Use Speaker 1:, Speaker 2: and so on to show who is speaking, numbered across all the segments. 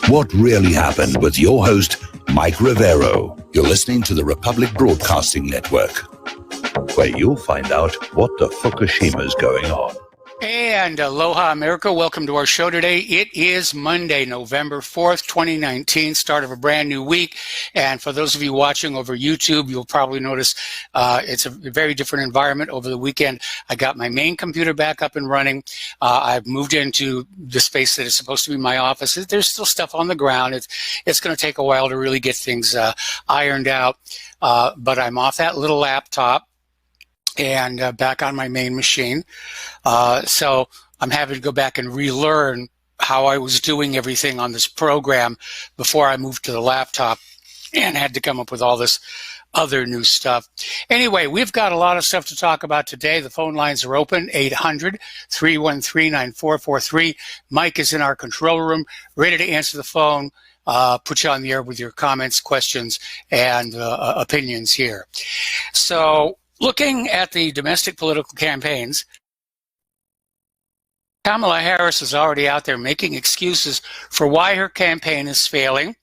Speaker 1: What really happened with your host, Mike Rivero. You're listening to the Republic Broadcasting Network, where you'll find out what the Fukushima's going on.
Speaker 2: And aloha, America. Welcome to our show today. It is Monday, November 4th, 2019, start of a brand new week. And for those of you watching over YouTube, you'll probably notice it's a very different environment. Over the weekend, I got my main computer back up and running. I've moved into the space that is supposed to be my office. There's still stuff on the ground. It's going to take a while to really get things ironed out. But I'm off that little laptop and back on my main machine. So I'm having to go back and relearn how I was doing everything on this program before I moved to the laptop and had to come up with all this other new stuff. Anyway, we've got a lot of stuff to talk about today. The phone lines are open, 800-313-9443. Mike is in our control room, ready to answer the phone, put you on the air with your comments, questions, and opinions here. So, looking at the domestic political campaigns, Kamala Harris is already out there making excuses for why her campaign is failing.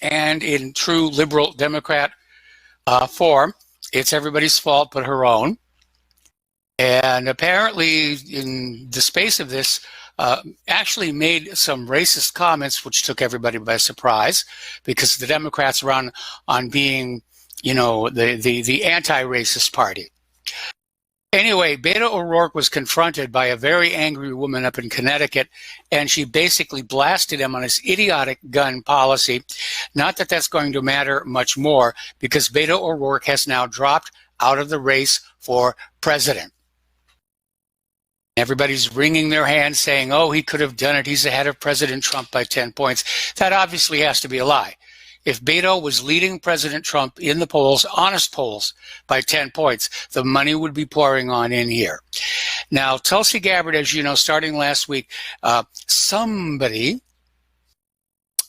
Speaker 2: And in true liberal Democrat form, it's everybody's fault but her own. And apparently, in the space of this, actually made some racist comments, which took everybody by surprise, because the Democrats run on being, you know, the anti-racist party. Anyway, Beto O'Rourke was confronted by a very angry woman up in Connecticut, and she basically blasted him on his idiotic gun policy. Not that that's going to matter much more, because Beto O'Rourke has now dropped out of the race for president. Everybody's wringing their hands saying, oh, he could have done it. He's ahead of President Trump by 10 points. That obviously has to be a lie. If Beto was leading President Trump in the polls, honest polls, by 10 points, the money would be pouring on in here. Now, Tulsi Gabbard, as you know, starting last week, somebody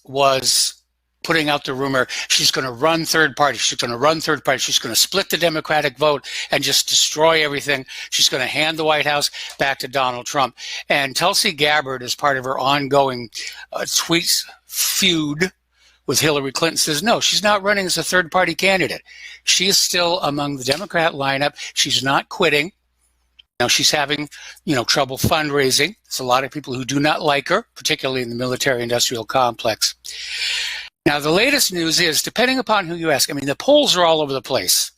Speaker 2: was putting out the rumor she's going to run third party. She's going to run third party. She's going to split the Democratic vote and just destroy everything. She's going to hand the White House back to Donald Trump. And Tulsi Gabbard, as part of her ongoing tweets feud with Hillary Clinton, says no, she's not running as a third-party candidate. She is still among the Democrat lineup. She's not quitting. Now, she's having, trouble fundraising. There's a lot of people who do not like her, particularly in the military-industrial complex. Now, the latest news is, depending upon who you ask, the polls are all over the place,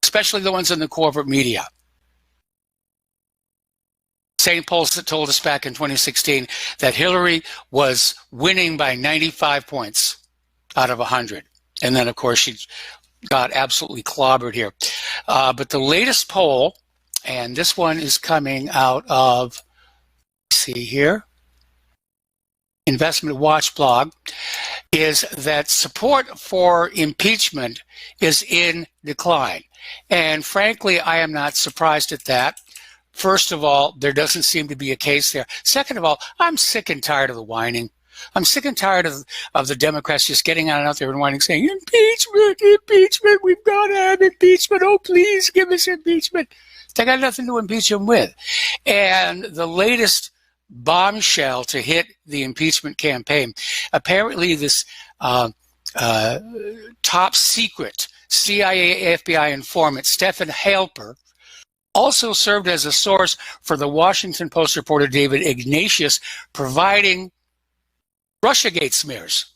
Speaker 2: especially the ones in the corporate media. Same polls that told us back in 2016 that Hillary was winning by 95 points out of 100. And then, of course, she got absolutely clobbered here. But the latest poll, and this one is coming out of, let's see here, Investment Watch blog, is that support for impeachment is in decline. And frankly, I am not surprised at that. First of all, there doesn't seem to be a case there. Second of all, I'm sick and tired of the whining. I'm sick and tired of the Democrats just getting out there and whining, saying, impeachment, impeachment, we've got to have impeachment. Oh, please give us impeachment. They got nothing to impeach them with. And the latest bombshell to hit the impeachment campaign, apparently this top secret CIA FBI informant, Stephen Halper, also served as a source for the Washington Post reporter David Ignatius, providing Russiagate smears,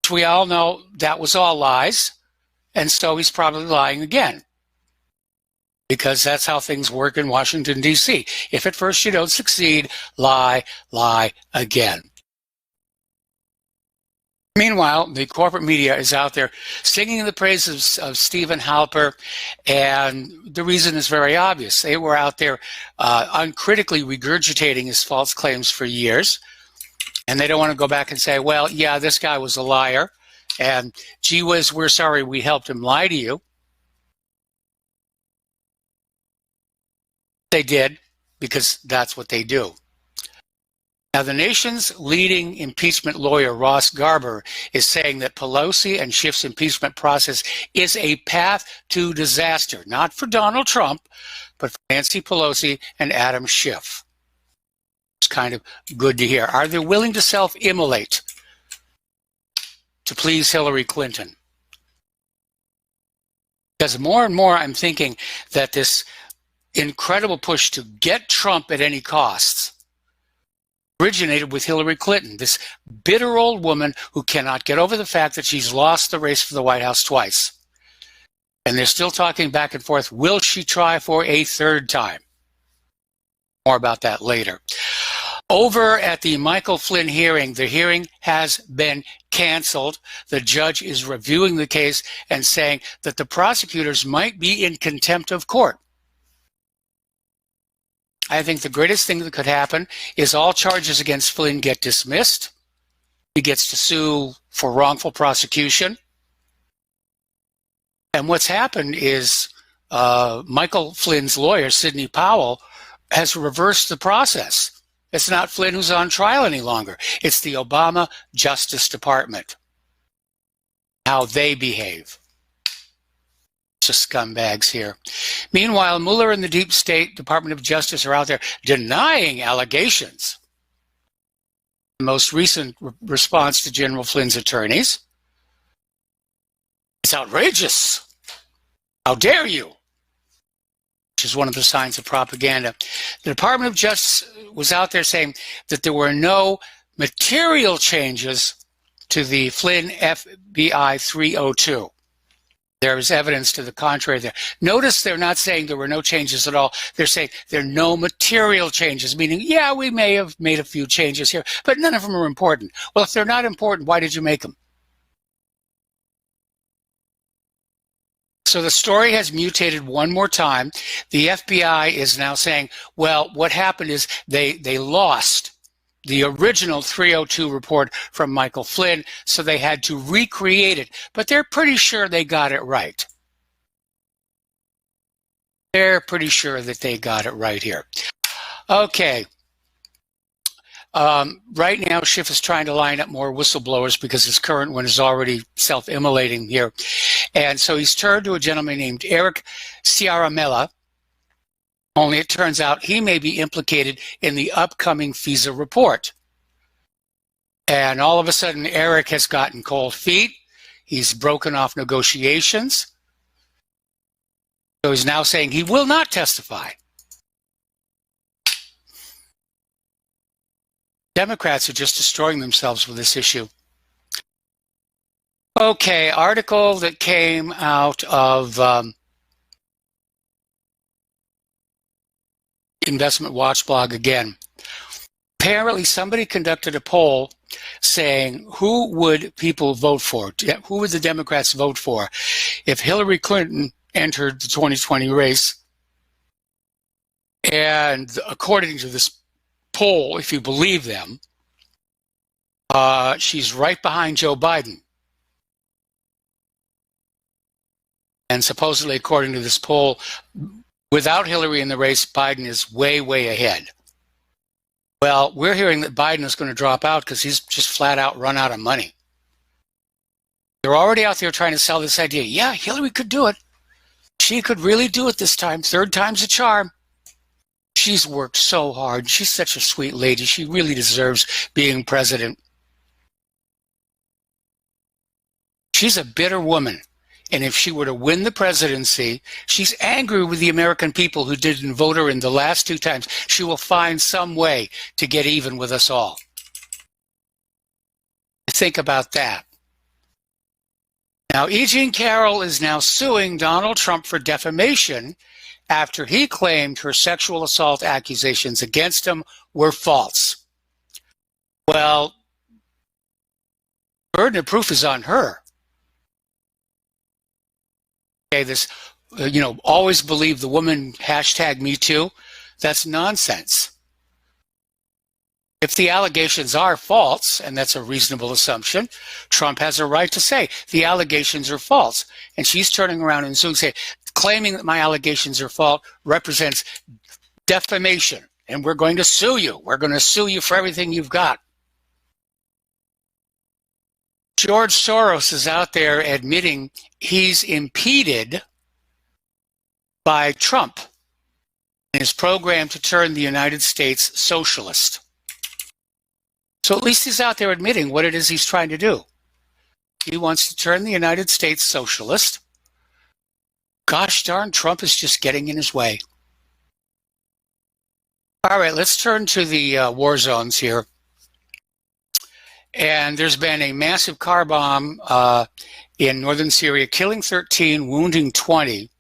Speaker 2: which we all know that was all lies, and so he's probably lying again, because that's how things work in Washington, D.C. If at first you don't succeed, lie, lie again. Meanwhile, the corporate media is out there singing the praises of Stephen Halper, and the reason is very obvious. They were out there uncritically regurgitating his false claims for years, and they don't want to go back and say, well, yeah, this guy was a liar, and gee whiz, we're sorry we helped him lie to you. They did, because that's what they do. Now, the nation's leading impeachment lawyer, Ross Garber, is saying that Pelosi and Schiff's impeachment process is a path to disaster, not for Donald Trump, but for Nancy Pelosi and Adam Schiff. kind of good to hear. Are they willing to self-immolate to please Hillary Clinton? Because more and more I'm thinking that this incredible push to get Trump at any costs originated with Hillary Clinton, this bitter old woman who cannot get over the fact that she's lost the race for the White House twice. And they're still talking back and forth. Will she try for a third time? More about that later. Over at the Michael Flynn hearing, the hearing has been canceled. The judge is reviewing the case and saying that the prosecutors might be in contempt of court. I think the greatest thing that could happen is all charges against Flynn get dismissed. He gets to sue for wrongful prosecution. And what's happened is Michael Flynn's lawyer, Sidney Powell, has reversed the process. It's not Flynn who's on trial any longer. It's the Obama Justice Department. How they behave. Just scumbags here. Meanwhile, Mueller and the Deep State Department of Justice are out there denying allegations. The most recent response to General Flynn's attorneys. It's outrageous. How dare you? Which is one of the signs of propaganda. The Department of Justice was out there saying that there were no material changes to the Flynn FBI 302. There is evidence to the contrary there. Notice they're not saying there were no changes at all. They're saying there are no material changes, meaning, yeah, we may have made a few changes here, but none of them are important. Well, if they're not important, why did you make them? So the story has mutated one more time. The FBI is now saying, well, what happened is they lost the original 302 report from Michael Flynn, so they had to recreate it. But they're pretty sure they got it right. They're pretty sure that they got it right here. Okay. Right now, Schiff is trying to line up more whistleblowers because his current one is already self-immolating here. And so he's turned to a gentleman named Eric Ciaramella, only it turns out he may be implicated in the upcoming FISA report. And all of a sudden, Eric has gotten cold feet. He's broken off negotiations. So he's now saying he will not testify. Democrats are just destroying themselves with this issue. Okay, article that came out of Investment Watch blog again. Apparently somebody conducted a poll saying who would people vote for? Who would the Democrats vote for if Hillary Clinton entered the 2020 race? And according to this poll, if you believe them, she's right behind Joe Biden. And supposedly, according to this poll, without Hillary in the race, Biden is way, way ahead. Well, we're hearing that Biden is going to drop out because he's just flat out run out of money. They're already out there trying to sell this idea. Yeah, Hillary could do it. She could really do it this time. Third time's a charm. She's worked so hard. She's such a sweet lady. She really deserves being president. She's a bitter woman. And if she were to win the presidency, she's angry with the American people who didn't vote her in the last two times. She will find some way to get even with us all. Think about that. Now, E. Jean Carroll is now suing Donald Trump for defamation after he claimed her sexual assault accusations against him were false. Well, burden of proof is on her. Okay, this, always believe the woman, #MeToo, that's nonsense. If the allegations are false, and that's a reasonable assumption, Trump has a right to say the allegations are false. And she's turning around and suing, say, claiming that my allegations are false represents defamation, and we're going to sue you. We're going to sue you for everything you've got. George Soros is out there admitting he's impeded by Trump in his program to turn the United States socialist. So at least he's out there admitting what it is he's trying to do. He wants to turn the United States socialist. Gosh darn, Trump is just getting in his way. All right, let's turn to the war zones here. And there's been a massive car bomb in northern Syria, killing 13, wounding 20.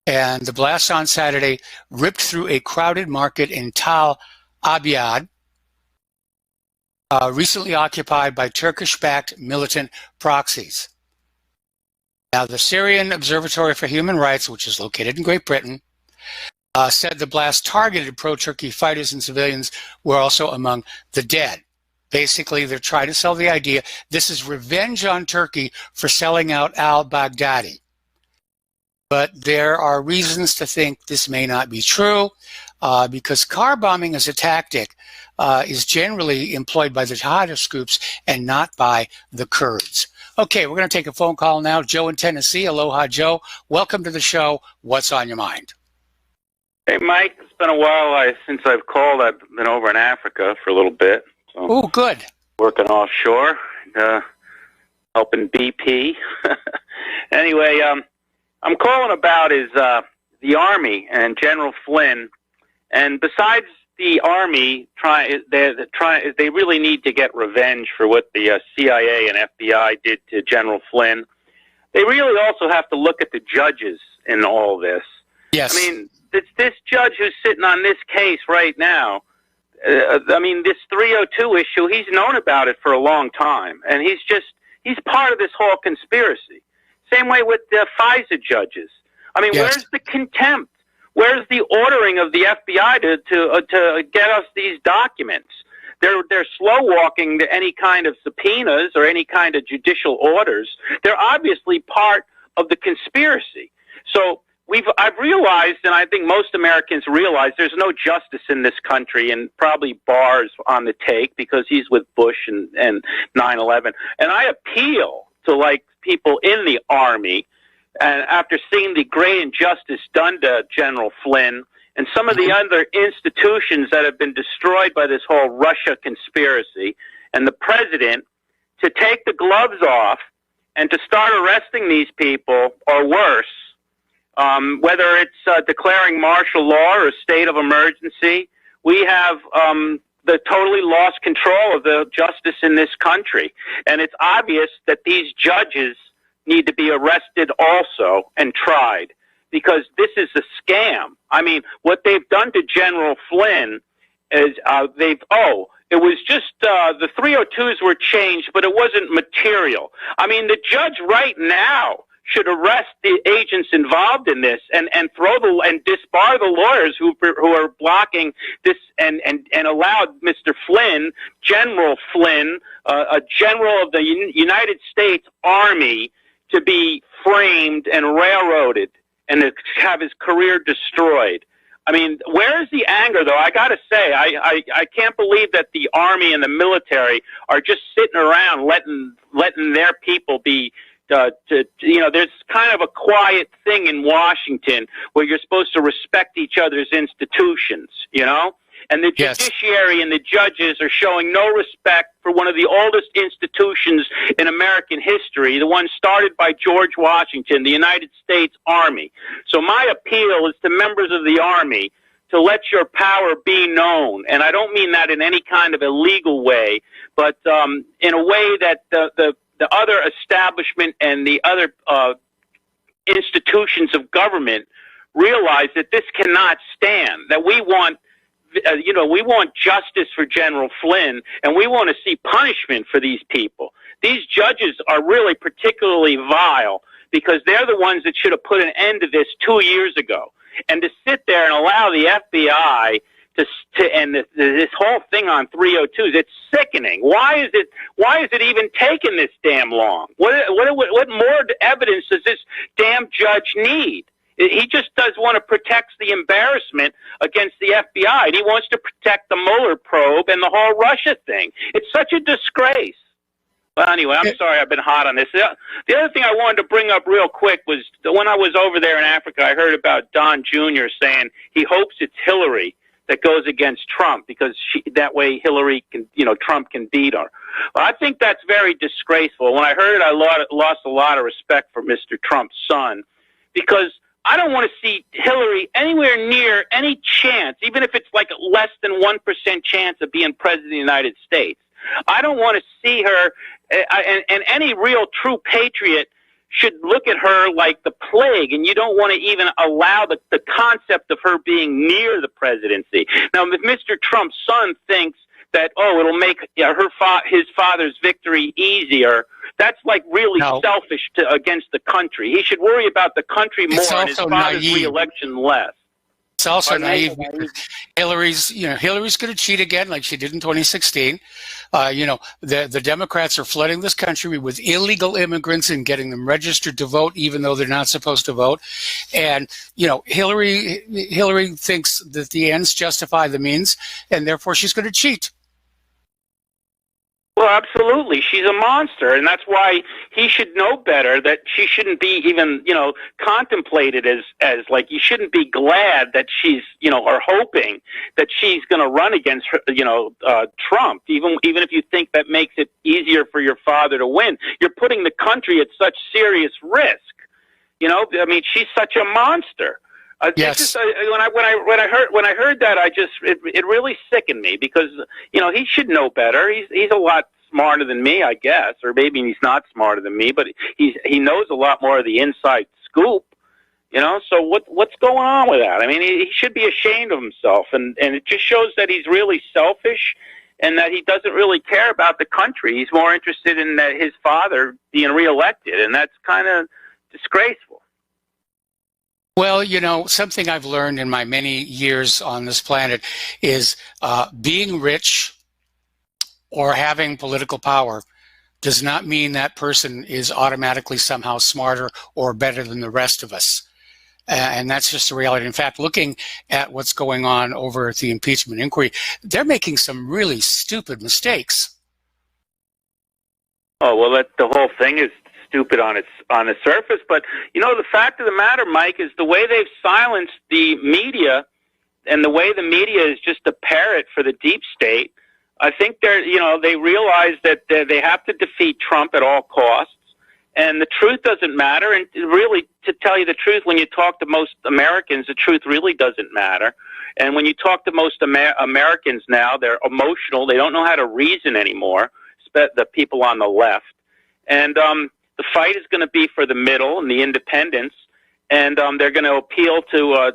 Speaker 2: And the blast on Saturday ripped through a crowded market in Tal Abyad, recently occupied by Turkish-backed militant proxies. Now, the Syrian Observatory for Human Rights, which is located in Great Britain, said the blast targeted pro-Turkey fighters and civilians were also among the dead. Basically, they're trying to sell the idea this is revenge on Turkey for selling out al-Baghdadi. But there are reasons to think this may not be true, because car bombing as a tactic is generally employed by the jihadist groups and not by the Kurds. Okay, we're going to take a phone call now. Joe in Tennessee. Aloha, Joe. Welcome to the show. What's on your mind?
Speaker 3: Hey, Mike. It's been a while since I've called. I've been over in Africa for a little bit. So
Speaker 2: oh, good.
Speaker 3: Working offshore, helping BP. Anyway, I'm calling about is the Army and General Flynn. And besides the Army, they really need to get revenge for what the CIA and FBI did to General Flynn. They really also have to look at the judges in all this.
Speaker 2: Yes.
Speaker 3: I mean, this judge who's sitting on this case right now, I mean, this 302 issue, he's known about it for a long time. And he's part of this whole conspiracy. Same way with the FISA judges. I mean,
Speaker 2: yes.
Speaker 3: Where's the contempt? Where's the ordering of the FBI to get us these documents? They're slow walking to any kind of subpoenas or any kind of judicial orders. They're obviously part of the conspiracy. So I've realized, and I think most Americans realize, there's no justice in this country, and probably Barr's on the take because he's with Bush and 9/11. And I appeal to people in the Army, and after seeing the great injustice done to General Flynn and some of the other institutions that have been destroyed by this whole Russia conspiracy, and the president to take the gloves off and to start arresting these people, or worse, whether it's declaring martial law or a state of emergency. We have the totally lost control of the justice in this country. And it's obvious that these judges need to be arrested also and tried, because this is a scam. I mean, what they've done to General Flynn is it was just the 302s were changed, but it wasn't material. I mean, the judge right now should arrest the agents involved in this and disbar the lawyers who are blocking this and allowed Mr. Flynn, General Flynn, a general of the United States Army, to be framed and railroaded and to have his career destroyed. I mean, where is the anger, though? I got to say, I can't believe that the Army and the military are just sitting around letting their people be. There's kind of a quiet thing in Washington where you're supposed to respect each other's institutions, and the judiciary and the judges are showing no respect for one of the oldest institutions in American history, the one started by George Washington, the United States Army. So my appeal is to members of the Army to let your power be known. And I don't mean that in any kind of illegal way, but in a way that the other establishment and the other institutions of government realize that this cannot stand, that we want justice for General Flynn, and we want to see punishment for these people. These judges are really particularly vile because they're the ones that should have put an end to this 2 years ago. And to sit there and allow the FBI this whole thing on 302s, it's sickening. Why is it even taking this damn long? What more evidence does this damn judge need? He just does want to protect the embarrassment against the FBI, and he wants to protect the Mueller probe and the whole Russia thing. It's such a disgrace. Well, anyway, I'm sorry I've been hot on this. The other thing I wanted to bring up real quick was when I was over there in Africa, I heard about Don Jr. saying he hopes it's Hillary that goes against Trump because that way Hillary can, Trump can beat her. Well, I think that's very disgraceful. When I heard it, I lost a lot of respect for Mr. Trump's son, because I don't want to see Hillary anywhere near any chance, even if it's like less than 1% chance of being president of the United States. I don't want to see her, and any real true patriot should look at her like the plague, and you don't want to even allow the concept of her being near the presidency. Now, if Mr. Trump's son thinks that, it'll make his father's victory easier, that's like really selfish against the country. He should worry about the country more and his father's re-election less.
Speaker 2: It's also naive because Hillary's going to cheat again like she did in 2016. The Democrats are flooding this country with illegal immigrants and getting them registered to vote even though they're not supposed to vote. And, Hillary thinks that the ends justify the means, and therefore she's going to cheat.
Speaker 3: Well, absolutely. She's a monster, and that's why he should know better, that she shouldn't be even, contemplated as like, you shouldn't be glad that she's, or hoping that she's going to run against, Trump, even if you think that makes it easier for your father to win. You're putting the country at such serious risk. She's such a monster.
Speaker 2: Yes.
Speaker 3: Just, when I heard that, it really sickened me, because he should know better. He's a lot smarter than me, I guess, or maybe he's not smarter than me, but he knows a lot more of the inside scoop. So what's going on with that? He should be ashamed of himself, and it just shows that he's really selfish and that he doesn't really care about the country. He's more interested in his father being reelected, and that's kind of disgraceful.
Speaker 2: Well, something I've learned in my many years on this planet is being rich or having political power does not mean that person is automatically somehow smarter or better than the rest of us. And that's just the reality. In fact, looking at what's going on over at the impeachment inquiry, they're making some really stupid mistakes.
Speaker 3: Oh, well, the whole thing is stupid on the surface, but the fact of the matter, Mike, is the way they've silenced the media, and the way the media is just a parrot for the deep state. I think they realize that they have to defeat Trump at all costs, and the truth doesn't matter. And really, to tell you the truth, when you talk to most Americans, the truth really doesn't matter. And when you talk to most Americans now, they're emotional. They don't know how to reason anymore. The people on the left, and the fight is going to be for the middle and the independents, and they're going to appeal to,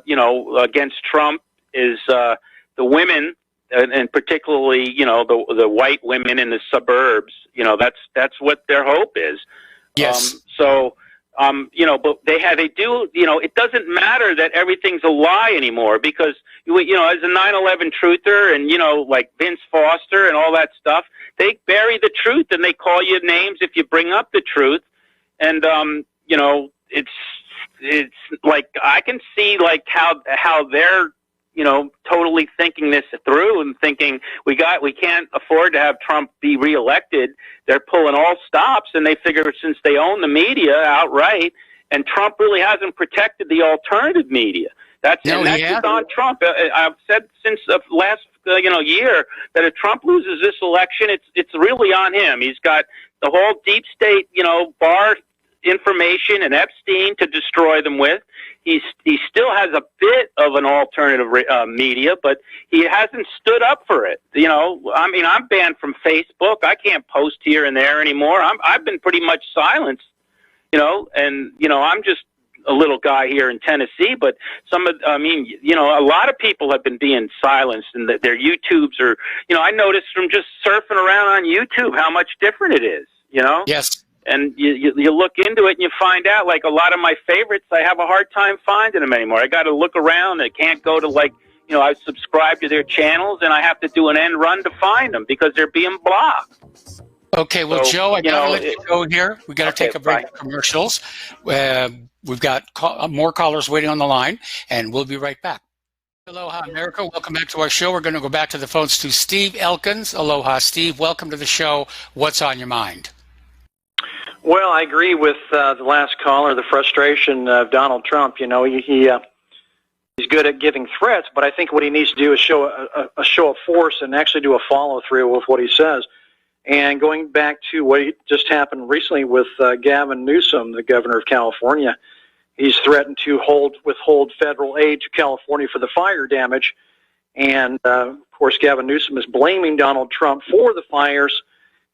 Speaker 3: against Trump is the women, and particularly, the white women in the suburbs. That's what their hope is.
Speaker 2: Yes.
Speaker 3: But they do, it doesn't matter that everything's a lie anymore, because, as a 9/11 truther and, like Vince Foster and all that stuff, they bury the truth and they call you names if you bring up the truth. And, it's like, I can see like how they're, totally thinking this through and thinking we can't afford to have Trump be reelected. They're pulling all stops, and they figure since they own the media outright, and Trump really hasn't protected the alternative media. That's just on Trump. I've said since the last year that if Trump loses this election, it's really on him. He's got the whole deep state, Barr information and Epstein to destroy them with. He still has a bit of an alternative media, but he hasn't stood up for it. I'm banned from Facebook. I can't post here and there anymore. I've been pretty much silenced, and I'm just a little guy here in Tennessee, but a lot of people have been being silenced, and their YouTubes are, I noticed from just surfing around on YouTube how much different it is,
Speaker 2: Yes.
Speaker 3: And you look into it and you find out, like, a lot of my favorites, I have a hard time finding them anymore. I got to look around. I can't go to, like, I subscribe to their channels, and I have to do an end run to find them because they're being blocked.
Speaker 2: Okay, well, so, Joe, I got to let you go here. We got to take a break for commercials. We've got more callers waiting on the line, and we'll be right back. Aloha, America. Welcome back to our show. We're going to go back to the phones to Steve Elkins. Aloha, Steve. Welcome to the show. What's on your mind?
Speaker 4: Well, I agree with the last caller, the frustration of Donald Trump. He He's good at giving threats, but I think what he needs to do is show a show of force and actually do a follow-through with what he says. And going back to what just happened recently with Gavin Newsom, the governor of California, he's threatened to withhold federal aid to California for the fire damage. And, of course, Gavin Newsom is blaming Donald Trump for the fires.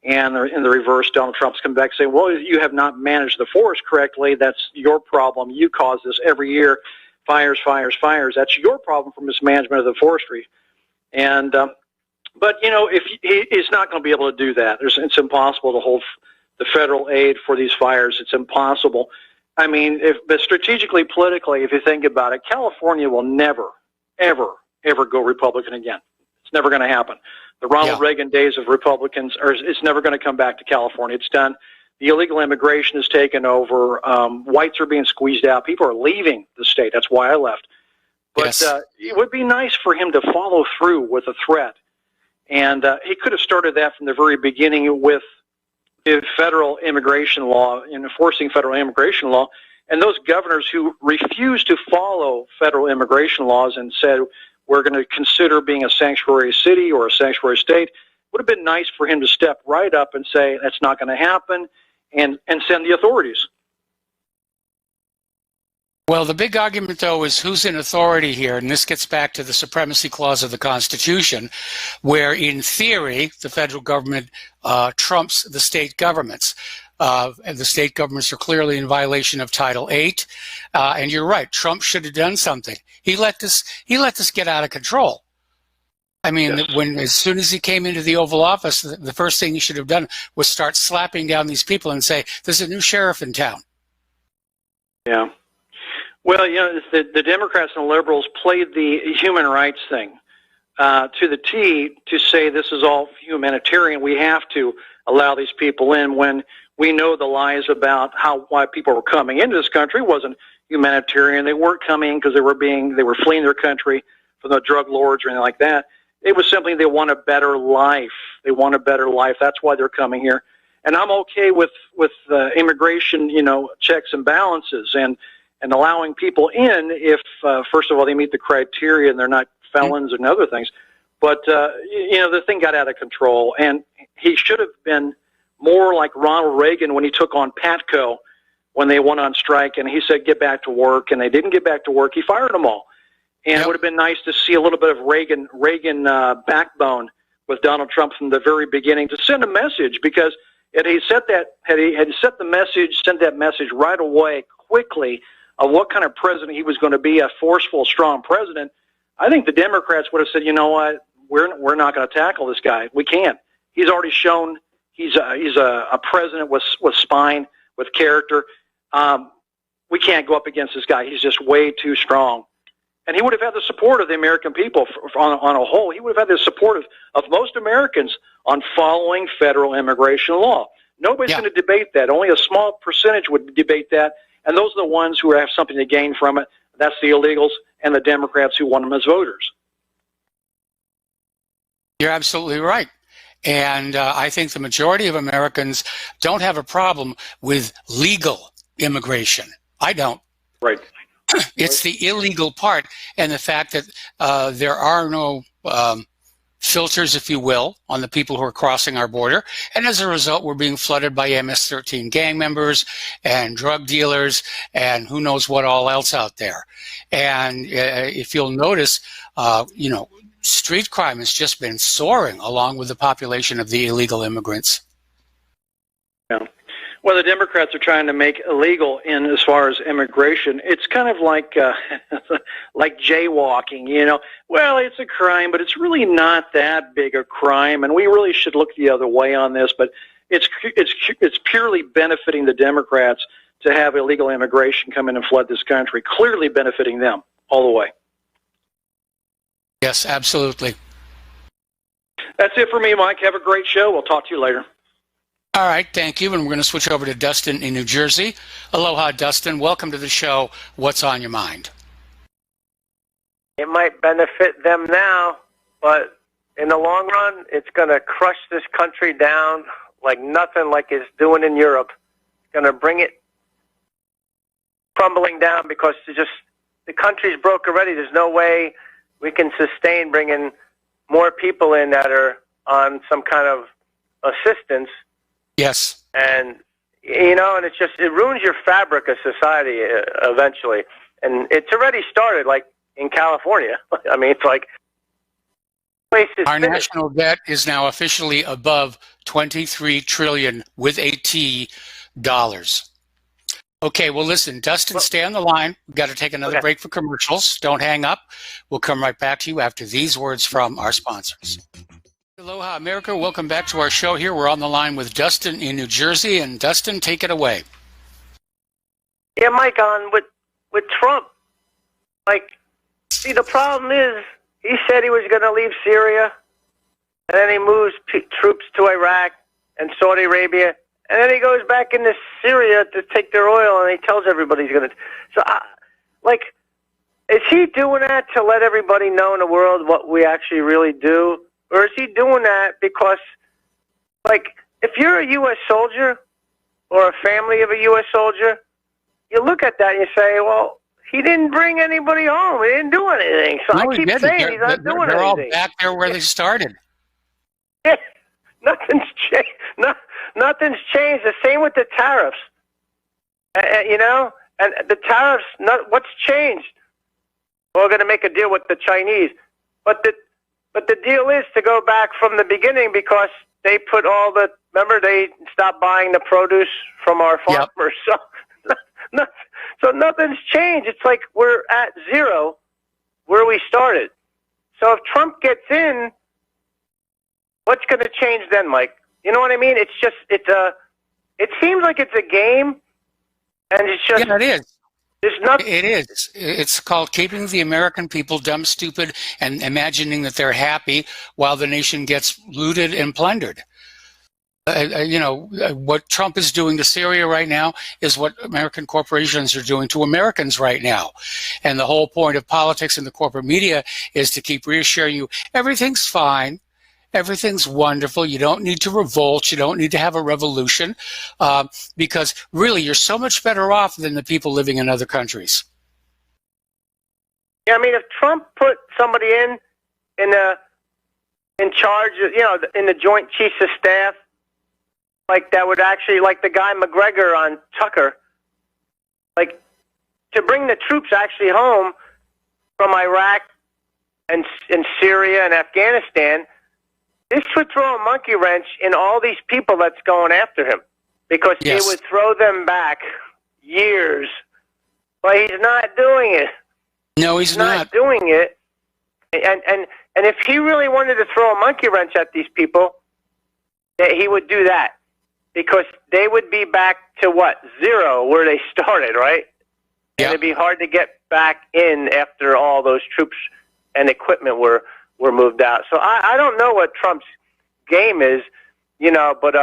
Speaker 4: And in the reverse, Donald Trump's come back saying, well, you have not managed the forest correctly. That's your problem. You cause this every year. Fires, fires, fires. That's your problem for mismanagement of the forestry. And, but, you know, if he's not going to be able to do that. It's impossible to hold the federal aid for these fires. It's impossible. I mean, but strategically, politically, if you think about it, California will never, ever, ever go Republican again. It's never going to happen. The Ronald Reagan days of Republicans, it's never going to come back to California. It's done. The illegal immigration has taken over. Whites are being squeezed out. People are leaving the state. That's why I left. But it would be nice for him to follow through with a threat. And he could have started that from the very beginning with the federal immigration law, enforcing federal immigration law. And those governors who refused to follow federal immigration laws and said, we're going to consider being a sanctuary city or a sanctuary state, would have been nice for him to step right up and say, that's not going to happen, and send the authorities.
Speaker 2: Well, the big argument, though, is who's in authority here, and this gets back to the supremacy clause of the Constitution, where, in theory, the federal government trumps the state governments. And the state governments are clearly in violation of Title VIII. And you're right, Trump should have done something. He let this get out of control. I mean, as soon as he came into the Oval Office, the first thing he should have done was start slapping down these people and say, there's a new sheriff in town.
Speaker 4: Yeah. Well, you know, the Democrats and the liberals played the human rights thing to the T to say this is all humanitarian. We have to allow these people in when we know the lies about why people were coming into this country wasn't humanitarian. They weren't coming because they were fleeing their country from the drug lords or anything like that. It was simply they want a better life. They want a better life. That's why they're coming here. And I'm okay with immigration, checks and balances and allowing people in if, first of all, they meet the criteria and they're not felons and other things. But, the thing got out of control. And he should have been more like Ronald Reagan when he took on Patco when they went on strike. And he said, get back to work. And they didn't get back to work. He fired them all. And it would have been nice to see a little bit of Reagan backbone with Donald Trump from the very beginning to send a message, because had he sent that message right away quickly of what kind of president he was going to be, a forceful, strong president, I think the Democrats would have said, you know what, we're not going to tackle this guy. We can't. He's already shown he's a president with spine, with character. We can't go up against this guy. He's just way too strong. And he would have had the support of the American people on a whole. He would have had the support of most Americans on following federal immigration law. Nobody's going to debate that. Only a small percentage would debate that. And those are the ones who have something to gain from it. That's the illegals and the Democrats who want them as voters.
Speaker 2: You're absolutely right. And I think the majority of Americans don't have a problem with legal immigration. I don't.
Speaker 4: Right.
Speaker 2: It's the illegal part, and the fact that there are no filters, if you will, on the people who are crossing our border. And as a result, we're being flooded by MS-13 gang members and drug dealers and who knows what all else out there. And if you'll notice, street crime has just been soaring along with the population of the illegal immigrants.
Speaker 4: Yeah. Well, the Democrats are trying to make illegal in as far as immigration. It's kind of like like jaywalking, Well, it's a crime, but it's really not that big a crime, and we really should look the other way on this. But it's purely benefiting the Democrats to have illegal immigration come in and flood this country. Clearly benefiting them all the way.
Speaker 2: Yes, absolutely.
Speaker 4: That's it for me, Mike. Have a great show. We'll talk to you later.
Speaker 2: All right, thank you. And we're going to switch over to Dustin in New Jersey. Aloha, Dustin. Welcome to the show. What's on your mind?
Speaker 5: It might benefit them now, but in the long run, it's going to crush this country down like nothing like it's doing in Europe. It's going to bring it crumbling down because the country's broke already. There's no way we can sustain bringing more people in that are on some kind of assistance.
Speaker 2: Yes.
Speaker 5: And, you know, and it ruins your fabric of society eventually. And it's already started, like in California. I mean, it's like
Speaker 2: our national debt is now officially above 23 trillion with a T dollars. Okay, well, listen, Dustin, stay on the line. We've got to take another break for commercials. Don't hang up. We'll come right back to you after these words from our sponsors. Aloha, America. Welcome back to our show here. We're on the line with Dustin in New Jersey. And Dustin, take it away.
Speaker 5: Yeah, Mike, with Trump, like, see, the problem is he said he was going to leave Syria, and then he moves troops to Iraq and Saudi Arabia, and then he goes back into Syria to take their oil, and he tells everybody he's going to. So, is he doing that to let everybody know in the world what we actually really do? Or is he doing that because, like, if you're a U.S. soldier or a family of a U.S. soldier, you look at that and you say, well, he didn't bring anybody home. He didn't do anything. So I keep saying he's not doing anything.
Speaker 2: They're all back there where they started.
Speaker 5: Yeah, nothing's changed. Nothing's changed. The same with the tariffs. You know, and the tariffs. What's changed? We're going to make a deal with the Chinese, but the deal is to go back from the beginning because they put all the. Remember, they stopped buying the produce from our farmers. Yep. So nothing's changed. It's like we're at zero where we started. So if Trump gets in, what's going to change then, Mike? You know what I mean? It seems like it's a game, and it's just.
Speaker 2: Yeah, it is.
Speaker 5: There's nothing.
Speaker 2: It is. It's called keeping the American people dumb, stupid, and imagining that they're happy while the nation gets looted and plundered. You know, what Trump is doing to Syria right now is what American corporations are doing to Americans right now. And the whole point of politics and the corporate media is to keep reassuring you everything's fine. Everything's wonderful. You don't need to revolt. You don't need to have a revolution because really you're so much better off than the people living in other countries.
Speaker 5: Yeah, I mean, if Trump put somebody in charge, you know, in the Joint Chiefs of Staff, like that would actually, like the guy McGregor on Tucker, like to bring the troops actually home from Iraq and Syria and Afghanistan, this would throw a monkey wrench in all these people that's going after him because it would throw them back years. But he's not doing it.
Speaker 2: No, he's not
Speaker 5: doing it. And if he really wanted to throw a monkey wrench at these people, he would do that. Because they would be back to what? Zero, where they started, right?
Speaker 2: Yeah.
Speaker 5: And it'd be hard to get back in after all those troops and equipment were moved out. So I don't know what Trump's game is, you know, but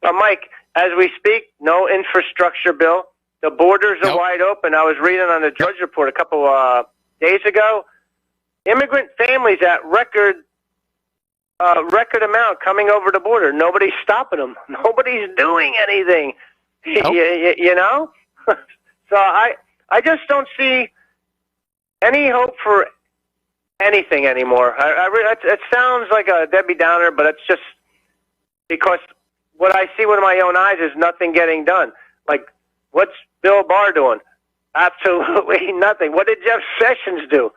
Speaker 5: Mike, as we speak, no infrastructure bill. The borders are wide open. I was reading on the Drudge Report a couple days ago. Immigrant families at record amount coming over the border. Nobody's stopping them. Nobody's doing anything. Nope. You know? So I just don't see any hope for anything anymore. It sounds like a Debbie Downer, but it's just because what I see with my own eyes is nothing getting done. Like, what's Bill Barr doing? Absolutely nothing. What did Jeff Sessions do?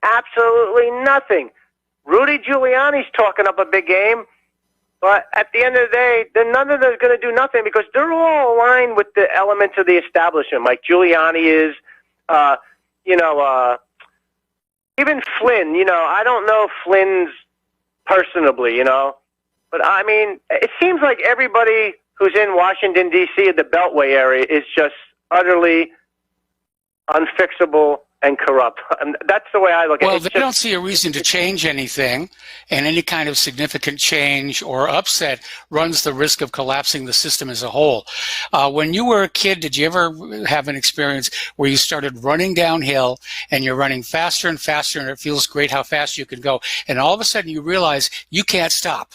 Speaker 5: Absolutely nothing. Rudy Giuliani's talking up a big game, but at the end of the day, none of them is going to do nothing because they're all aligned with the elements of the establishment. Like Giuliani is, even Flynn. You know, I don't know Flynn's personably, you know, but I mean, it seems like everybody who's in Washington, D.C., the Beltway area is just utterly unfixable and corrupt. And that's the way I look at it.
Speaker 2: Well, they don't see a reason to change anything, and any kind of significant change or upset runs the risk of collapsing the system as a whole. When you were a kid, did you ever have an experience where you started running downhill and you're running faster and faster and it feels great how fast you can go, and all of a sudden you realize you can't stop?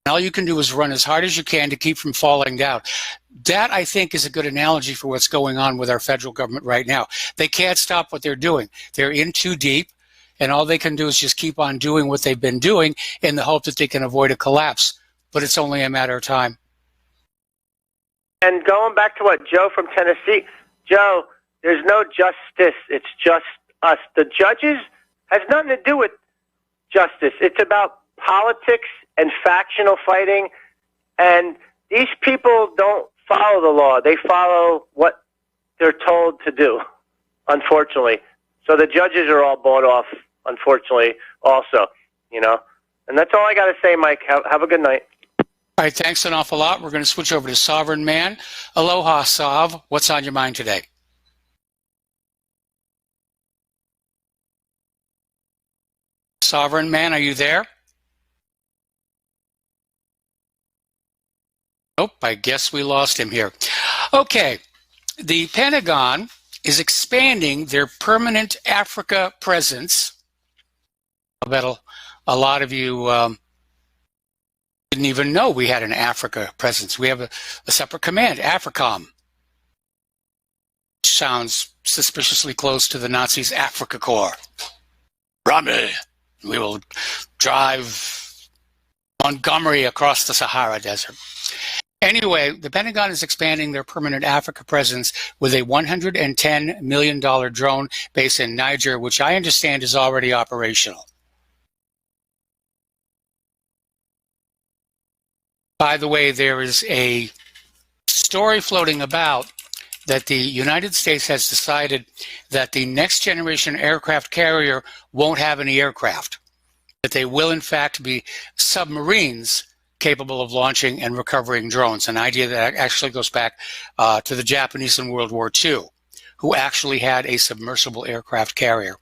Speaker 2: All you can do is run as hard as you can to keep from falling down. That, I think, is a good analogy for what's going on with our federal government right now. They can't stop what they're doing. They're in too deep, and all they can do is just keep on doing what they've been doing in the hope that they can avoid a collapse. But it's only a matter of time.
Speaker 5: And going back to what Joe from Tennessee, Joe, there's no justice. It's just us. The judges has nothing to do with justice. It's about politics and factional fighting. And these people don't follow the law. They follow what they're told to do, unfortunately. So the judges are all bought off, unfortunately, also, you know. And that's all I got to say, Mike. Have a good night.
Speaker 2: All right, thanks an awful lot. We're going to switch over to Sovereign Man. Aloha, Sav. What's on your mind today? Sovereign Man, are you there? Nope, I guess we lost him here. Okay, the Pentagon is expanding their permanent Africa presence. I bet a lot of you didn't even know we had an Africa presence. We have a separate command, AFRICOM. Sounds suspiciously close to the Nazis' Africa Corps. Rami, we will drive Montgomery across the Sahara Desert. Anyway, the Pentagon is expanding their permanent Africa presence with a $110 million drone base in Niger, which I understand is already operational. By the way, there is a story floating about that the United States has decided that the next generation aircraft carrier won't have any aircraft, that they will in fact be submarines capable of launching and recovering drones, an idea that actually goes back to the Japanese in World War II, who actually had a submersible aircraft carrier.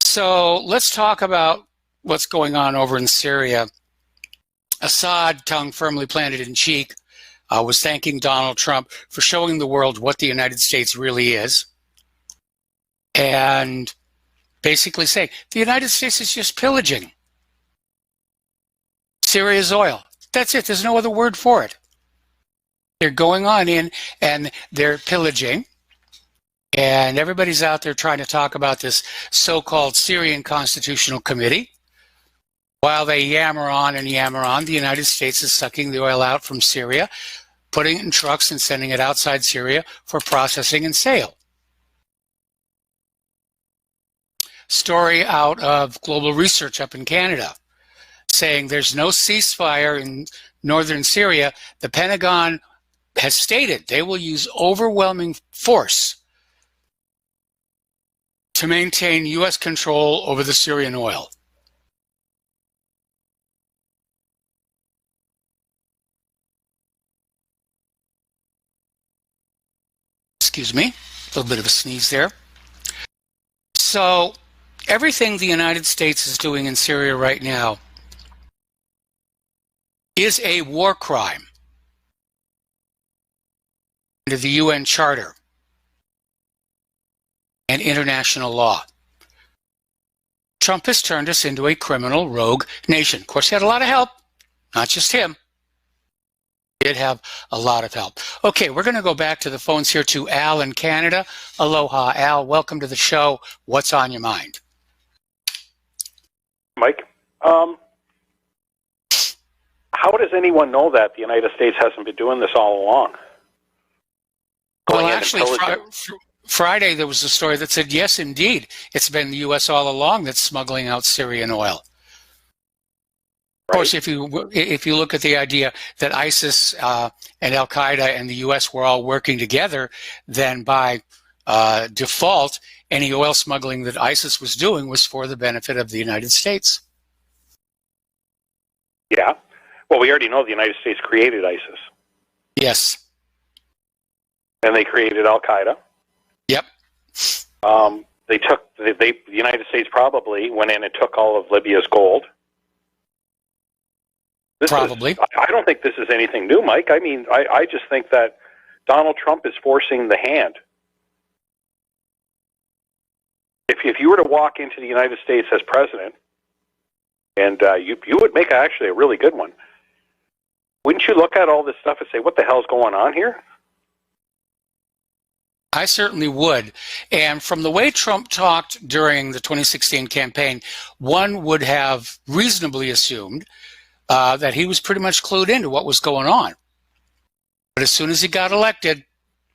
Speaker 2: So let's talk about what's going on over in Syria. Assad, tongue firmly planted in cheek, was thanking Donald Trump for showing the world what the United States really is, and basically saying the United States is just pillaging Syria's oil. That's it. There's no other word for it. They're going on in and they're pillaging, and everybody's out there trying to talk about this so-called Syrian Constitutional Committee. While they yammer on and yammer on, the United States is sucking the oil out from Syria, putting it in trucks and sending it outside Syria for processing and sale. Story out of Global Research up in Canada saying there's no ceasefire in northern Syria. The Pentagon has stated they will use overwhelming force to maintain U.S. control over the Syrian oil. Excuse me, a little bit of a sneeze there. So everything the United States is doing in Syria right now is a war crime under the UN Charter and international law. Trump has turned us into a criminal rogue nation. Of course, he had a lot of help, not just him. He did have a lot of help. Okay, we're going to go back to the phones here to Al in Canada. Aloha, Al. Welcome to the show. What's on your mind?
Speaker 6: Mike, how does anyone know that the United States hasn't been doing this all along?
Speaker 2: Well, actually, Friday there was a story that said, yes, indeed, it's been the U.S. all along that's smuggling out Syrian oil. Of course, if you look at the idea that ISIS and Al-Qaeda and the U.S. were all working together, then by default, any oil smuggling that ISIS was doing was for the benefit of the United States.
Speaker 6: Yeah. Well, we already know the United States created ISIS.
Speaker 2: Yes.
Speaker 6: And they created Al-Qaeda.
Speaker 2: Yep.
Speaker 6: The United States probably went in and took all of Libya's gold.
Speaker 2: Probably.
Speaker 6: I don't think this is anything new, Mike. I mean, I just think that Donald Trump is forcing the hand. If you were to walk into the United States as president And you would make actually a really good one. Wouldn't you look at all this stuff and say, what the hell's going on here?
Speaker 2: I certainly would. And from the way Trump talked during the 2016 campaign, one would have reasonably assumed that he was pretty much clued into what was going on. But as soon as he got elected,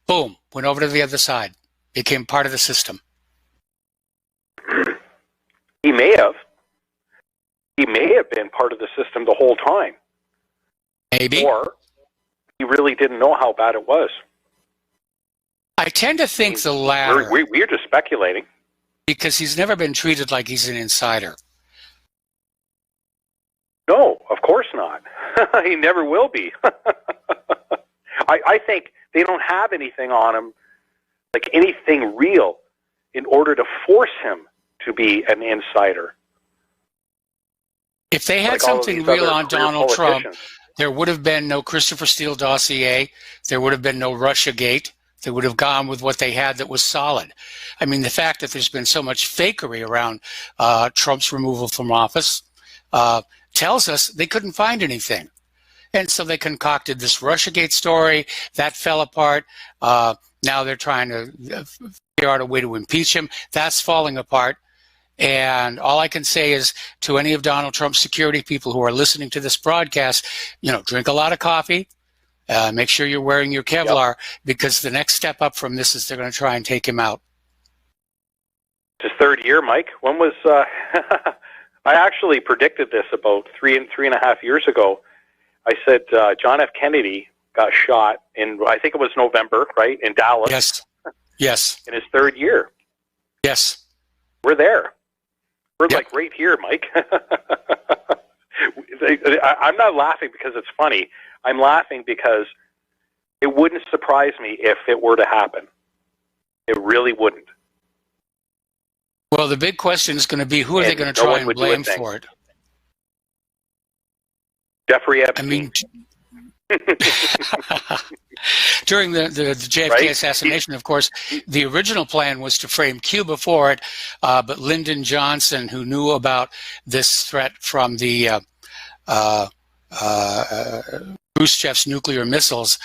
Speaker 2: boom, went over to the other side, became part of the system.
Speaker 6: He may have. He may have been part of the system the whole time.
Speaker 2: Maybe.
Speaker 6: Or he really didn't know how bad it was.
Speaker 2: I tend to think the latter.
Speaker 6: We're just speculating.
Speaker 2: Because he's never been treated like he's an insider.
Speaker 6: No, of course not. He never will be. I think they don't have anything on him, like anything real, in order to force him to be an insider.
Speaker 2: If they had something real on Donald Trump, there would have been no Christopher Steele dossier. There would have been no Russiagate. They would have gone with what they had that was solid. I mean, the fact that there's been so much fakery around Trump's removal from office tells us they couldn't find anything. And so they concocted this Russiagate story. That fell apart. Now they're trying to figure out a way to impeach him. That's falling apart. And all I can say is to any of Donald Trump's security people who are listening to this broadcast, drink a lot of coffee. Make sure you're wearing your Kevlar, because the next step up from this is they're going to try and take him out.
Speaker 6: His third year, Mike. When was... I actually predicted this about three and a half years ago. I said John F. Kennedy got shot in, I think it was November, right, in Dallas.
Speaker 2: Yes.
Speaker 6: In his third year.
Speaker 2: Yes.
Speaker 6: We're there. We're like right here, Mike. I'm not laughing because it's funny. I'm laughing because it wouldn't surprise me if it were to happen. It really wouldn't.
Speaker 2: Well, the big question is going to be, who are they going to try and blame for it?
Speaker 6: Jeffrey Epstein.
Speaker 2: I mean, during the JFK assassination, of course, the original plan was to frame Cuba for it, but Lyndon Johnson, who knew about this threat from the Khrushchev's nuclear missiles,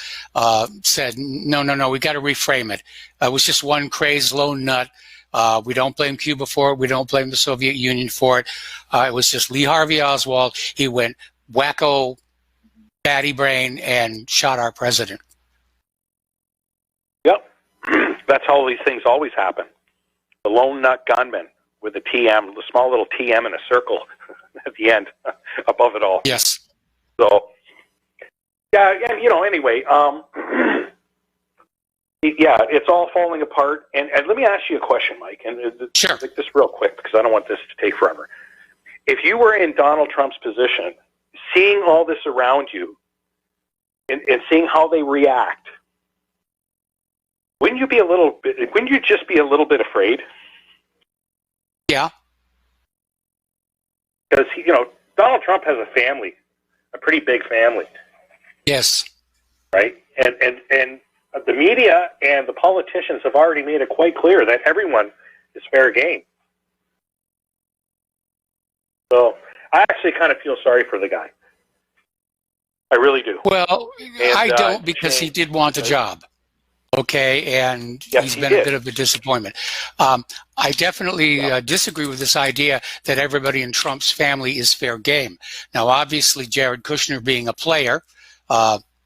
Speaker 2: said, no, we got to reframe it. It was just one crazed lone nut. We don't blame Cuba for it. We don't blame the Soviet Union for it. It was just Lee Harvey Oswald. He went wacko, batty brain, and shot our president.
Speaker 6: Yep. That's how these things always happen. The lone nut gunman with a TM, the small little TM in a circle at the end, above it all.
Speaker 2: Yes.
Speaker 6: So, yeah, anyway, yeah, it's all falling apart. And let me ask you a question, Mike, and
Speaker 2: sure.
Speaker 6: Just real quick, because I don't want this to take forever. If you were in Donald Trump's position, seeing all this around you and seeing how they react, wouldn't you just be a little bit afraid?
Speaker 2: Yeah.
Speaker 6: Because, Donald Trump has a family, a pretty big family.
Speaker 2: Yes.
Speaker 6: Right? And the media and the politicians have already made it quite clear that everyone is fair game. So I actually kind of feel sorry for the guy. I really do.
Speaker 2: Well, I don't, because he did want the job. Okay, and
Speaker 6: yes,
Speaker 2: he's been a bit of a disappointment. I definitely disagree with this idea that everybody in Trump's family is fair game. Now, obviously, Jared Kushner being a player,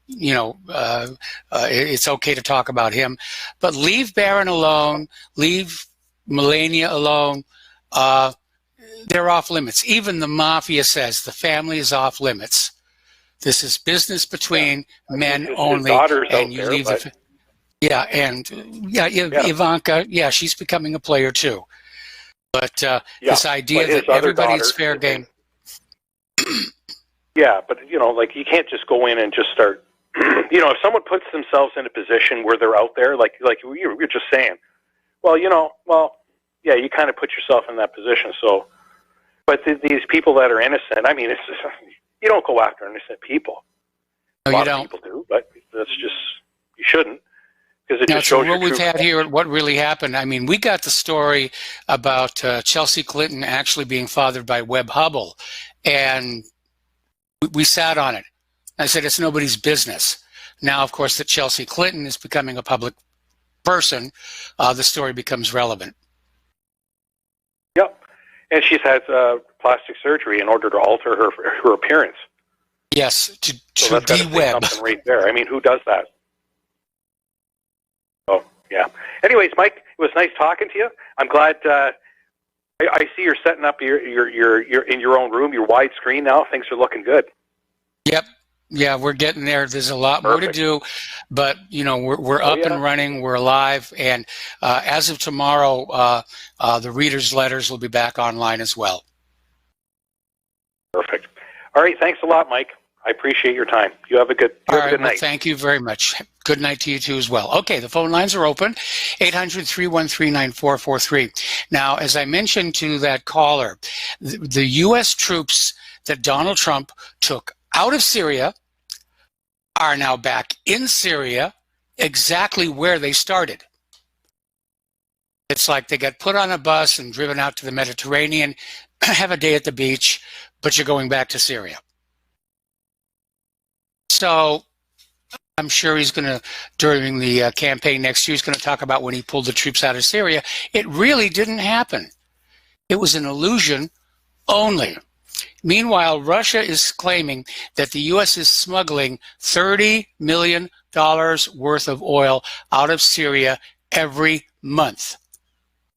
Speaker 2: it's okay to talk about him, but leave Barren alone, leave Melania alone. They're off limits. Even the mafia says the family is off limits. This is business between men only, and you leave the. Ivanka, she's becoming a player too. But this idea that everybody's fair game.
Speaker 6: Yeah, but you can't just go in and just start. If someone puts themselves in a position where they're out there, like you were just saying, you kind of put yourself in that position. So, but these people that are innocent, I mean, it's just, you don't go after innocent people.
Speaker 2: No,
Speaker 6: a lot of people do, but that's just, you shouldn't. Because it just shows
Speaker 2: what we've had here, what really happened. I mean, we got the story about Chelsea Clinton actually being fathered by Webb Hubble, And we sat on it. I said, it's nobody's business. Now, of course, that Chelsea Clinton is becoming a public person, the story becomes relevant.
Speaker 6: Yep. And she's had plastic surgery in order to alter her appearance.
Speaker 2: Yes, to
Speaker 6: that's
Speaker 2: de-web.
Speaker 6: Something right there. I mean, who does that? Oh, yeah. Anyways, Mike, it was nice talking to you. I'm glad. I see you're setting up you're in your own room, your widescreen now. Things are looking good.
Speaker 2: Yep. Yeah, we're getting there. There's a lot more to do, but we're up and running. We're alive, and as of tomorrow, the readers' letters will be back online as well.
Speaker 6: Perfect. All right. Thanks a lot, Mike. I appreciate your time. You have a good night.
Speaker 2: Well, thank you very much. Good night to you too as well. Okay, the phone lines are open, 800-313-9443. Now, as I mentioned to that caller, the U.S. troops that Donald Trump took out of Syria are now back in Syria, exactly where they started. It's like they got put on a bus and driven out to the Mediterranean, have a day at the beach, but you're going back to Syria. So I'm sure he's going to, during the campaign next year, he's going to talk about when he pulled the troops out of Syria. It really didn't happen. It was an illusion only. Meanwhile, Russia is claiming that the U.S. is smuggling $30 million worth of oil out of Syria every month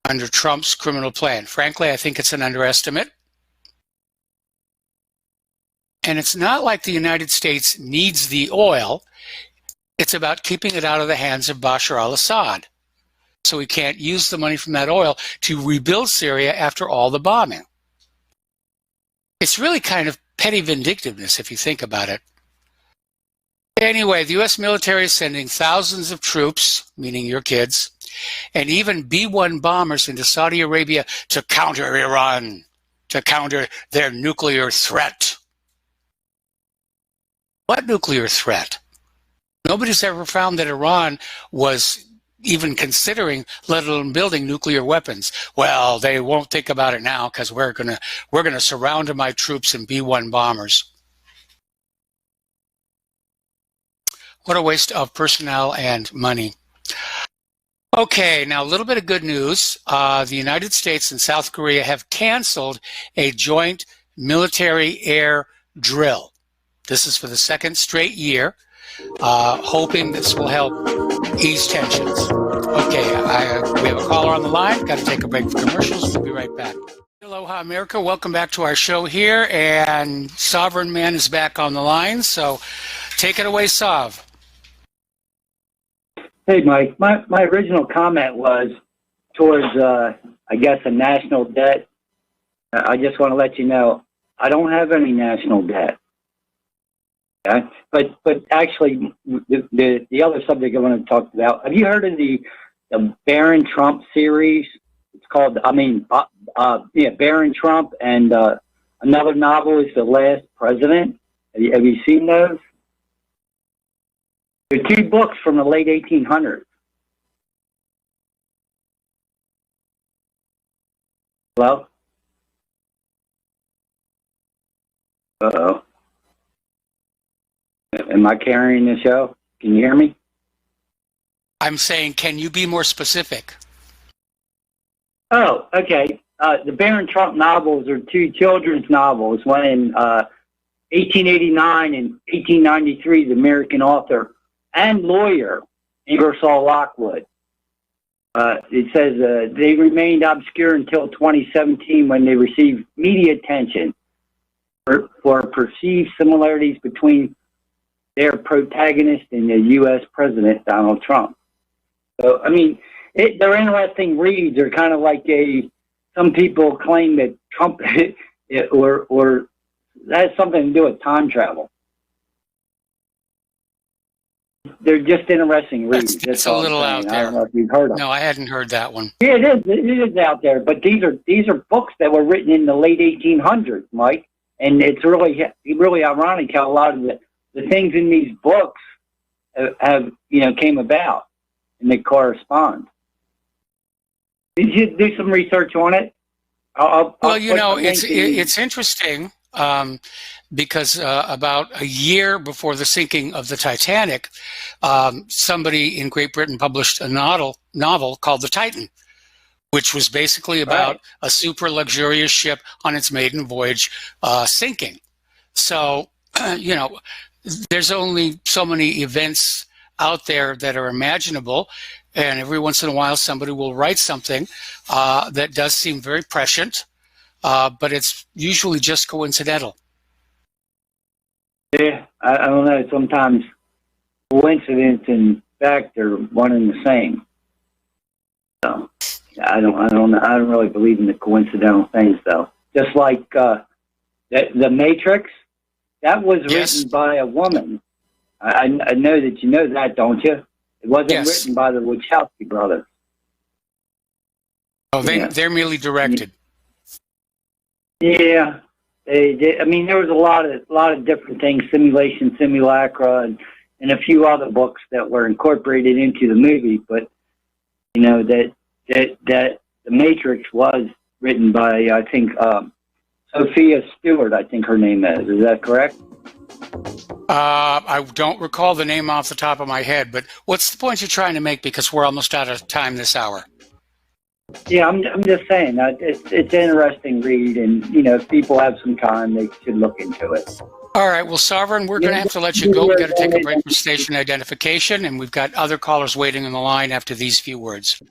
Speaker 2: under Trump's criminal plan. Frankly, I think it's an underestimate. And it's not like the United States needs the oil. It's about keeping it out of the hands of Bashar al-Assad. So we can't use the money from that oil to rebuild Syria after all the bombing. It's really kind of petty vindictiveness if you think about it. Anyway, the U.S. military is sending thousands of troops, meaning your kids, and even B-1 bombers into Saudi Arabia to counter Iran, to counter their nuclear threat. What nuclear threat? Nobody's ever found that Iran was even considering, let alone building nuclear weapons. Well, they won't think about it now because we're gonna surround my troops in B-1 bombers. What a waste of personnel and money. Okay, now a little bit of good news. The United States and South Korea have canceled a joint military air drill. This is for the second straight year, hoping this will help ease tensions. Okay, we have a caller on the line. Got to take a break for commercials. We'll be right back. Aloha, America. Welcome back to our show here. And Sovereign Man is back on the line. So take it away, Sov.
Speaker 7: Hey, Mike. My original comment was towards, I guess, a national debt. I just want to let you know, I don't have any national debt. Okay? But actually, the other subject I want to talk about, have you heard of the Barren Trump series? It's called, Barren Trump, and another novel is The Last President. Have you seen those? They're two books from the late 1800s. Hello? Uh-oh. Am I carrying the show? Can you hear me?
Speaker 2: I'm saying, can you be more specific?
Speaker 7: Oh, okay. The Barren Trump novels are two children's novels. One in 1889 and 1893, the American author and lawyer Ingersoll Lockwood. It says they remained obscure until 2017 when they received media attention for perceived similarities between their protagonist and the U.S. President, Donald Trump. So, I mean, they're interesting reads. They're kind of like some people claim that Trump or that has something to do with time travel. They're just interesting reads.
Speaker 2: It's a little out there.
Speaker 7: I don't know if you've heard of them.
Speaker 2: No, I hadn't heard that one.
Speaker 7: Yeah, it is out there. But these are books that were written in the late 1800s, Mike. And it's really ironic how a lot of the things in these books have came about, and they correspond. You should do some research on it.
Speaker 2: It's interesting. because about a year before the sinking of the Titanic, somebody in Great Britain published a novel called The Titan, which was basically about a super luxurious ship on its maiden voyage sinking. So, there's only so many events out there that are imaginable, and every once in a while somebody will write something that does seem very prescient, but it's usually just coincidental.
Speaker 7: Yeah, I don't know. Sometimes coincidence and fact are one and the same. So I don't really believe in the coincidental things, though. Just like the Matrix, that was written by a woman. I know that you know that, don't you? It wasn't written by the Wachowski brothers.
Speaker 2: Oh, they're merely directed.
Speaker 7: Yeah, they did. I mean, there was a lot of different things, Simulation, Simulacra, and a few other books that were incorporated into the movie. But that the Matrix was written by, I think, Sophia Stewart. I think her name is. Is that correct?
Speaker 2: I don't recall the name off the top of my head, but what's the point you're trying to make? Because we're almost out of time this hour.
Speaker 7: Yeah, I'm just saying that it's an interesting read, and if people have some time, they should look into it.
Speaker 2: All right, well, Sovereign, we're going to have to let you go. We've got to take a break for station identification, and we've got other callers waiting on the line after these few words.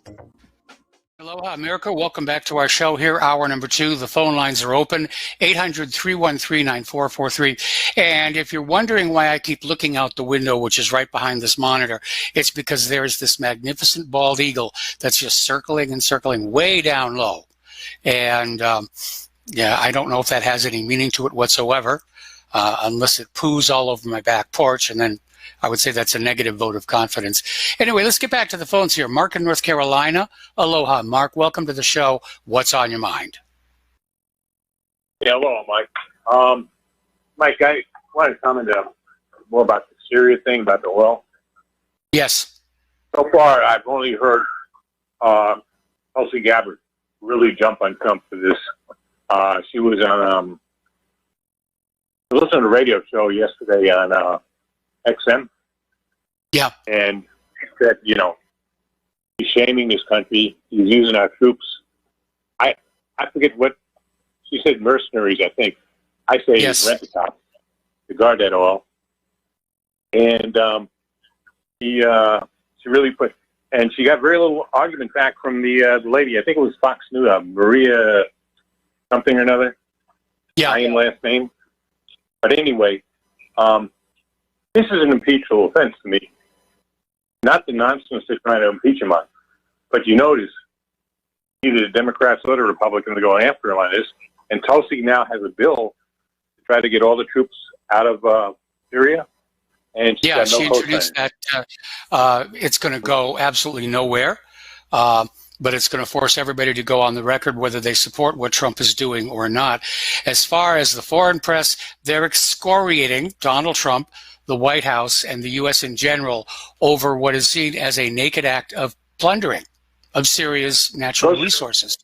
Speaker 2: Aloha, America. Welcome back to our show here, hour number 2. The phone lines are open, 800-313-9443. And if you're wondering why I keep looking out the window, which is right behind this monitor, it's because there's this magnificent bald eagle that's just circling and circling way down low. And, I don't know if that has any meaning to it whatsoever, unless it poos all over my back porch, and then I would say that's a negative vote of confidence. Anyway, let's get back to the phones here. Mark in North Carolina. Aloha, Mark. Welcome to the show. What's on your mind?
Speaker 8: Yeah, hello, Mike. Mike, I wanted to comment more about the Syria thing, about the oil.
Speaker 2: Yes.
Speaker 8: So far, I've only heard Tulsi Gabbard really jump on Trump for this. She was on I listened to a radio show yesterday on XM.
Speaker 2: Yeah.
Speaker 8: And he said, he's shaming this country. He's using our troops. I forget what she said, mercenaries, I think. I say rent-a-cop to guard that oil. And she really put, and she got very little argument back from the lady. I think it was Fox News, Maria something or another.
Speaker 2: Yeah.
Speaker 8: Italian last name. But anyway, this is an impeachable offense to me. Not the nonsense they're trying to impeach him on. But you notice either the Democrats or the Republicans are going after him on this. And Tulsi now has a bill to try to get all the troops out of Syria. And she's got no
Speaker 2: she introduced that. It's going to go absolutely nowhere. But it's going to force everybody to go on the record whether they support what Trump is doing or not. As far as the foreign press, they're excoriating Donald Trump, the White House, and the U.S. in general over what is seen as a naked act of plundering of Syria's natural resources.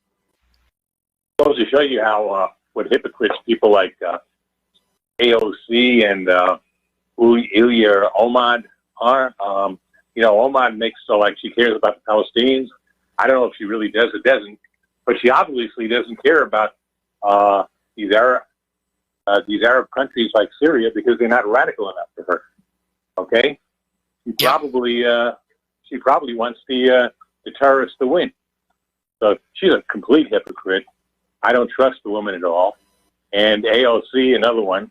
Speaker 8: Goes to show you how what hypocrites people like AOC and Ilya Omad are. Omad makes so like she cares about the Palestinians. I don't know if she really does or doesn't, but she obviously doesn't care about these Arab countries like Syria because they're not radical enough for her. Okay, she probably wants the terrorists to win. So she's a complete hypocrite. I don't trust the woman at all. And AOC, another one.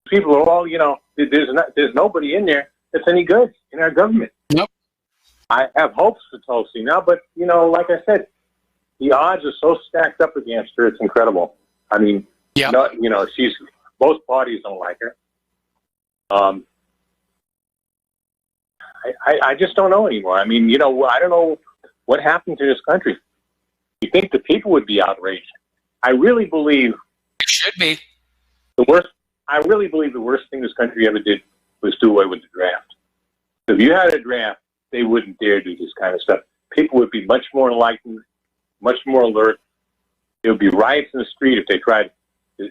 Speaker 8: People are all, there's nobody in there that's any good in our government.
Speaker 2: Nope.
Speaker 8: I have hopes for Tulsi now, but, like I said, the odds are so stacked up against her, it's incredible. I mean, she's, both parties don't like her. I just don't know anymore. I mean, I don't know what happened to this country. You think the people would be outraged. I really believe
Speaker 2: it should be.
Speaker 8: I really believe the worst thing this country ever did was do away with the draft. If you had a draft, they wouldn't dare do this kind of stuff. People would be much more enlightened, much more alert. There would be riots in the street if they tried to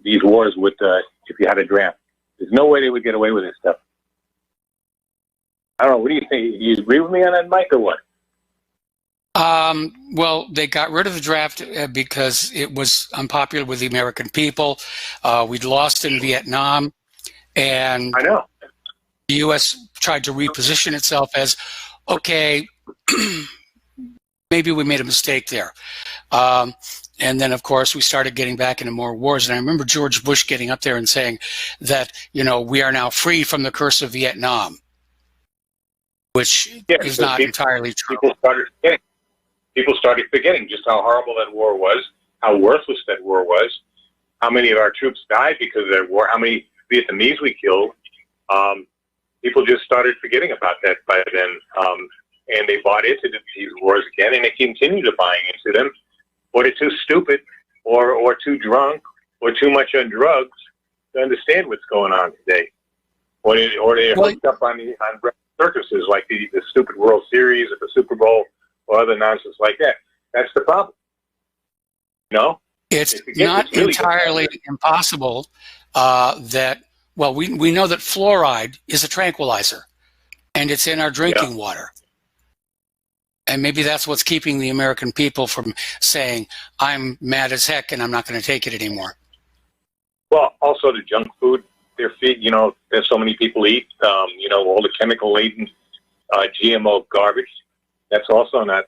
Speaker 8: these wars with if you had a draft. There's no way they would get away with this stuff. I don't know. What do you think? Do you agree with me on that, Mike, or what?
Speaker 2: Well, they got rid of the draft because it was unpopular with the American people. We'd lost in Vietnam, and
Speaker 8: I know
Speaker 2: the U.S. tried to reposition itself as, okay, maybe we made a mistake there. And then, of course, we started getting back into more wars. And I remember George Bush getting up there and saying that, we are now free from the curse of Vietnam, which is not entirely true.
Speaker 8: People started forgetting just how horrible that war was, how worthless that war was, how many of our troops died because of that war, how many Vietnamese we killed. People just started forgetting about that by then. And they bought into these wars again, and they continue to buying into them. Or they're too stupid, or too drunk, or too much on drugs to understand what's going on today. Or they're hooked up on circuses like the stupid World Series or the Super Bowl or other nonsense like that. That's the problem.
Speaker 2: It's not really entirely impossible that, well, we know that fluoride is a tranquilizer, and it's in our drinking water. And maybe that's what's keeping the American people from saying, I'm mad as heck and I'm not going to take it anymore.
Speaker 8: Well, also the junk food they're feed, that so many people eat, all the chemical-laden GMO garbage. That's also not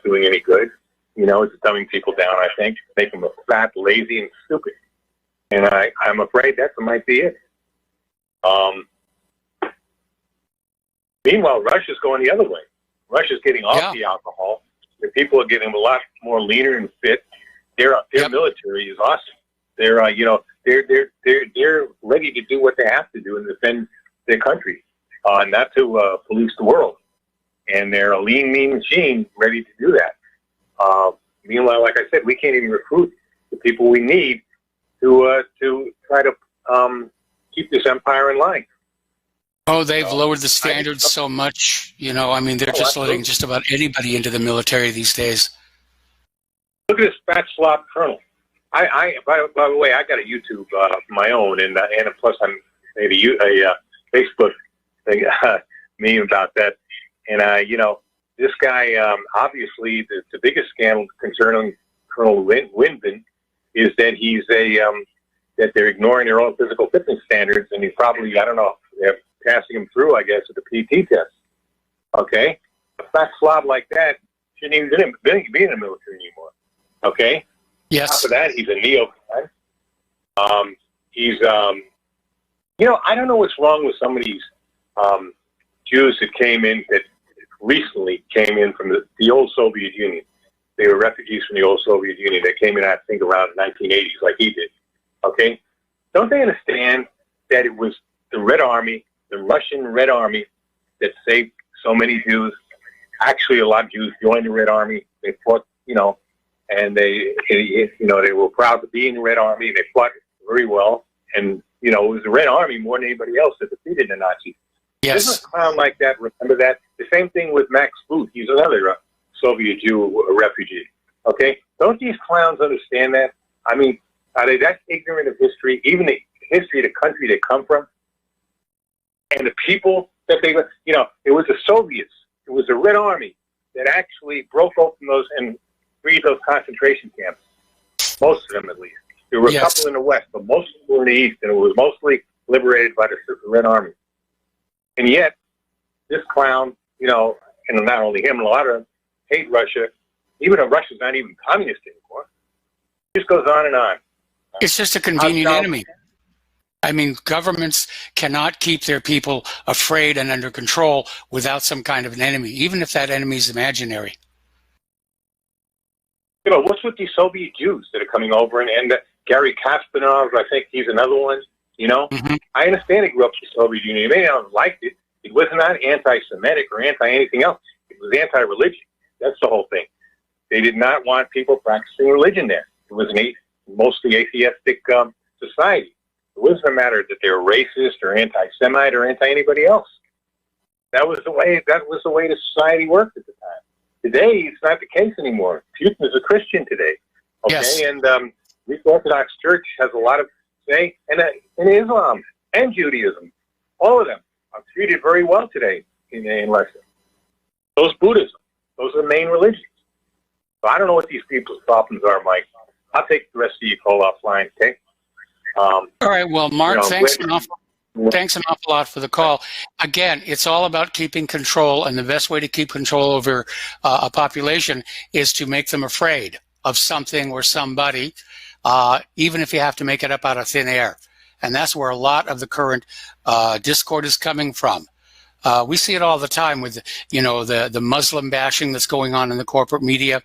Speaker 8: doing any good. It's dumbing people down, I think, making them fat, lazy, and stupid. And I'm afraid that might be it. Meanwhile, Russia's going the other way. Russia's getting off the alcohol. The people are getting a lot more leaner and fit. Their military is awesome. They're they're ready to do what they have to do and defend their country, not to police the world. And they're a lean, mean machine ready to do that. Meanwhile, like I said, we can't even recruit the people we need to try to keep this empire in line.
Speaker 2: Oh, they've lowered the standards so much. They're just letting just about anybody into the military these days.
Speaker 8: Look at this fat slob colonel. By the way, I got a YouTube of my own, and plus I made a Facebook thing, meme about that. And this guy, obviously, the biggest scandal concerning Colonel Windman is that he's that they're ignoring their own physical fitness standards, and he's probably, I don't know, they're passing him through, I guess, at the PT test. Okay? A fat slob like that shouldn't even be in the military anymore. Okay?
Speaker 2: Yes.
Speaker 8: After that, he's a neocon. He's, I don't know what's wrong with some of these Jews that recently came in from the old Soviet Union. They were refugees from the old Soviet Union. They came in, I think, around the 1980s, like he did. Okay? Don't they understand that it was the Red Army, the Russian Red Army, that saved so many Jews? Actually, a lot of Jews joined the Red Army. They fought, and they were proud to be in the Red Army. They fought very well. And, it was the Red Army more than anybody else that defeated the Nazis.
Speaker 2: Yes.
Speaker 8: There's a clown like that. Remember that? The same thing with Max Boot. He's another Soviet Jew refugee. Okay? Don't these clowns understand that? I mean, are they that ignorant of history, even the history of the country they come from? And the people that they were, it was the Soviets, it was the Red Army that actually broke open those and freed those concentration camps. Most of them, at least. There were a couple in the West, but most of them were in the East, and it was mostly liberated by the Red Army. And yet, this clown, and not only him, a lot of them hate Russia, even though Russia's not even communist anymore. It just goes on and on.
Speaker 2: It's just a convenient enemy. I mean, governments cannot keep their people afraid and under control without some kind of an enemy, even if that enemy is imaginary.
Speaker 8: What's with these Soviet Jews that are coming over? And Gary Kasparov, I think he's another one.
Speaker 2: Mm-hmm.
Speaker 8: I understand he grew up in the Soviet Union. He may not have liked it. It was not anti-Semitic or anti-anything else. It was anti-religion. That's the whole thing. They did not want people practicing religion there. It was mostly atheistic society. It wasn't a matter that they were racist or anti-Semite or anti-anybody else. That was the way the society worked at the time. Today, it's not the case anymore. Putin is a Christian today. Okay? Yes. And Greek Orthodox Church has a lot of See? And Islam and Judaism, all of them are treated very well today in Russia. Those Buddhism, those are the main religions. So I don't know what these people's problems are, Mike. I'll take the rest of your call offline, okay?
Speaker 2: All right. Well, Mark, thanks an awful lot for the call. Again, it's all about keeping control, and the best way to keep control over a population is to make them afraid of something or somebody, even if you have to make it up out of thin air. And that's where a lot of the current discord is coming from. We see it all the time with, the Muslim bashing that's going on in the corporate media,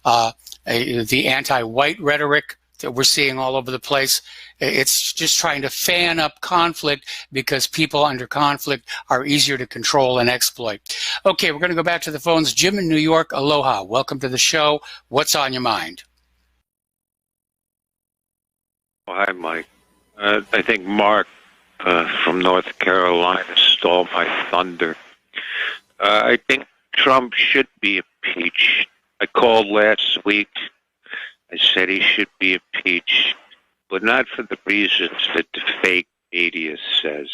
Speaker 2: the anti-white rhetoric that we're seeing all over the place. It's just trying to fan up conflict because people under conflict are easier to control and exploit. Okay, we're going to go back to the phones. Jim in New York, aloha. Welcome to the show. What's on your mind?
Speaker 9: Hi, Mike. I think Mark from North Carolina stole my thunder. I think Trump should be impeached. I called last week. I said he should be impeached, but not for the reasons that the fake media says.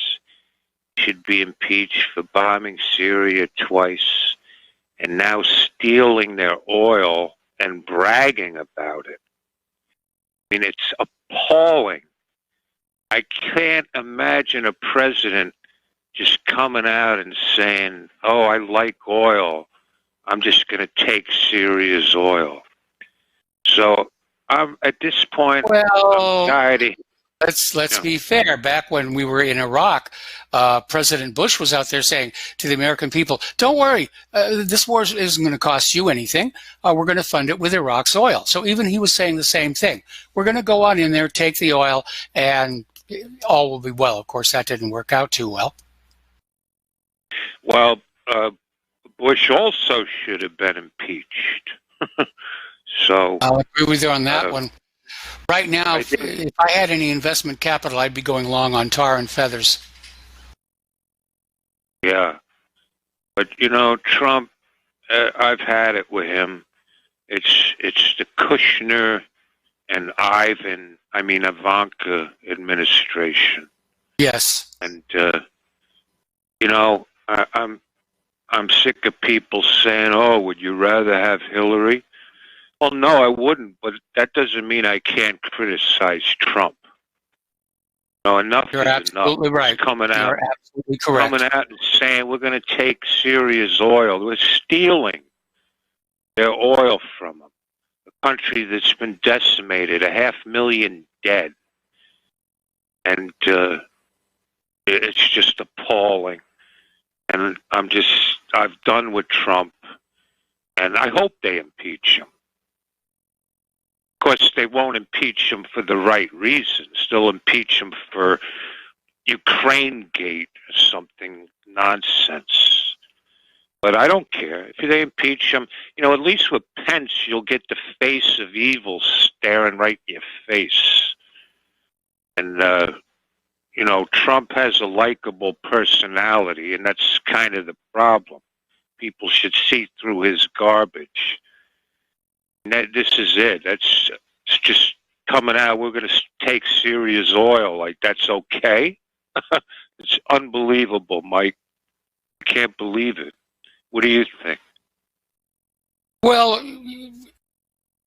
Speaker 9: He should be impeached for bombing Syria twice and now stealing their oil and bragging about it. I mean, it's appalling. I can't imagine a president just coming out and saying, oh, I like oil. I'm just going to take Syria's oil. So at this point, I'm tired.
Speaker 2: Let's be fair. Back when we were in Iraq, President Bush was out there saying to the American people, don't worry, this war isn't going to cost you anything. We're going to fund it with Iraq's oil. So even he was saying the same thing. We're going to go on in there, take the oil, and all will be well. Of course, that didn't work out too well.
Speaker 9: Well, Bush also should have been impeached. So
Speaker 2: I'll agree with you on that one. Right now, if I had any investment capital, I'd be going long on tar and feathers.
Speaker 9: Yeah. But, Trump, I've had it with him. It's the Kushner and Ivanka administration.
Speaker 2: Yes.
Speaker 9: And, I'm sick of people saying, oh, would you rather have Hillary? Well, no, I wouldn't, but that doesn't mean I can't criticize Trump. Enough
Speaker 2: You're
Speaker 9: is
Speaker 2: absolutely
Speaker 9: enough.
Speaker 2: right.
Speaker 9: Coming out,
Speaker 2: You're absolutely correct.
Speaker 9: Coming out and saying we're going to take Syria's oil. We're stealing their oil from them. A country that's been decimated, 500,000 dead. And it's just appalling. And I've done with Trump, and I hope they impeach him. Of course, they won't impeach him for the right reasons. They'll impeach him for Ukraine Gate or something nonsense. But I don't care. If they impeach him, at least with Pence, you'll get the face of evil staring right in your face. And, Trump has a likable personality, and that's kind of the problem. People should see through his garbage. This is it. It's just coming out. We're going to take Syria's oil. Like, that's okay? It's unbelievable, Mike. I can't believe it. What do you think?
Speaker 2: Well,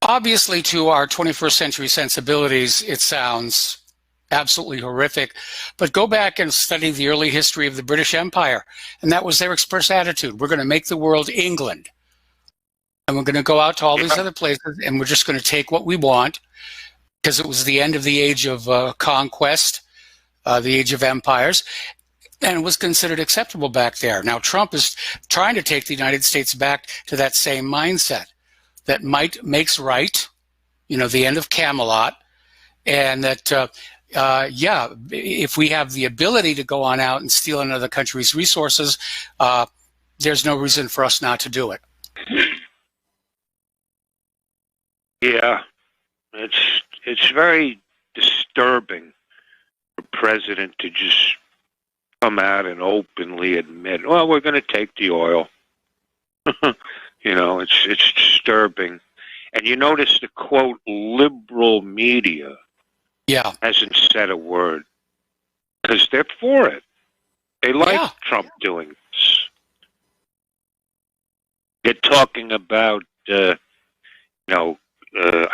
Speaker 2: obviously to our 21st century sensibilities, it sounds absolutely horrific. But go back and study the early history of the British Empire, and that was their express attitude. We're going to make the world England. And we're going to go out to all these other places, and we're just going to take what we want, because it was the end of the age of conquest, the age of empires, and it was considered acceptable back there. Now, Trump is trying to take the United States back to that same mindset, that might makes right, the end of Camelot, and that, if we have the ability to go on out and steal another country's resources, there's no reason for us not to do it.
Speaker 9: Yeah, it's very disturbing for a president to just come out and openly admit, well, we're going to take the oil. It's disturbing. And you notice the, quote, liberal media
Speaker 2: Yeah.
Speaker 9: hasn't said a word because they're for it. They like Trump doing this. They're talking about,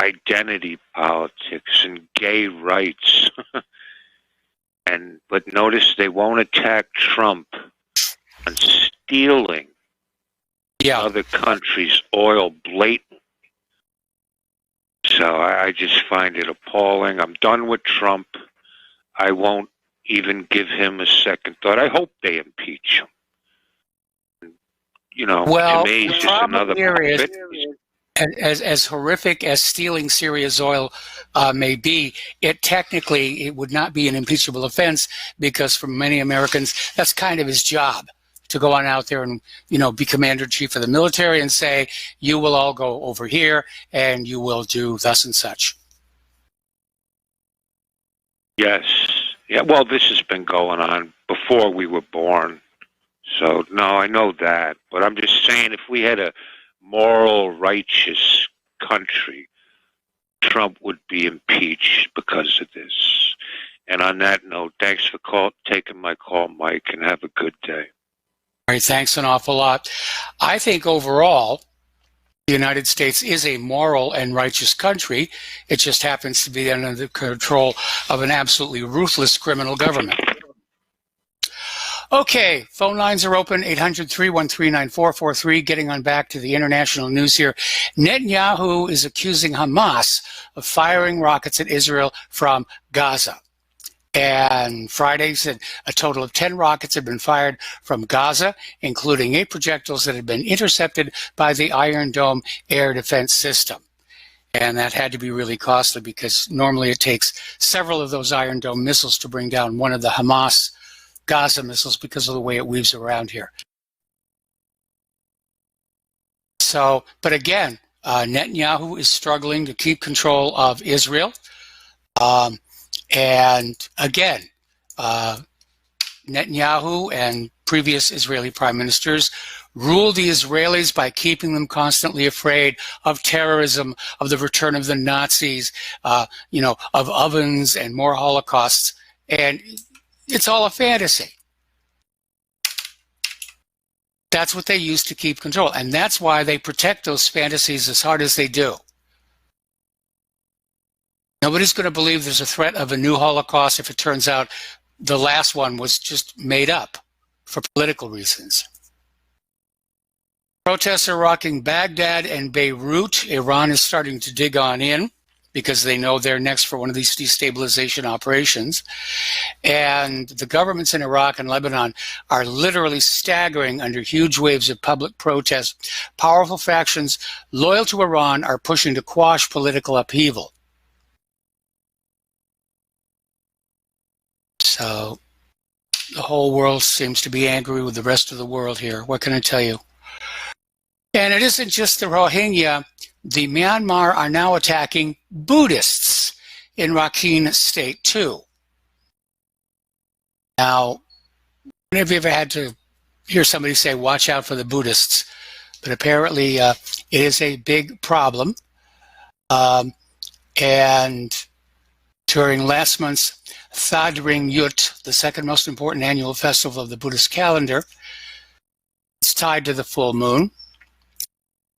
Speaker 9: identity politics and gay rights. But notice they won't attack Trump on stealing other countries' oil blatantly. So I just find it appalling. I'm done with Trump. I won't even give him a second thought. I hope they impeach him.
Speaker 2: Well,
Speaker 9: to me, he's just another puppet.
Speaker 2: As horrific as stealing Syria's oil may be, it would not be an impeachable offense because for many Americans, that's kind of his job, to go on out there and, be commander-in-chief of the military and say, you will all go over here and you will do thus and such.
Speaker 9: Yes. Yeah, well, this has been going on before we were born. So, no, I know that. But I'm just saying, if we had a moral, righteous country, Trump would be impeached because of this. And on that note, thanks for taking my call, Mike, and have a good day.
Speaker 2: All right, thanks an awful lot. I think overall, the United States is a moral and righteous country. It just happens to be under the control of an absolutely ruthless criminal government. Okay, phone lines are open, 800-313-9443. Getting on back to the international news here. Netanyahu is accusing Hamas of firing rockets at Israel from Gaza. And Friday said a total of 10 rockets had been fired from Gaza, including 8 projectiles that had been intercepted by the Iron Dome air defense system. And that had to be really costly because normally it takes several of those Iron Dome missiles to bring down one of the Hamas Gaza missiles because of the way it weaves around here. So, but again, Netanyahu is struggling to keep control of Israel. And again, Netanyahu and previous Israeli prime ministers ruled the Israelis by keeping them constantly afraid of terrorism, of the return of the Nazis, of ovens and more Holocausts. And it's all a fantasy. That's what they use to keep control. And that's why they protect those fantasies as hard as they do. Nobody's going to believe there's a threat of a new Holocaust if it turns out the last one was just made up for political reasons. Protests are rocking Baghdad and Beirut. Iran is starting to dig on in because they know they're next for one of these destabilization operations. And the governments in Iraq and Lebanon are literally staggering under huge waves of public protest. Powerful factions loyal to Iran are pushing to quash political upheaval. So the whole world seems to be angry with the rest of the world here. What can I tell you? And it isn't just the Rohingya. The Myanmar are now attacking Buddhists in Rakhine State too. Now, have you ever had to hear somebody say, watch out for the Buddhists? But apparently it is a big problem. And during last month's Thadring Yut, the second most important annual festival of the Buddhist calendar, it's tied to the full moon.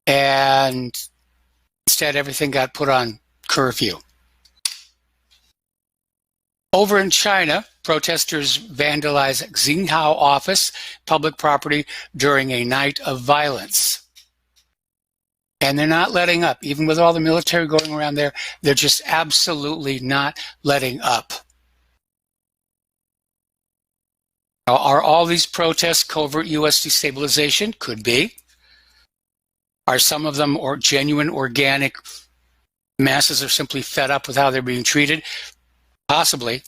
Speaker 2: And instead, everything got put on curfew. Over in China, protesters vandalized Xinhao office, public property, during a night of violence. And they're not letting up. Even with all the military going around there, they're just absolutely not letting up. Now, are all these protests covert U.S. destabilization? Could be. Are some of them genuine organic masses are simply fed up with how they're being treated? Possibly.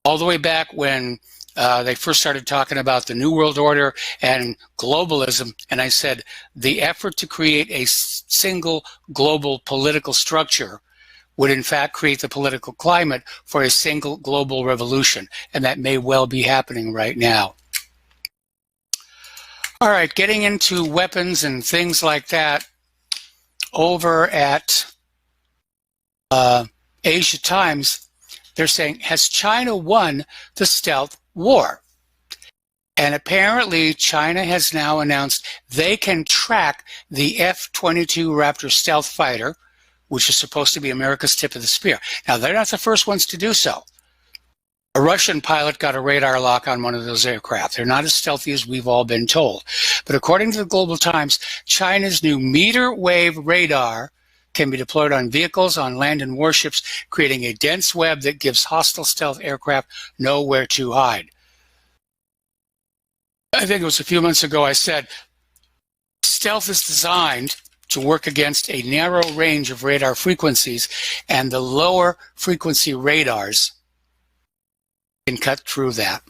Speaker 2: All the way back when they first started talking about the New World Order and globalism, and I said the effort to create a single global political structure would in fact create the political climate for a single global revolution, and that may well be happening right now. All right, getting into weapons and things like that, over at Asia Times, they're saying, has China won the stealth war? And apparently China has now announced they can track the F-22 Raptor stealth fighter, which is supposed to be America's tip of the spear. Now, they're not the first ones to do so. A Russian pilot got a radar lock on one of those aircraft. They're not as stealthy as we've all been told. But according to the Global Times, China's new meter wave radar can be deployed on vehicles, on land, and warships, creating a dense web that gives hostile stealth aircraft nowhere to hide. I think it was a few months ago I said, stealth is designed to work against a narrow range of radar frequencies, and the lower frequency radars can cut through that.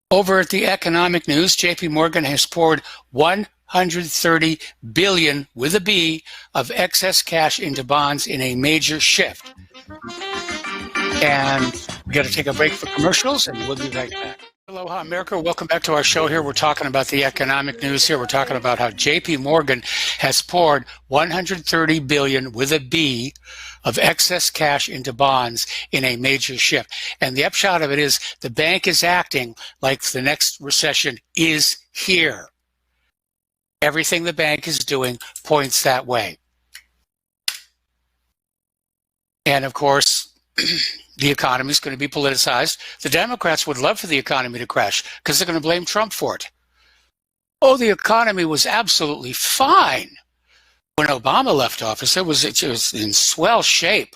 Speaker 2: Over at the economic news, JP Morgan has poured $130 billion with a B of excess cash into bonds in a major shift. And we got to take a break for commercials, and we'll be right back. Aloha, America. Welcome back to our show here. We're talking about the economic news here. We're talking about how JP Morgan has poured $130 billion with a B of excess cash into bonds in a major shift. And the upshot of it is the bank is acting like the next recession is here. Everything the bank is doing points that way. And of course, the economy is going to be politicized. The Democrats would love for the economy to crash because they're going to blame Trump for it. Oh, the economy was absolutely fine when Obama left office. It was in swell shape.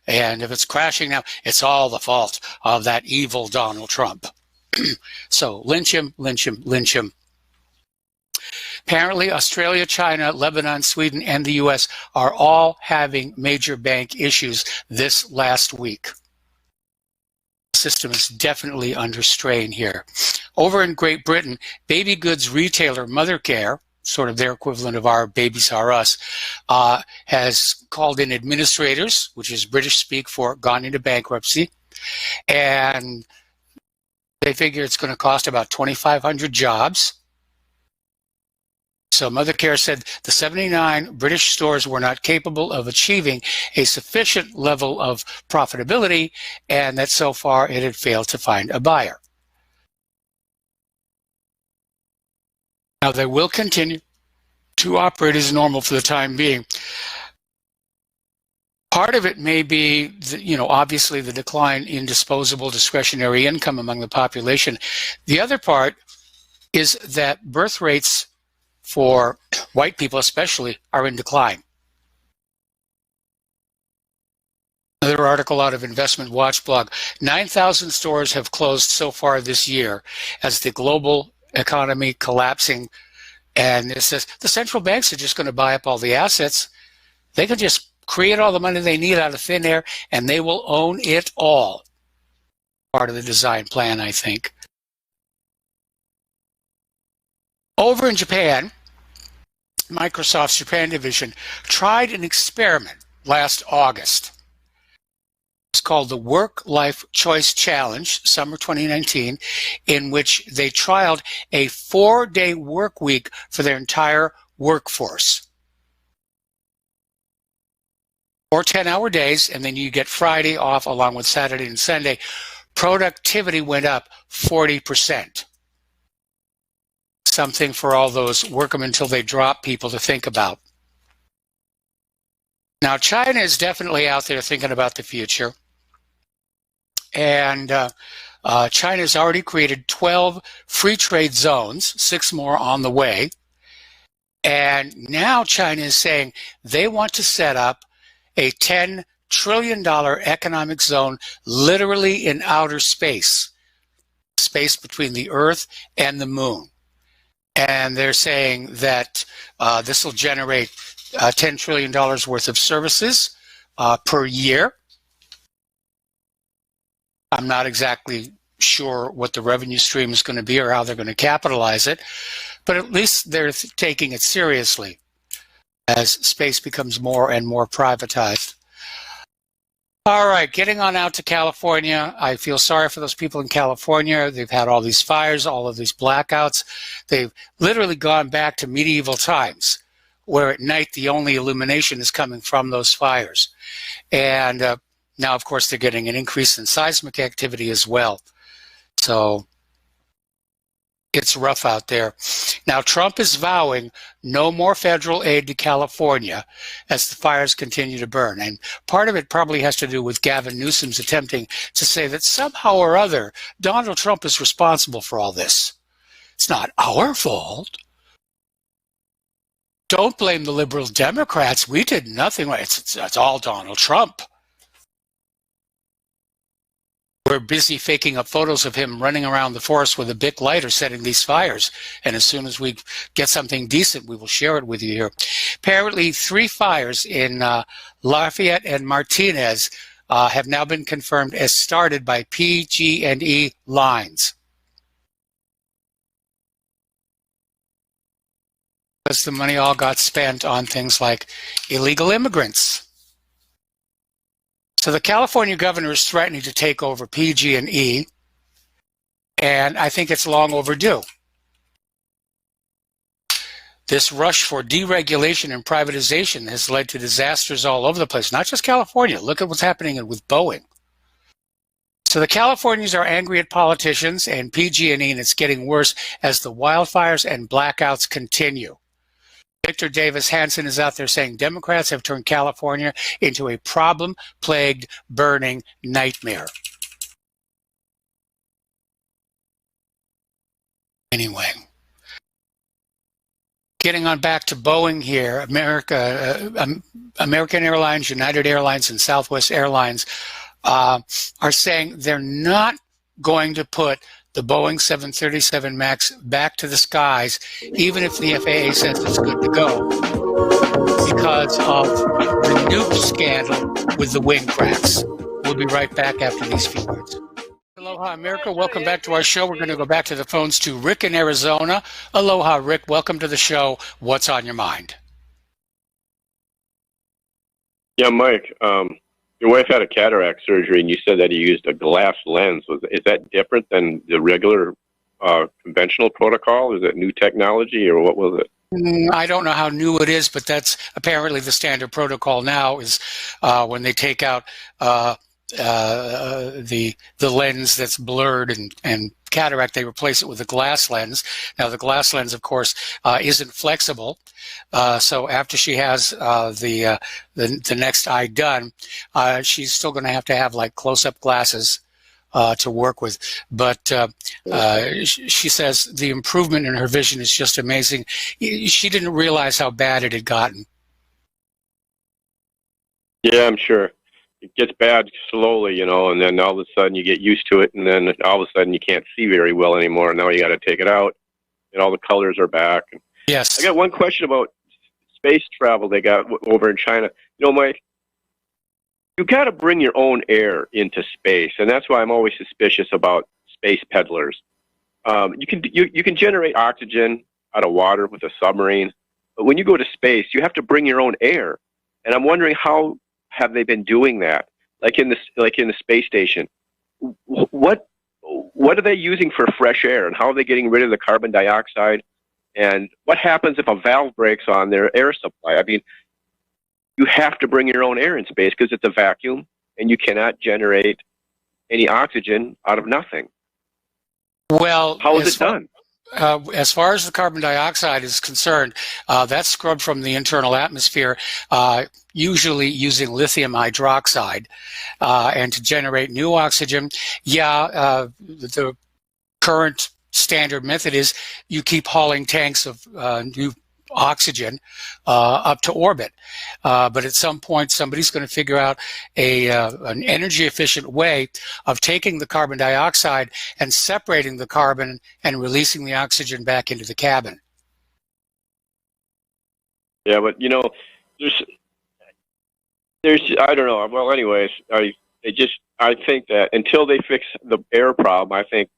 Speaker 2: And if it's crashing now, it's all the fault of that evil Donald Trump. So lynch him, lynch him, lynch him. Apparently, Australia, China, Lebanon, Sweden, and the U.S. are all having major bank issues this last week. The system is definitely under strain here. Over in Great Britain, baby goods retailer Mothercare, sort of their equivalent of our Babies R Us, has called in administrators, which is British speak for gone into bankruptcy, and they figure it's going to cost about 2,500 jobs. So Mothercare said the 79 British stores were not capable of achieving a sufficient level of profitability, and that so far it had failed to find a buyer. Now they will continue to operate as normal for the time being. Part of it may be, obviously the decline in disposable discretionary income among the population. The other part is that birth rates for white people especially are in decline. Another article out of Investment Watch blog, 9,000 stores have closed so far this year as the global economy collapsing. And it says the central banks are just going to buy up all the assets. They can just create all the money they need out of thin air and they will own it all. Part of the design plan, I think. Over in Japan, Microsoft's Japan division tried an experiment last August. It's called the Work-Life Choice Challenge, summer 2019, in which they trialed a 4-day work week for their entire workforce. 4 10-hour days, and then you get Friday off along with Saturday and Sunday. Productivity went up 40%. Something for all those work them until they drop people to think about. Now, China is definitely out there thinking about the future. And China has already created 12 free trade zones, 6 more on the way. And now China is saying they want to set up a $10 trillion economic zone literally in outer space, space between the Earth and the moon. And they're saying that this will generate $10 trillion worth of services per year. I'm not exactly sure what the revenue stream is going to be or how they're going to capitalize it, but at least they're taking it seriously as space becomes more and more privatized. All right, getting on out to California. I feel sorry for those people in California. They've had all these fires, all of these blackouts. They've literally gone back to medieval times, where at night the only illumination is coming from those fires. And Now, of course, they're getting an increase in seismic activity as well. So it's rough out there. Now, Trump is vowing no more federal aid to California as the fires continue to burn. And part of it probably has to do with Gavin Newsom's attempting to say that somehow or other, Donald Trump is responsible for all this. It's not our fault. Don't blame the liberal Democrats. We did nothing. It's all Donald Trump. We're busy faking up photos of him running around the forest with a Bic lighter setting these fires. And as soon as we get something decent, we will share it with you here. Apparently, 3 fires in Lafayette and Martinez have now been confirmed as started by PG&E lines. Because the money all got spent on things like illegal immigrants. So the California governor is threatening to take over PG&E, and I think it's long overdue. This rush for deregulation and privatization has led to disasters all over the place, not just California. Look at what's happening with Boeing. So the Californians are angry at politicians and PG&E, and it's getting worse as the wildfires and blackouts continue. Victor Davis Hanson is out there saying Democrats have turned California into a problem-plagued, burning nightmare. Anyway, getting on back to Boeing here, American Airlines, United Airlines, and Southwest Airlines are saying they're not going to put the Boeing 737 MAX back to the skies, even if the FAA says it's good to go, because of the nuke scandal with the wing cracks. We'll be right back after these few words. Aloha, America. Welcome back to our show. We're going to go back to the phones to Rick in Arizona. Aloha, Rick. Welcome to the show. What's on your mind?
Speaker 10: Yeah, Mike. Your wife had a cataract surgery, and you said that you used a glass lens. Is that different than the regular conventional protocol? Is it new technology, or what was it?
Speaker 2: I don't know how new it is, but that's apparently the standard protocol now is when they take out the lens that's blurred and cataract, they replace it with a glass lens. Now, the glass lens, of course, isn't flexible. So after she has the next eye done, she's still going to have like close-up glasses to work with. But she says the improvement in her vision is just amazing. She didn't realize how bad it had gotten.
Speaker 10: Yeah, I'm sure. It gets bad slowly, and then all of a sudden you get used to it, and then all of a sudden you can't see very well anymore, and now you got to take it out, and all the colors are back.
Speaker 2: Yes.
Speaker 10: I got one question about space travel they got over in China. Mike, you got to bring your own air into space, and that's why I'm always suspicious about space peddlers. You can generate oxygen out of water with a submarine, but when you go to space, you have to bring your own air, and I'm wondering how have they been doing that? Like in the space station, what are they using for fresh air, and how are they getting rid of the carbon dioxide? And what happens if a valve breaks on their air supply? I mean, you have to bring your own air in space because it's a vacuum, and you cannot generate any oxygen out of nothing.
Speaker 2: Well,
Speaker 10: how is it done?
Speaker 2: As far as the carbon dioxide is concerned, that's scrubbed from the internal atmosphere, usually using lithium hydroxide. And to generate new oxygen, the current standard method is you keep hauling tanks of new oxygen up to orbit. But at some point, somebody's going to figure out an energy-efficient way of taking the carbon dioxide and separating the carbon and releasing the oxygen back into the cabin.
Speaker 10: Yeah, but there's I don't know. Well, anyways, I think that until they fix the air problem, I think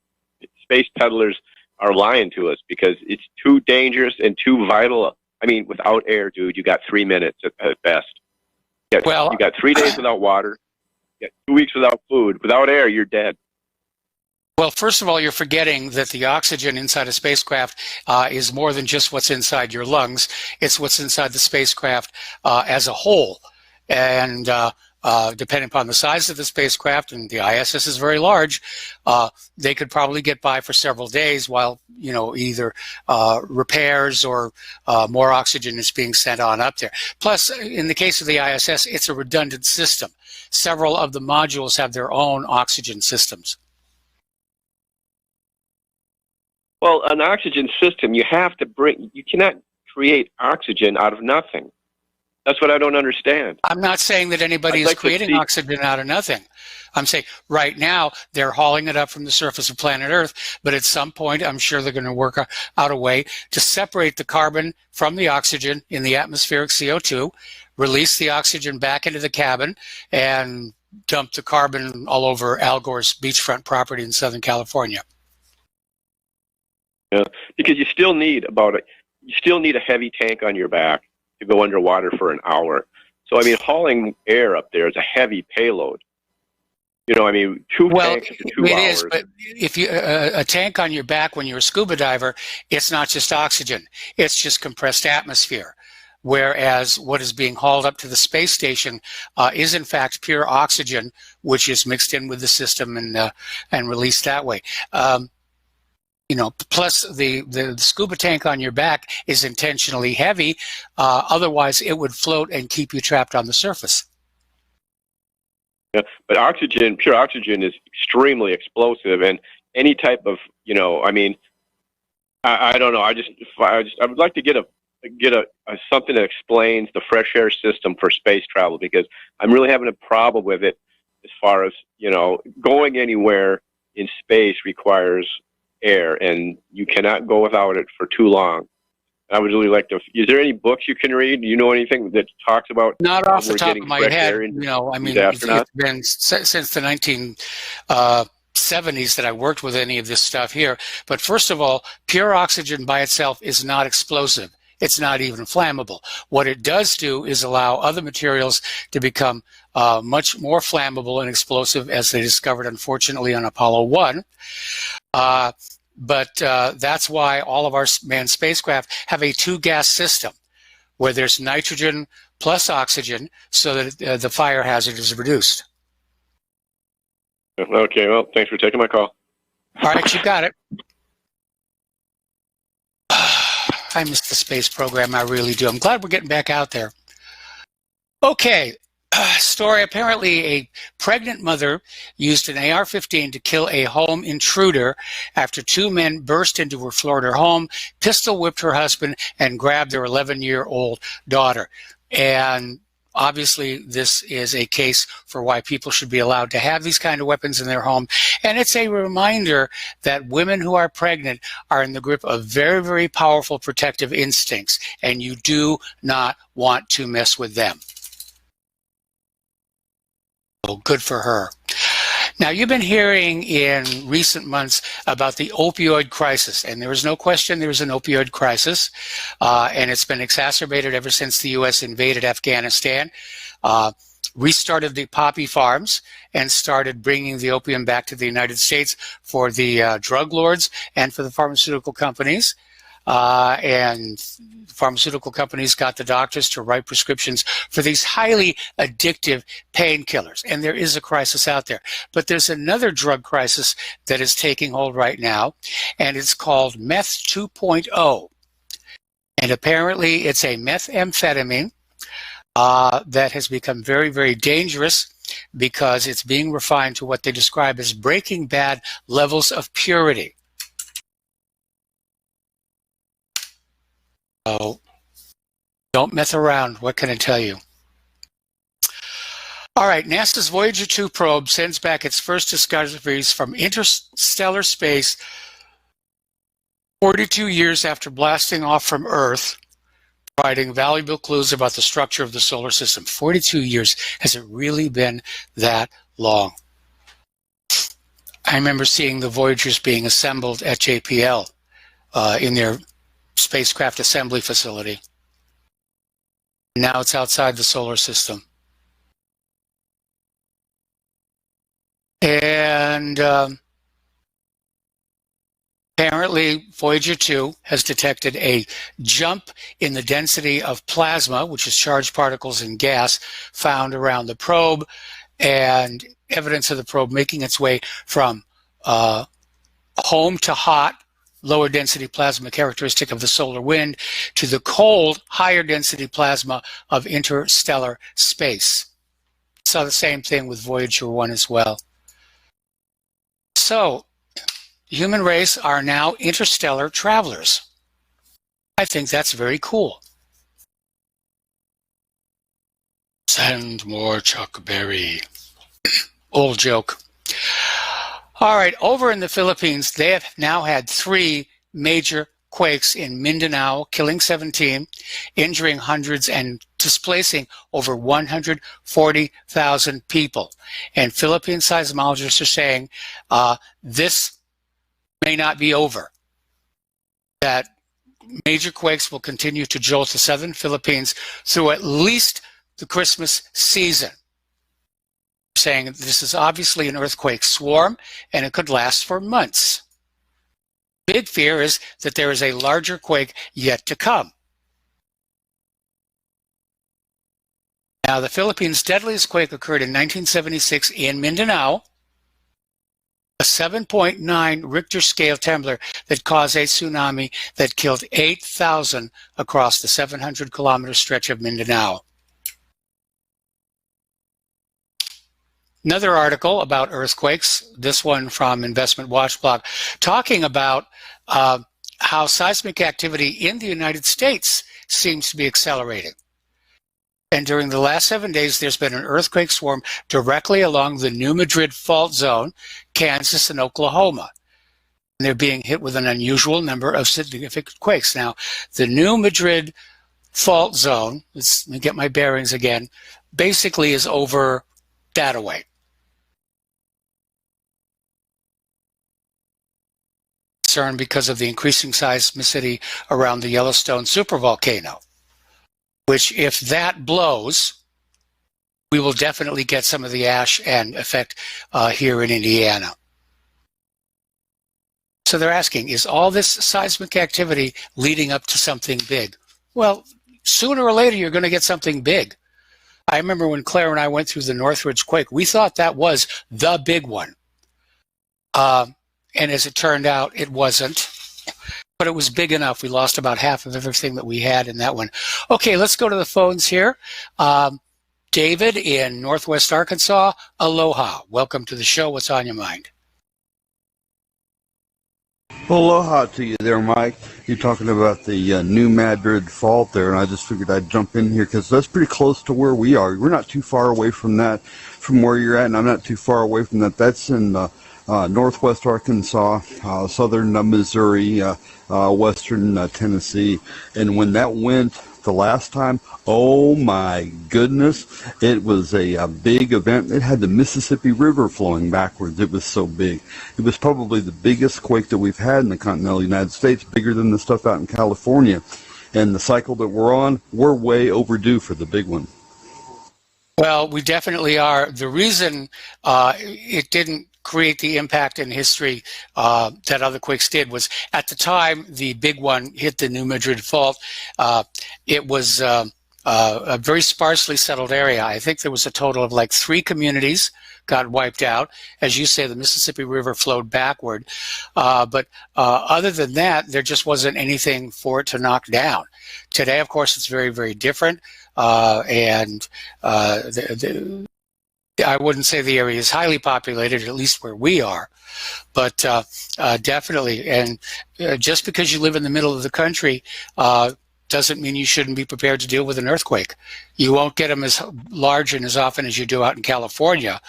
Speaker 10: space peddlers are lying to us because it's too dangerous and too vital. I mean, without air, dude, you got 3 minutes at best. You got 3 days without water. You got 2 weeks without food. Without air, you're dead.
Speaker 2: Well, first of all, you're forgetting that the oxygen inside a spacecraft is more than just what's inside your lungs. It's what's inside the spacecraft as a whole. And depending upon the size of the spacecraft, and the ISS is very large, they could probably get by for several days while, either repairs or more oxygen is being sent on up there. Plus, in the case of the ISS, it's a redundant system. Several of the modules have their own oxygen systems.
Speaker 10: Well, an oxygen system, you cannot create oxygen out of nothing. That's what I don't understand.
Speaker 2: I'm not saying that anybody is creating oxygen out of nothing. I'm saying right now they're hauling it up from the surface of planet Earth, but at some point I'm sure they're going to work out a way to separate the carbon from the oxygen in the atmospheric CO2, release the oxygen back into the cabin, and dump the carbon all over Al Gore's beachfront property in Southern California.
Speaker 10: Yeah, because you still need a heavy tank on your back to go underwater for an hour. So, hauling air up there is a heavy payload. Two tanks for 2 hours.
Speaker 2: It is, but if you a tank on your back when you're a scuba diver, it's not just oxygen. It's just compressed atmosphere. Whereas what is being hauled up to the space station is in fact pure oxygen, which is mixed in with the system and released that way. Plus the scuba tank on your back is intentionally heavy. Otherwise, it would float and keep you trapped on the surface.
Speaker 10: Yeah, but pure oxygen is extremely explosive, and any type of, I don't know. I would like to get something that explains the fresh air system for space travel, because I'm really having a problem with it as far as, going anywhere in space requires air, and you cannot go without it for too long. I would really like to. Is there any books you can read? Do you know anything that talks about?
Speaker 2: Not off the top of my head. It's been since the 1970s that I worked with any of this stuff here. But first of all, pure oxygen by itself is not explosive. It's not even flammable. What it does do is allow other materials to become much more flammable and explosive, as they discovered, unfortunately, on Apollo 1. But that's why all of our manned spacecraft have a 2-gas system, where there's nitrogen plus oxygen, so that the fire hazard is reduced.
Speaker 10: Okay, well, thanks for taking my call.
Speaker 2: All right, you got it. I miss the space program, I really do. I'm glad we're getting back out there. Okay. Story. Apparently, a pregnant mother used an AR-15 to kill a home intruder after 2 men burst into her Florida home, pistol whipped her husband, and grabbed their 11-year-old daughter. And obviously, this is a case for why people should be allowed to have these kind of weapons in their home. And it's a reminder that women who are pregnant are in the grip of very, very powerful protective instincts, and you do not want to mess with them. Good for her. Now, you've been hearing in recent months about the opioid crisis, and there is no question there is an opioid crisis, and it's been exacerbated ever since the U.S. invaded Afghanistan, restarted the poppy farms, and started bringing the opium back to the United States for the drug lords and for the pharmaceutical companies. And pharmaceutical companies got the doctors to write prescriptions for these highly addictive painkillers. And there is a crisis out there. But there's another drug crisis that is taking hold right now, and it's called Meth 2.0. And apparently it's a methamphetamine that has become very, very dangerous because it's being refined to what they describe as Breaking Bad levels of purity. So don't mess around. What can I tell you? All right, NASA's Voyager 2 probe sends back its first discoveries from interstellar space 42 years after blasting off from Earth, providing valuable clues about the structure of the solar system. 42 years. Has it really been that long? I remember seeing the Voyagers being assembled at JPL in their spacecraft assembly facility. Now it's outside the solar system. And Apparently, Voyager 2 has detected a jump in the density of plasma, which is charged particles in gas, found around the probe, and evidence of the probe making its way from home to hot, lower density plasma characteristic of the solar wind, to the cold, higher density plasma of interstellar space. Saw the same thing with Voyager 1 as well. So, the human race are now interstellar travelers. I think that's very cool. Send more Chuck Berry. Old joke. All right, over in the Philippines, they have now had 3 major quakes in Mindanao, killing 17, injuring hundreds, and displacing over 140,000 people. And Philippine seismologists are saying this may not be over, that major quakes will continue to jolt the southern Philippines through at least the Christmas season. Saying this is obviously an earthquake swarm and it could last for months. Big fear is that there is a larger quake yet to come. Now, the Philippines' deadliest quake occurred in 1976 in Mindanao, a 7.9 Richter scale trembler that caused a tsunami that killed 8,000 across the 700-kilometer stretch of Mindanao. Another article about earthquakes, this one from Investment Watch blog, talking about how seismic activity in the United States seems to be accelerating. And during the last 7 days, there's been an earthquake swarm directly along the New Madrid fault zone, Kansas and Oklahoma. And they're being hit with an unusual number of significant quakes. Now, the New Madrid fault zone, let me get my bearings again, basically is over that away. Concern because of the increasing seismicity around the Yellowstone supervolcano, which if that blows, we will definitely get some of the ash and effect here in Indiana. So they're asking, is all this seismic activity leading up to something big? Well, sooner or later, you're going to get something big. I remember when Claire and I went through the Northridge quake, we thought that was the big one. And as it turned out, it wasn't. But it was big enough. We lost about half of everything that we had in that one. Okay, let's go to the phones here. David in Northwest Arkansas, aloha. Welcome to the show. What's on your mind?
Speaker 11: Aloha to you there, Mike. You're talking about the New Madrid fault there, and I just figured I'd jump in here because that's pretty close to where we are. We're not too far away from that, from where you're at, and I'm not too far away from that. That's in Northwest Arkansas, southern Missouri, western Tennessee. And when that went the last time, oh my goodness, it was a big event. It had the Mississippi River flowing backwards. It was so big. It was probably the biggest quake that we've had in the continental United States, bigger than the stuff out in California. And the cycle that we're on, we're way overdue for the big one.
Speaker 2: Well, we definitely are. The reason it didn't create the impact in history that other quakes did was at the time the big one hit the New Madrid fault. It was a very sparsely settled area. I think there was a total of like 3 communities got wiped out. As you say, the Mississippi River flowed backward. But other than that, there just wasn't anything for it to knock down. Today, of course, it's very, very different. I wouldn't say the area is highly populated, at least where we are, but definitely. And just because you live in the middle of the country doesn't mean you shouldn't be prepared to deal with an earthquake. You won't get them as large and as often as you do out in California.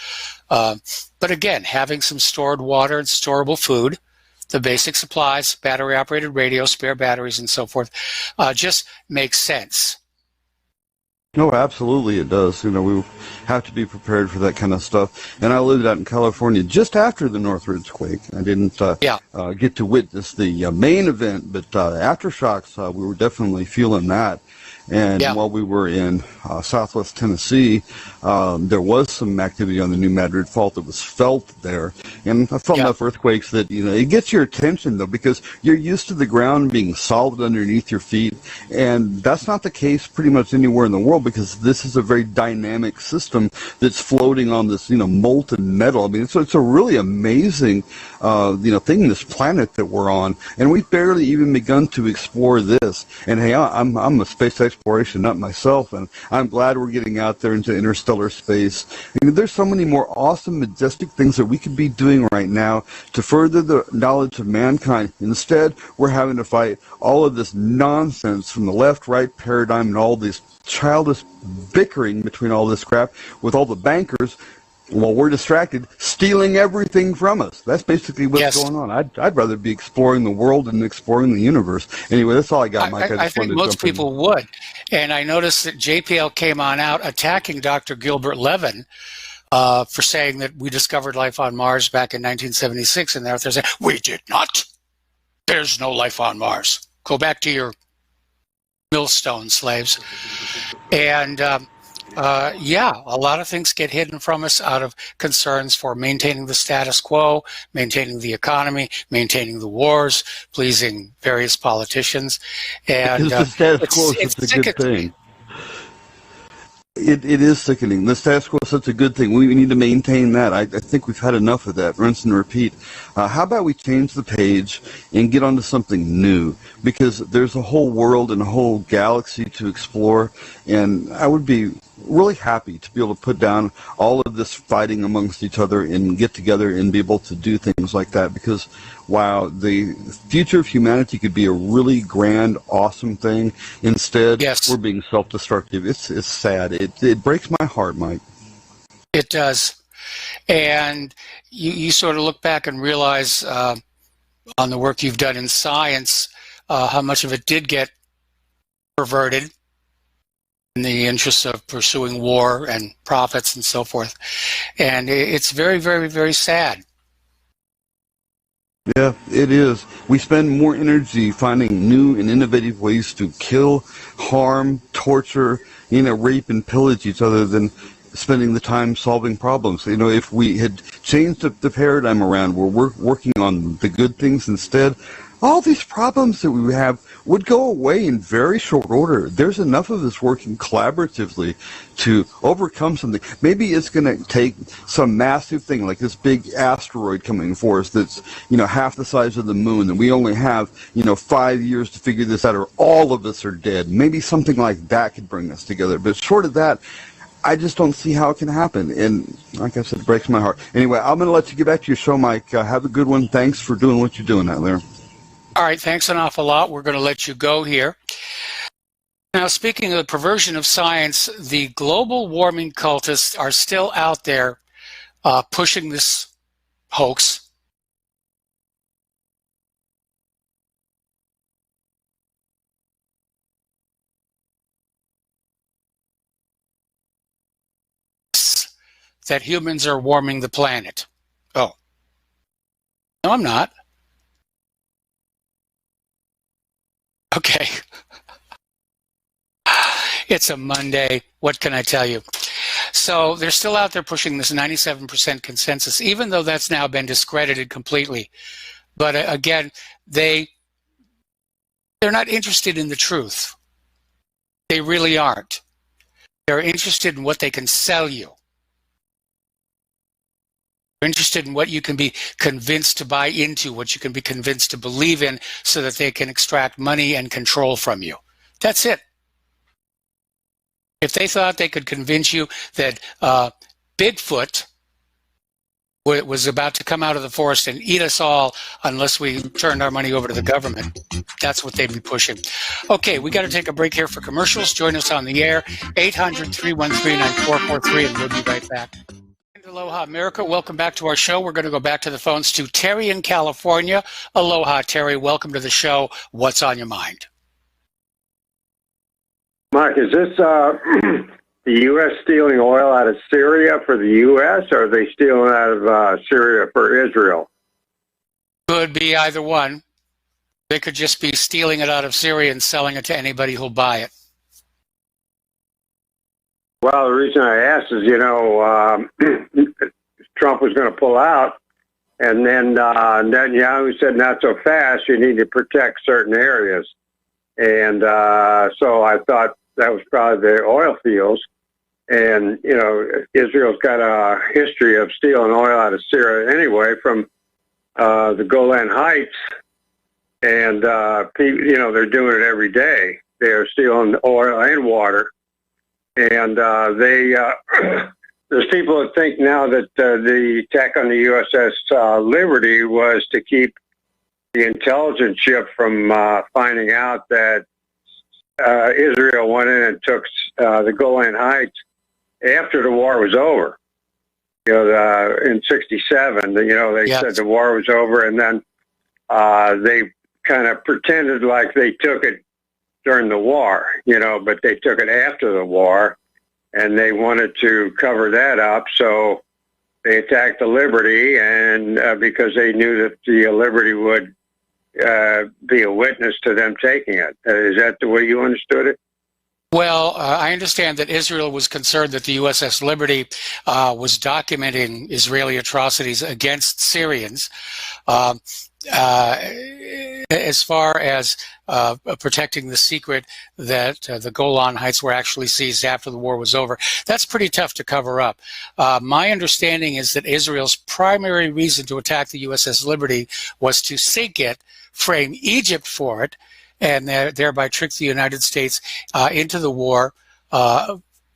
Speaker 2: But again, having some stored water and storable food, the basic supplies, battery-operated radio, spare batteries, and so forth, just makes sense.
Speaker 11: No, absolutely it does. You know, we have to be prepared for that kind of stuff. And I lived out in California just after the Northridge quake. I didn't get to witness the main event, but aftershocks, we were definitely feeling that. And
Speaker 2: Yeah.
Speaker 11: while we were in southwest Tennessee, there was some activity on the New Madrid Fault that was felt there. And I felt enough earthquakes that, it gets your attention, though, because you're used to the ground being solid underneath your feet. And that's not the case pretty much anywhere in the world, because this is a very dynamic system that's floating on this, molten metal. I mean, it's a really amazing, thing, this planet that we're on. And we've barely even begun to explore this. And hey, I'm a space exploration nut myself, and I'm glad we're getting out there into interstellar space. I mean, there's so many more awesome, majestic things that we could be doing right now to further the knowledge of mankind. Instead, we're having to fight all of this nonsense from the left-right paradigm and all this childish bickering between all this crap with all the bankers, while we're distracted, stealing everything from us. That's basically what's going on. I'd rather be exploring the world than exploring the universe. Anyway, that's all I got, Mike.
Speaker 2: I think most people would. And I noticed that JPL came on out attacking Dr. Gilbert Levin for saying that we discovered life on Mars back in 1976. And they're out there saying, we did not. There's no life on Mars. Go back to your millstone, slaves. And a lot of things get hidden from us out of concerns for maintaining the status quo, maintaining the economy, maintaining the wars, pleasing various politicians. And
Speaker 11: the status quo is such a good thing. It is sickening. The status quo is such a good thing. We need to maintain that. I think we've had enough of that. Rinse and repeat. How about we change the page and get onto something new? Because there's a whole world and a whole galaxy to explore, and I would be really happy to be able to put down all of this fighting amongst each other and get together and be able to do things like that, because wow, the future of humanity could be a really grand, awesome thing. Instead, we're being self-destructive. It's sad. It breaks my heart, Mike.
Speaker 2: It does. And you sort of look back and realize on the work you've done in science, how much of it did get perverted in the interest of pursuing war and profits and so forth. And it's very, very, very sad.
Speaker 11: Yeah, it is. We spend more energy finding new and innovative ways to kill, harm, torture, rape and pillage each other than spending the time solving problems. If we had changed the paradigm around where we're working on the good things instead, all these problems that we have would go away in very short order. There's enough of us working collaboratively to overcome something. Maybe it's going to take some massive thing like this big asteroid coming for us that's, half the size of the moon, and we only have, 5 years to figure this out, or all of us are dead. Maybe something like that could bring us together. But short of that, I just don't see how it can happen. And like I said, it breaks my heart. Anyway, I'm going to let you get back to your show, Mike. Have a good one. Thanks for doing what you're doing out there.
Speaker 2: All right, thanks an awful lot. We're going to let you go here. Now, speaking of the perversion of science, the global warming cultists are still out there pushing this hoax. That humans are warming the planet. Oh. No, I'm not. Okay. It's a Monday. What can I tell you? So they're still out there pushing this 97% consensus, even though that's now been discredited completely. But again, they're not interested in the truth. They really aren't. They're interested in what they can sell you. They're interested in what you can be convinced to buy into, what you can be convinced to believe in, so that they can extract money and control from you. That's it. If they thought they could convince you that Bigfoot was about to come out of the forest and eat us all unless we turned our money over to the government, that's what they'd be pushing. Okay, we got to take a break here for commercials. Join us on the air, 800-313-9443, and we'll be right back. Aloha, America. Welcome back to our show. We're going to go back to the phones to Terry in California. Aloha, Terry. Welcome to the show. What's on your mind?
Speaker 12: Mark, is this the U.S. stealing oil out of Syria for the U.S., or are they stealing out of Syria for Israel?
Speaker 2: Could be either one. They could just be stealing it out of Syria and selling it to anybody who'll buy it.
Speaker 12: Well, the reason I asked is, Trump was going to pull out, and then Netanyahu said, not so fast, you need to protect certain areas. And so I thought that was probably the oil fields. And, Israel's got a history of stealing oil out of Syria anyway from the Golan Heights. And, they're doing it every day. They're stealing oil and water. And there's people that think now that the attack on the USS Liberty was to keep the intelligence ship from finding out that Israel went in and took the Golan Heights after the war was over. In '67, they said the war was over, and then they kind of pretended like they took it during the war, but they took it after the war, and they wanted to cover that up, so they attacked the Liberty, and because they knew that the Liberty would be a witness to them taking it. Is that the way you understood it?
Speaker 2: Well, I understand that Israel was concerned that the USS Liberty was documenting Israeli atrocities against Syrians. As far as protecting the secret that the Golan Heights were actually seized after the war was over, that's pretty tough to cover up. My understanding is that Israel's primary reason to attack the USS Liberty was to sink it, frame Egypt for it, and thereby trick the United States into the war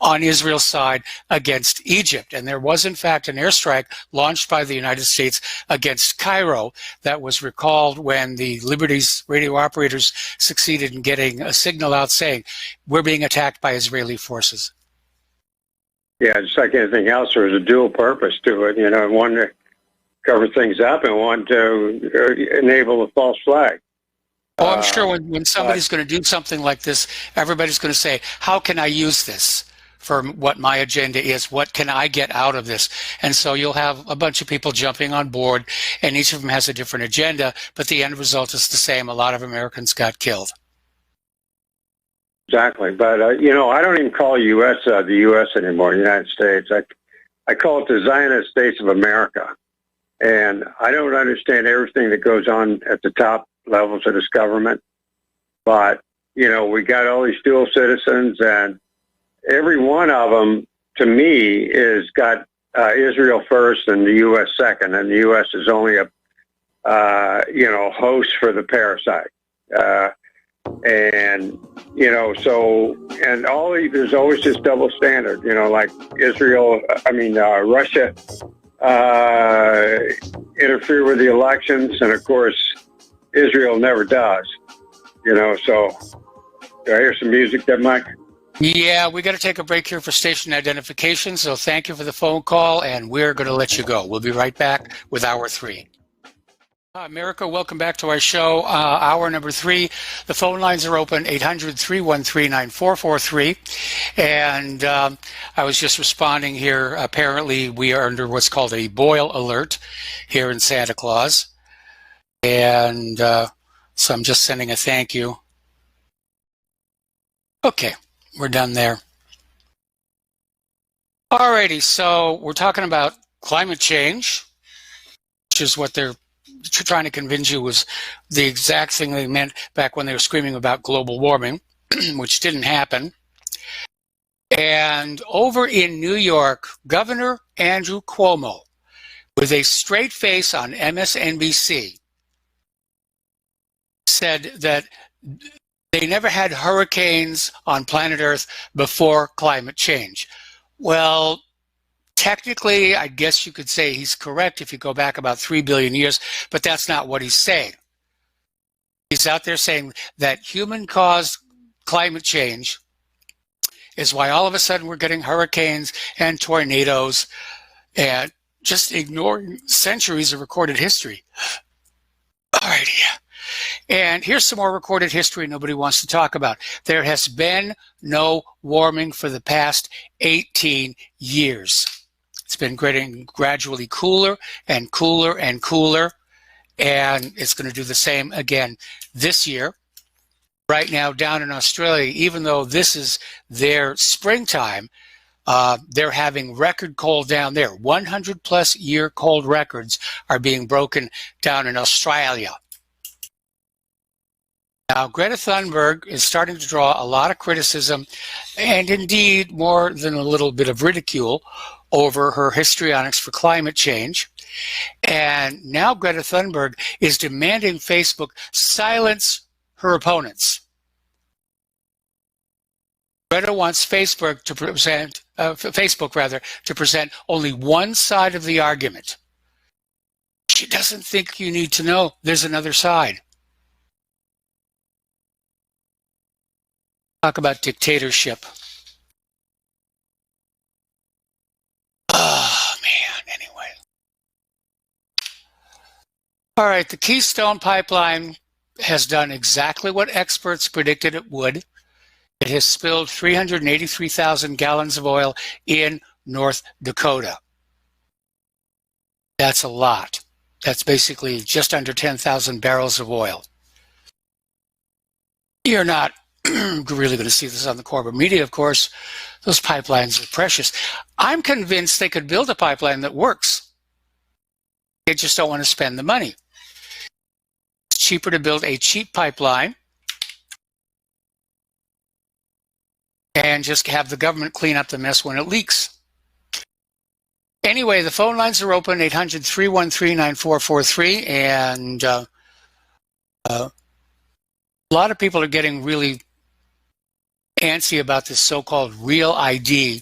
Speaker 2: on Israel's side against Egypt. And there was, in fact, an airstrike launched by the United States against Cairo that was recalled when the Liberty's radio operators succeeded in getting a signal out saying, we're being attacked by Israeli forces.
Speaker 12: Yeah, just like anything else, there was a dual purpose to it. One to cover things up and one to enable a false flag.
Speaker 2: Oh, I'm sure when somebody's going to do something like this, everybody's going to say, how can I use this for what my agenda is? What can I get out of this? And so you'll have a bunch of people jumping on board, and each of them has a different agenda, but the end result is the same. A lot of Americans got killed.
Speaker 12: Exactly. But, I don't even call U.S. The U.S. anymore, the United States. I call it the Zionist States of America. And I don't understand everything that goes on at the top levels of this government. But, we got all these dual citizens, and every one of them, to me, is got Israel first and the U.S. second, and the U.S. is only a, host for the parasite. And there's always this double standard, like Russia interfere with the elections, and of course, Israel never does, so do I hear some music there, Mike?
Speaker 2: Yeah, we got to take a break here for station identification, so thank you for the phone call, and we're going to let you go. We'll be right back with Hour 3. Hi, America. Welcome back to our show, hour number 3. The phone lines are open, 800-313-9443. And I was just responding here. Apparently, we are under what's called a boil alert here in Santa Claus. And so I'm just sending a thank you. Okay, we're done there. Alrighty, so we're talking about climate change, which is what they're trying to convince you was the exact thing they meant back when they were screaming about global warming, which didn't happen. And over in New York, Governor Andrew Cuomo, with a straight face on MSNBC, said that they never had hurricanes on planet Earth before climate change. Well, technically, I guess you could say he's correct if you go back about 3 billion years, but that's not what he's saying. He's out there saying that human-caused climate change is why all of a sudden we're getting hurricanes and tornadoes and just ignoring centuries of recorded history. All right, yeah. And here's some more recorded history nobody wants to talk about. There has been no warming for the past 18 years. It's been getting gradually cooler and cooler and cooler, and it's going to do the same again this year. Right now, down in Australia, even though this is their springtime, They're having record cold down there. 100-plus year cold records are being broken down in Australia. Now, Greta Thunberg is starting to draw a lot of criticism and indeed more than a little bit of ridicule over her histrionics for climate change. And now Greta Thunberg is demanding Facebook silence her opponents. Greta wants Facebook to present only one side of the argument. She doesn't think you need to know there's another side. Talk about dictatorship. Oh, man, anyway. All right, the Keystone Pipeline has done exactly what experts predicted it would. It has spilled 383,000 gallons of oil in North Dakota. That's a lot. That's basically just under 10,000 barrels of oil. You're not really going to see this on the corporate media, of course. Those pipelines are precious. I'm convinced they could build a pipeline that works. They just don't want to spend the money. It's cheaper to build a cheap pipeline and just have the government clean up the mess when it leaks. Anyway, the phone lines are open, 800-313-9443, and a lot of people are getting really antsy about this so-called real ID.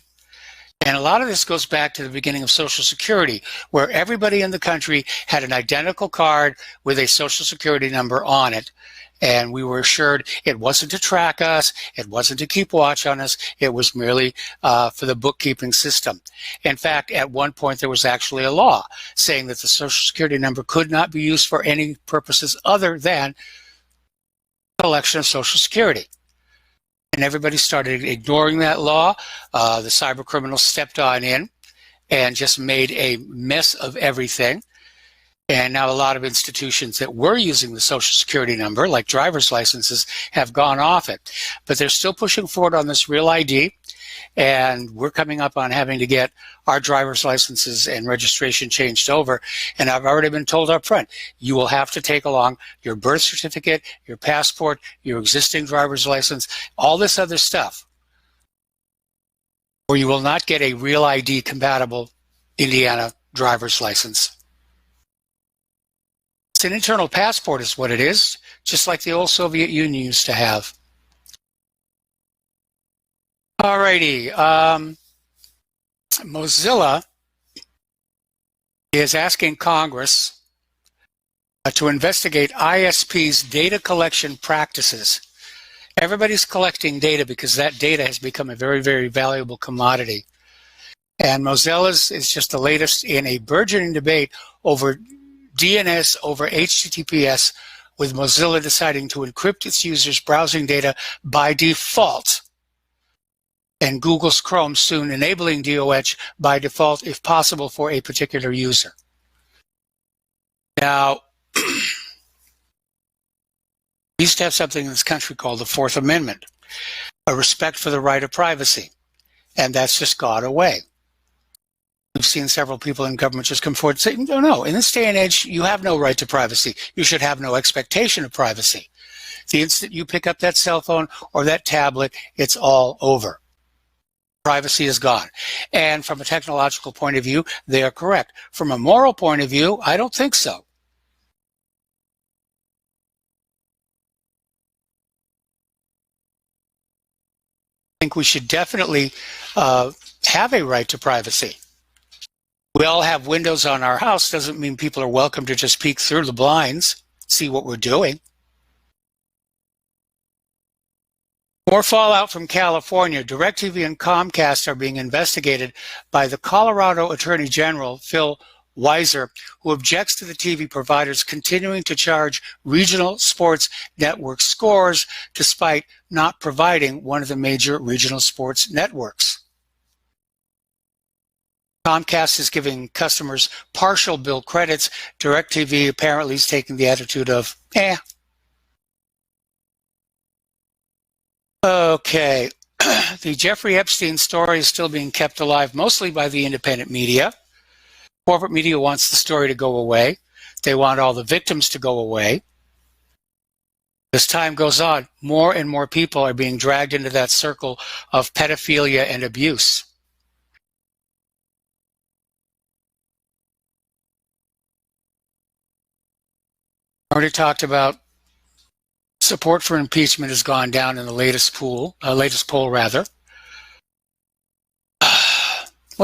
Speaker 2: And a lot of this goes back to the beginning of Social Security, where everybody in the country had an identical card with a Social Security number on it. And we were assured it wasn't to track us, it wasn't to keep watch on us, it was merely for the bookkeeping system. In fact, at one point there was actually a law saying that the Social Security number could not be used for any purposes other than collection of Social Security. And everybody started ignoring that law. The cyber criminals stepped on in and just made a mess of everything. And now a lot of institutions that were using the Social Security number, like driver's licenses, have gone off it. But they're still pushing forward on this real ID. And we're coming up on having to get our driver's licenses and registration changed over. And I've already been told up front, you will have to take along your birth certificate, your passport, your existing driver's license, all this other stuff, or you will not get a real ID compatible Indiana driver's license. It's an internal passport is what it is, just like the old Soviet Union used to have. Alrighty, Mozilla is asking Congress to investigate ISP's data collection practices. Everybody's collecting data because that data has become a very, very valuable commodity. And Mozilla is just the latest in a burgeoning debate over DNS over HTTPS, with Mozilla deciding to encrypt its users' browsing data by default, and Google's Chrome soon enabling DOH by default if possible for a particular user. Now, we used to have something in this country called the Fourth Amendment, a respect for the right of privacy, and that's just gone away. We've seen several people in government just come forward and say, no, in this day and age, you have no right to privacy. You should have no expectation of privacy. The instant you pick up that cell phone or that tablet, it's all over. Privacy is gone. And from a technological point of view, they are correct. From a moral point of view, I don't think so. I think we should definitely have a right to privacy. We all have windows on our house. Doesn't mean people are welcome to just peek through the blinds, see what we're doing. More fallout from California. DirecTV and Comcast are being investigated by the Colorado Attorney General, Phil Weiser, who objects to the TV providers continuing to charge regional sports network scores despite not providing one of the major regional sports networks. Comcast is giving customers partial bill credits. DirecTV apparently is taking the attitude of, eh. Okay. The Jeffrey Epstein story is still being kept alive mostly by the independent media. Corporate media wants the story to go away. They want all the victims to go away. As time goes on, more and more people are being dragged into that circle of pedophilia and abuse. I already talked about support for impeachment has gone down in the latest poll. What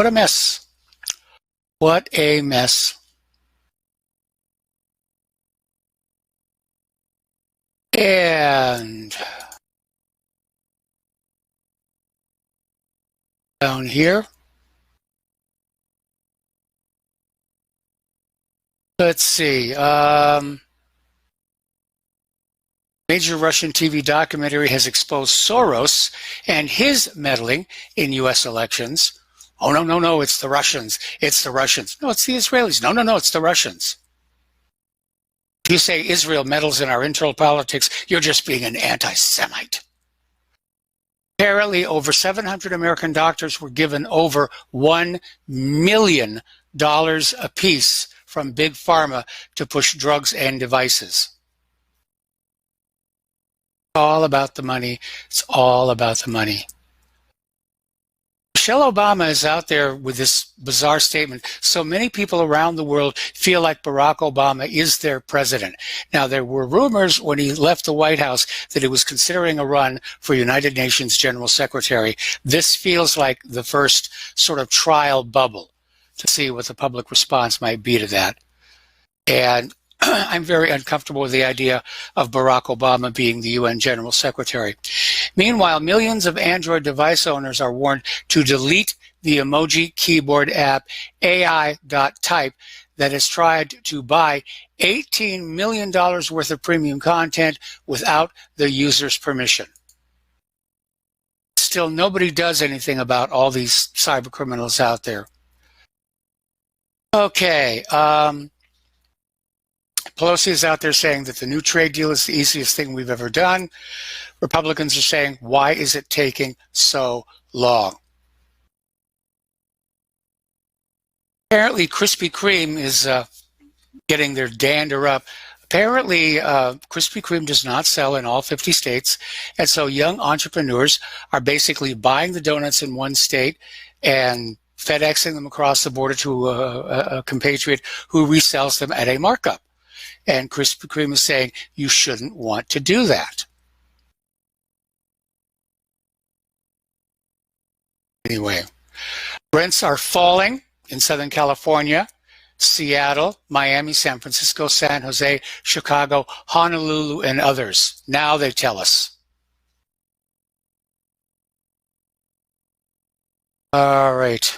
Speaker 2: a mess. What a mess. And down here, let's see. Major Russian TV documentary has exposed Soros and his meddling in U.S. elections. Oh, no, it's the Russians. It's the Russians. No, it's the Israelis. No, it's the Russians. If you say Israel meddles in our internal politics, you're just being an anti-Semite. Apparently, over 700 American doctors were given over $1 million apiece from Big Pharma to push drugs and devices. It's all about the money. It's all about the money. Michelle Obama is out there with this bizarre statement. So many people around the world feel like Barack Obama is their president. Now, there were rumors when he left the White House that he was considering a run for United Nations General Secretary. This feels like the first sort of trial bubble to see what the public response might be to that. And I'm very uncomfortable with the idea of Barack Obama being the UN General Secretary. Meanwhile, millions of Android device owners are warned to delete the emoji keyboard app AI.type that has tried to buy $18 million worth of premium content without the user's permission. Still, nobody does anything about all these cyber criminals out there. Okay, Pelosi is out there saying that the new trade deal is the easiest thing we've ever done. Republicans are saying, why is it taking so long? Apparently, Krispy Kreme is getting their dander up. Apparently, Krispy Kreme does not sell in all 50 states, and so young entrepreneurs are basically buying the donuts in one state and FedExing them across the border to a compatriot who resells them at a markup. And Krispy Kreme is saying you shouldn't want to do that. Anyway, rents are falling in Southern California, Seattle, Miami, San Francisco, San Jose, Chicago, Honolulu, and others. Now they tell us. All right.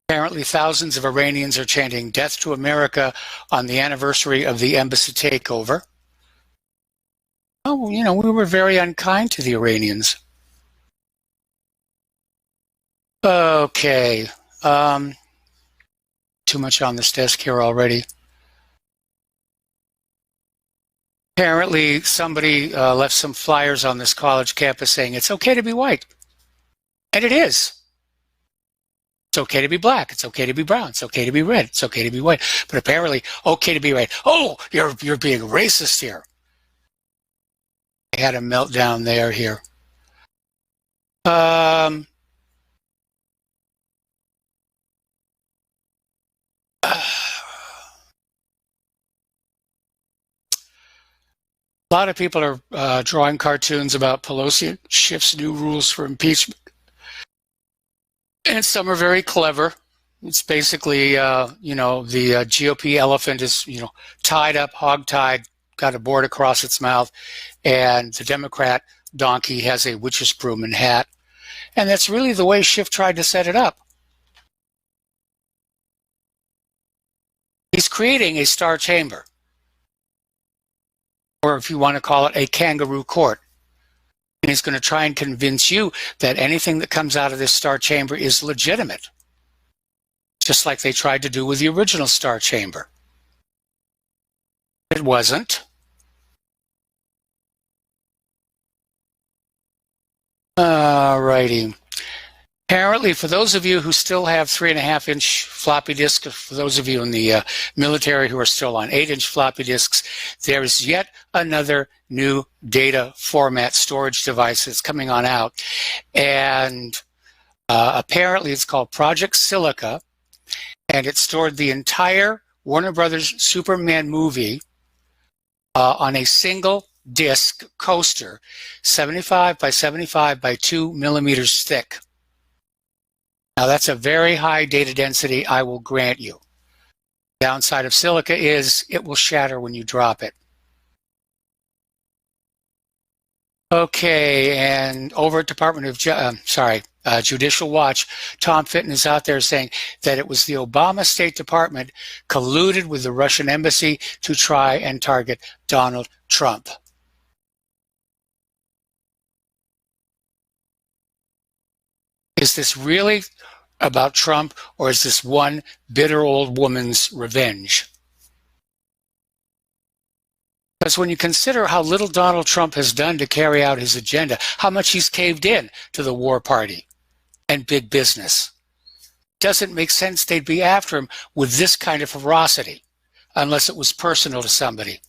Speaker 2: Apparently, thousands of Iranians are chanting "Death to America" on the anniversary of the embassy takeover. Oh, you know, we were very unkind to the Iranians. Okay. Too much on this desk here already. Apparently, somebody left some flyers on this college campus saying it's okay to be white. And it is. It's okay to be black. It's okay to be brown. It's okay to be red. It's okay to be white. But apparently, okay to be white. Oh, you're being racist here. I had a meltdown there here. A lot of people are drawing cartoons about Pelosi shifts new rules for impeachment. And some are very clever. It's basically, the GOP elephant is, tied up, hog-tied, got a board across its mouth, and the Democrat donkey has a witch's broom and hat. And that's really the way Schiff tried to set it up. He's creating a star chamber, or if you want to call it a kangaroo court. And he's going to try and convince you that anything that comes out of this star chamber is legitimate, just like they tried to do with the original star chamber. It wasn't. All righty. Apparently, for those of you who still have 3.5-inch floppy disks, for those of you in the military who are still on 8-inch floppy disks, there's yet another new data format storage device that's coming on out. And apparently it's called Project Silica, and it stored the entire Warner Brothers Superman movie on a single disc coaster, 75 by 75 by 2 millimeters thick. Now that's a very high data density, I will grant you. Downside of silica is it will shatter when you drop it. Okay, and over at Department of Judicial Watch, Tom Fitton is out there saying that it was the Obama State Department colluded with the Russian embassy to try and target Donald Trump. Is this really about Trump, or is this one bitter old woman's revenge? Because when you consider how little Donald Trump has done to carry out his agenda, how much he's caved in to the war party and big business, doesn't make sense they'd be after him with this kind of ferocity, unless it was personal to somebody.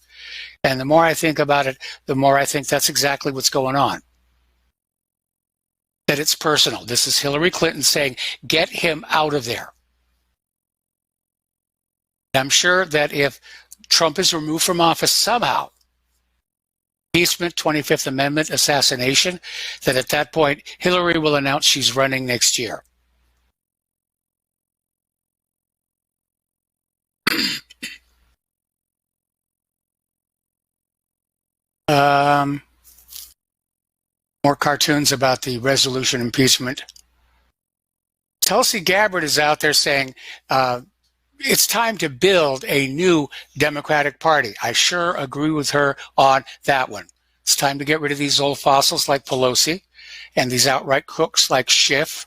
Speaker 2: And the more I think about it, the more I think that's exactly what's going on. That it's personal. This is Hillary Clinton saying, get him out of there. I'm sure that if Trump is removed from office somehow, impeachment, 25th Amendment, assassination, that at that point, Hillary will announce she's running next year. More cartoons about the resolution impeachment. Tulsi Gabbard is out there saying, it's time to build a new Democratic Party. I sure agree with her on that one. It's time to get rid of these old fossils like Pelosi and these outright crooks like Schiff.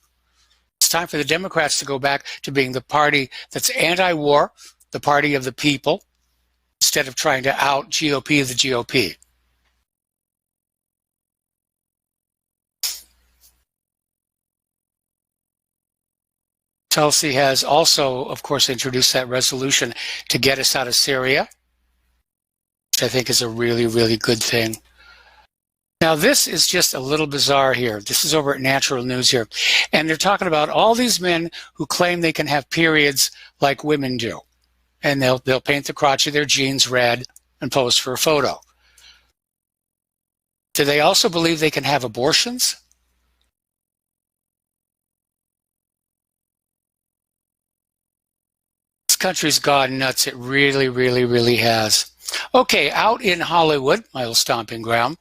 Speaker 2: It's time for the Democrats to go back to being the party that's anti-war, the party of the people, instead of trying to out GOP the GOP. Tulsi has also, of course, introduced that resolution to get us out of Syria, which I think is a really, really good thing. Now, this is just a little bizarre here. This is over at Natural News here. And they're talking about all these men who claim they can have periods like women do. And they'll paint the crotch of their jeans red and pose for a photo. Do they also believe they can have abortions? Country's gone nuts. It really, really, really has. Okay, out in Hollywood, my old stomping ground,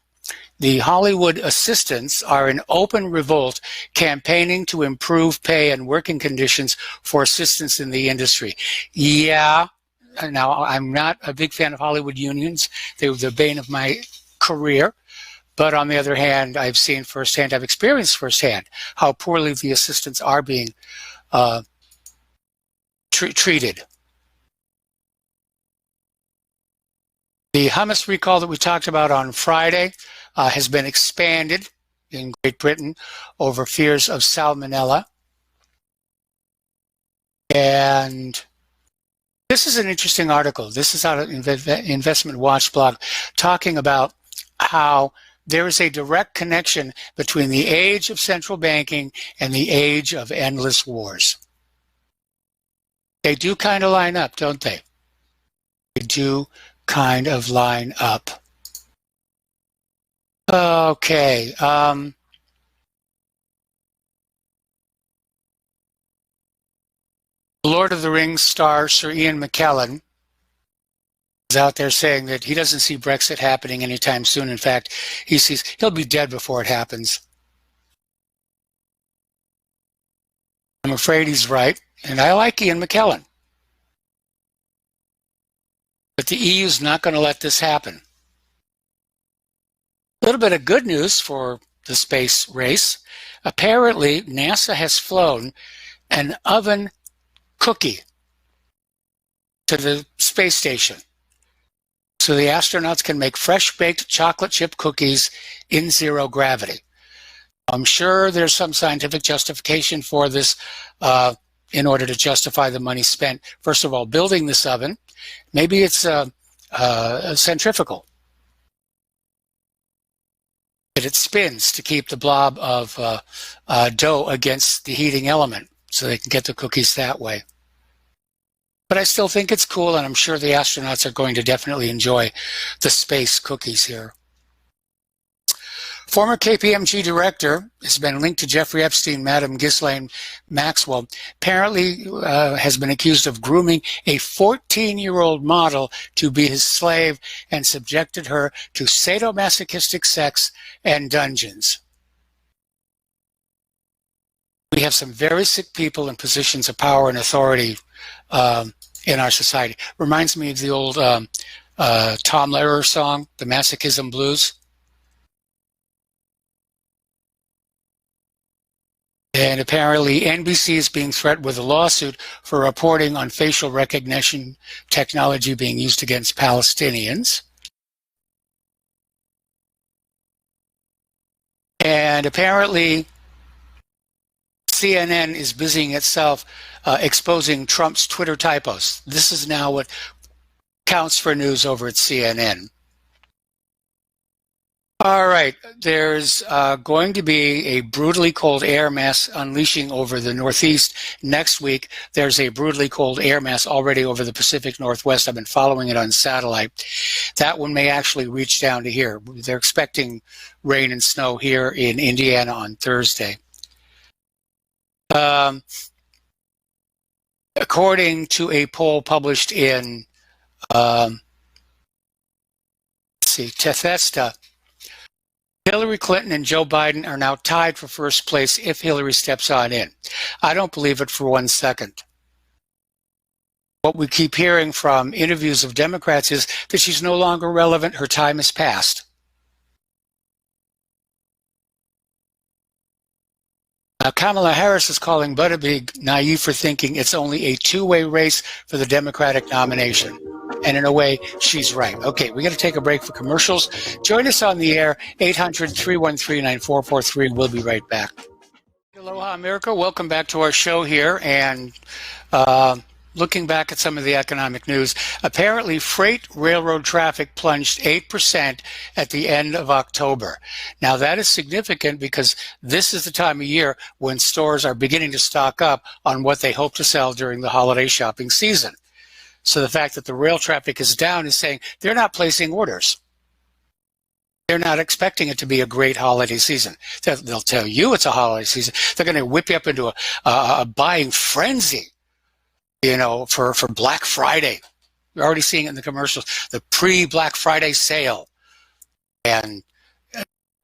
Speaker 2: the Hollywood assistants are in open revolt campaigning to improve pay and working conditions for assistants in the industry. Yeah, now I'm not a big fan of Hollywood unions. They were the bane of my career. But on the other hand, I've seen firsthand, I've experienced firsthand how poorly the assistants are being treated. The hummus recall that we talked about on Friday has been expanded in Great Britain over fears of salmonella. And this is an interesting article. This is out of Investment Watch blog talking about how there is a direct connection between the age of central banking and the age of endless wars. They do kind of line up, don't they? They do kind of line up. Okay. Lord of the Rings star Sir Ian McKellen is out there saying that he doesn't see Brexit happening anytime soon. In fact, he sees he'll be dead before it happens. I'm afraid he's right, and I like Ian McKellen. But the EU is not going to let this happen. A little bit of good news for the space race. Apparently, NASA has flown an oven cookie to the space station, so the astronauts can make fresh-baked chocolate chip cookies in zero gravity. I'm sure there's some scientific justification for this in order to justify the money spent, first of all, building this oven. Maybe it's centrifugal. That it spins to keep the blob of dough against the heating element so they can get the cookies that way. But I still think it's cool, and I'm sure the astronauts are going to definitely enjoy the space cookies here. Former KPMG director has been linked to Jeffrey Epstein, Madam Ghislaine Maxwell, apparently has been accused of grooming a 14-year-old model to be his slave and subjected her to sadomasochistic sex and dungeons. We have some very sick people in positions of power and authority in our society. Reminds me of the old Tom Lehrer song, The Masochism Blues. And apparently NBC is being threatened with a lawsuit for reporting on facial recognition technology being used against Palestinians. And apparently CNN is busying itself exposing Trump's Twitter typos. This is now what counts for news over at CNN. All right, there's going to be a brutally cold air mass unleashing over the Northeast next week. There's a brutally cold air mass already over the Pacific Northwest. I've been following it on satellite. That one may actually reach down to here. They're expecting rain and snow here in Indiana on Thursday. According to a poll published in, Bethesda, Hillary Clinton and Joe Biden are now tied for first place if Hillary steps on in. I don't believe it for 1 second. What we keep hearing from interviews of Democrats is that she's no longer relevant, her time has passed. Kamala Harris is calling Buttigieg naive for thinking it's only a two-way race for the Democratic nomination. And in a way, she's right. Okay, we got to take a break for commercials. Join us on the air, 800-313-9443. We'll be right back. Aloha, America. Welcome back to our show here. And looking back at some of the economic news, apparently freight railroad traffic plunged 8% at the end of October. Now, that is significant because this is the time of year when stores are beginning to stock up on what they hope to sell during the holiday shopping season. So the fact that the rail traffic is down is saying they're not placing orders. They're not expecting it to be a great holiday season. They'll tell you it's a holiday season. They're going to whip you up into a buying frenzy, you know, for Black Friday. You're already seeing it in the commercials, the pre-Black Friday sale. And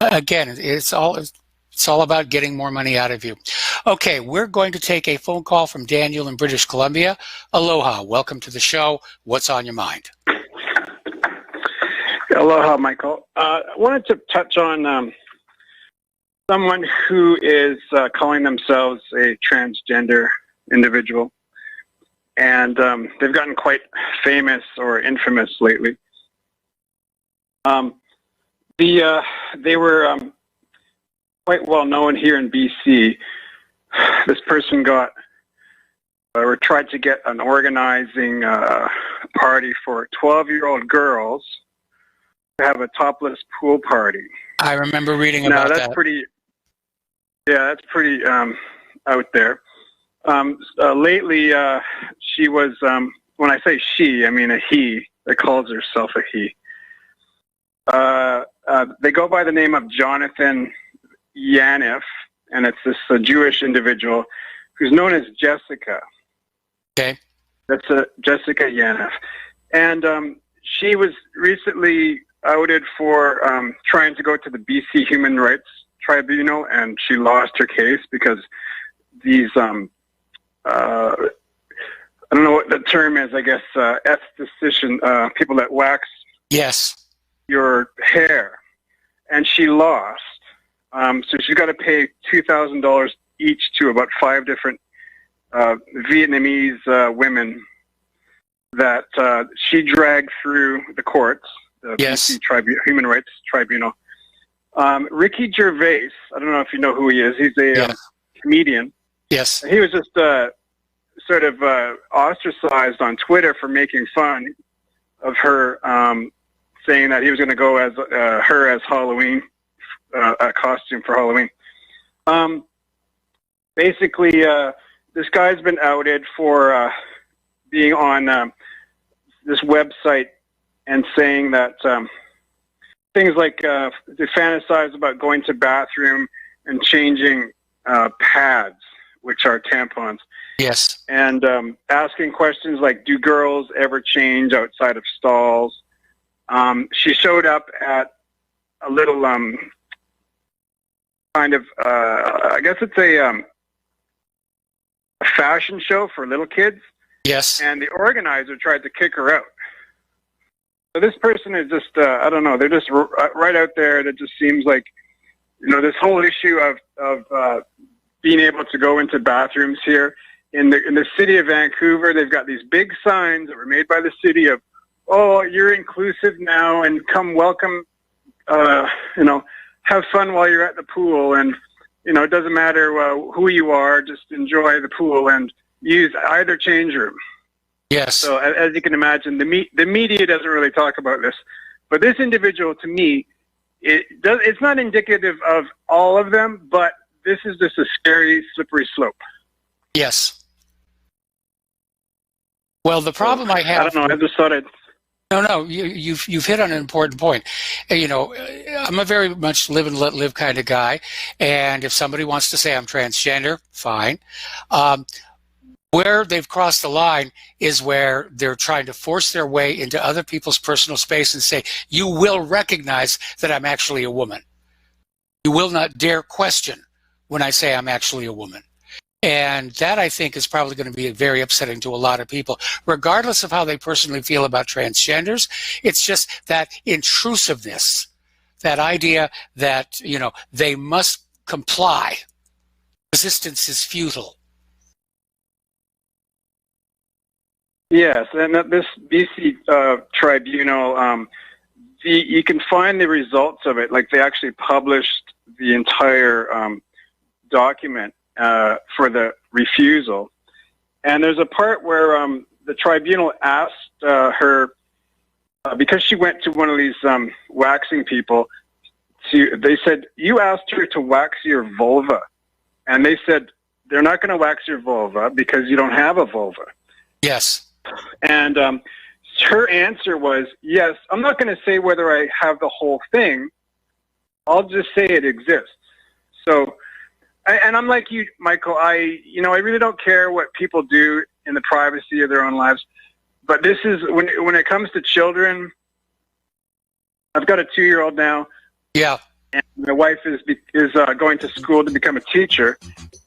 Speaker 2: again, it's all about getting more money out of you. Okay, we're going to take a phone call from Daniel in British Columbia. Aloha, welcome to the show. What's on your mind?
Speaker 13: Aloha, Michael. I wanted to touch on someone who is calling themselves a transgender individual. And they've gotten quite famous or infamous lately. They were quite well known here in BC. This person got or tried to get an organizing party for 12-year-old girls to have a topless pool party.
Speaker 2: I remember reading about that.
Speaker 13: That's pretty out there. Lately, she was, when I say she, I mean a he that calls herself a he. They go by the name of Jonathan Yaniv, and it's this Jewish individual who's known as Jessica.
Speaker 2: Okay.
Speaker 13: That's Jessica Yaniv. And she was recently outed for trying to go to the BC Human Rights Tribunal, and she lost her case because these, I don't know what the term is, I guess, esthetician, people that wax your hair. And she lost. So she's got to pay $2,000 each to about 5 different Vietnamese women that she dragged through the courts, the BC Human Rights Tribunal. Ricky Gervais, I don't know if you know who he is. He's a comedian.
Speaker 2: Yes.
Speaker 13: He was just sort of ostracized on Twitter for making fun of her, saying that he was going to go as her as Halloween, a costume for Halloween. Basically, this guy's been outed for being on this website and saying that things like they fantasize about going to bathroom and changing pads, which are tampons.
Speaker 2: Yes.
Speaker 13: And asking questions like, do girls ever change outside of stalls? She showed up at a little kind of, I guess it's a fashion show for little kids.
Speaker 2: Yes.
Speaker 13: And the organizer tried to kick her out. So this person is just, I don't know, they're just right out there. That just seems like, this whole issue of being able to go into bathrooms here in the city of Vancouver. They've got these big signs that were made by the city of, oh, you're inclusive now and come welcome, have fun while you're at the pool. And, it doesn't matter who you are, just enjoy the pool and use either change room.
Speaker 2: Yes.
Speaker 13: So as you can imagine, the media doesn't really talk about this. But this individual, to me, it's not indicative of all of them, but this is just a scary, slippery slope.
Speaker 2: Yes. Well, the problem I have...
Speaker 13: I don't know, I just thought I'd...
Speaker 2: No, you've hit on an important point. I'm a very much live and let live kind of guy, and if somebody wants to say I'm transgender, fine. Where they've crossed the line is where they're trying to force their way into other people's personal space and say, you will recognize that I'm actually a woman. You will not dare question when I say I'm actually a woman. And that, I think, is probably going to be very upsetting to a lot of people, regardless of how they personally feel about transgenders. It's just that intrusiveness, that idea that, they must comply. Resistance is futile.
Speaker 13: Yes, and this BC tribunal, you can find the results of it. Like, they actually published the entire document for the refusal. And there's a part where the tribunal asked her, because she went to one of these waxing people, they said, you asked her to wax your vulva. And they said, they're not going to wax your vulva because you don't have a vulva.
Speaker 2: Yes.
Speaker 13: And her answer was, yes, I'm not going to say whether I have the whole thing. I'll just say it exists. So, and I'm like you, Michael, I really don't care what people do in the privacy of their own lives. But this is, when it comes to children, I've got a 2-year-old now.
Speaker 2: Yeah.
Speaker 13: And my wife is going to school to become a teacher.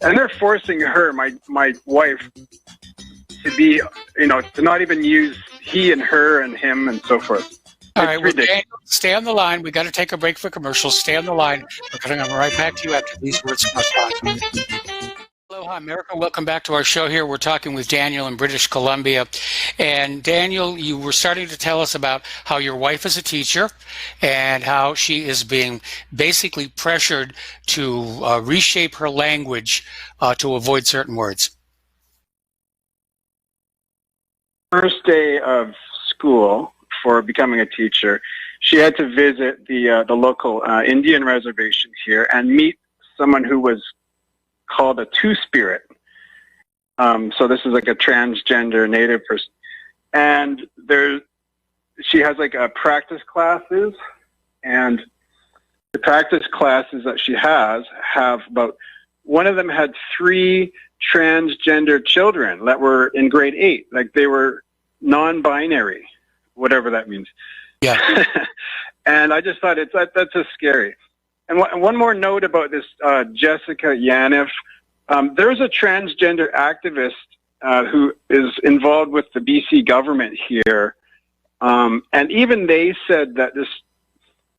Speaker 13: And they're forcing her, my wife, to be, to not even use he and her and him and so forth.
Speaker 2: All right, well, Daniel, stay on the line. We got to take a break for commercials. Stay on the line. We're going to come right back to you after these words from our sponsor. Aloha, America. Welcome back to our show here. We're talking with Daniel in British Columbia. And Daniel, you were starting to tell us about how your wife is a teacher and how she is being basically pressured to reshape her language to avoid certain words.
Speaker 13: First day of school for becoming a teacher, she had to visit the local Indian reservation here and meet someone who was called a two-spirit. So this is like a transgender native person. And she has like practice classes, and the practice classes that she have about, one of them had 3 transgender children that were in grade 8. Like, they were non-binary, whatever that means.
Speaker 2: Yeah.
Speaker 13: And I just thought that's just scary. And one more note about this Jessica Yaniv. There's a transgender activist who is involved with the BC government here. And even they said that this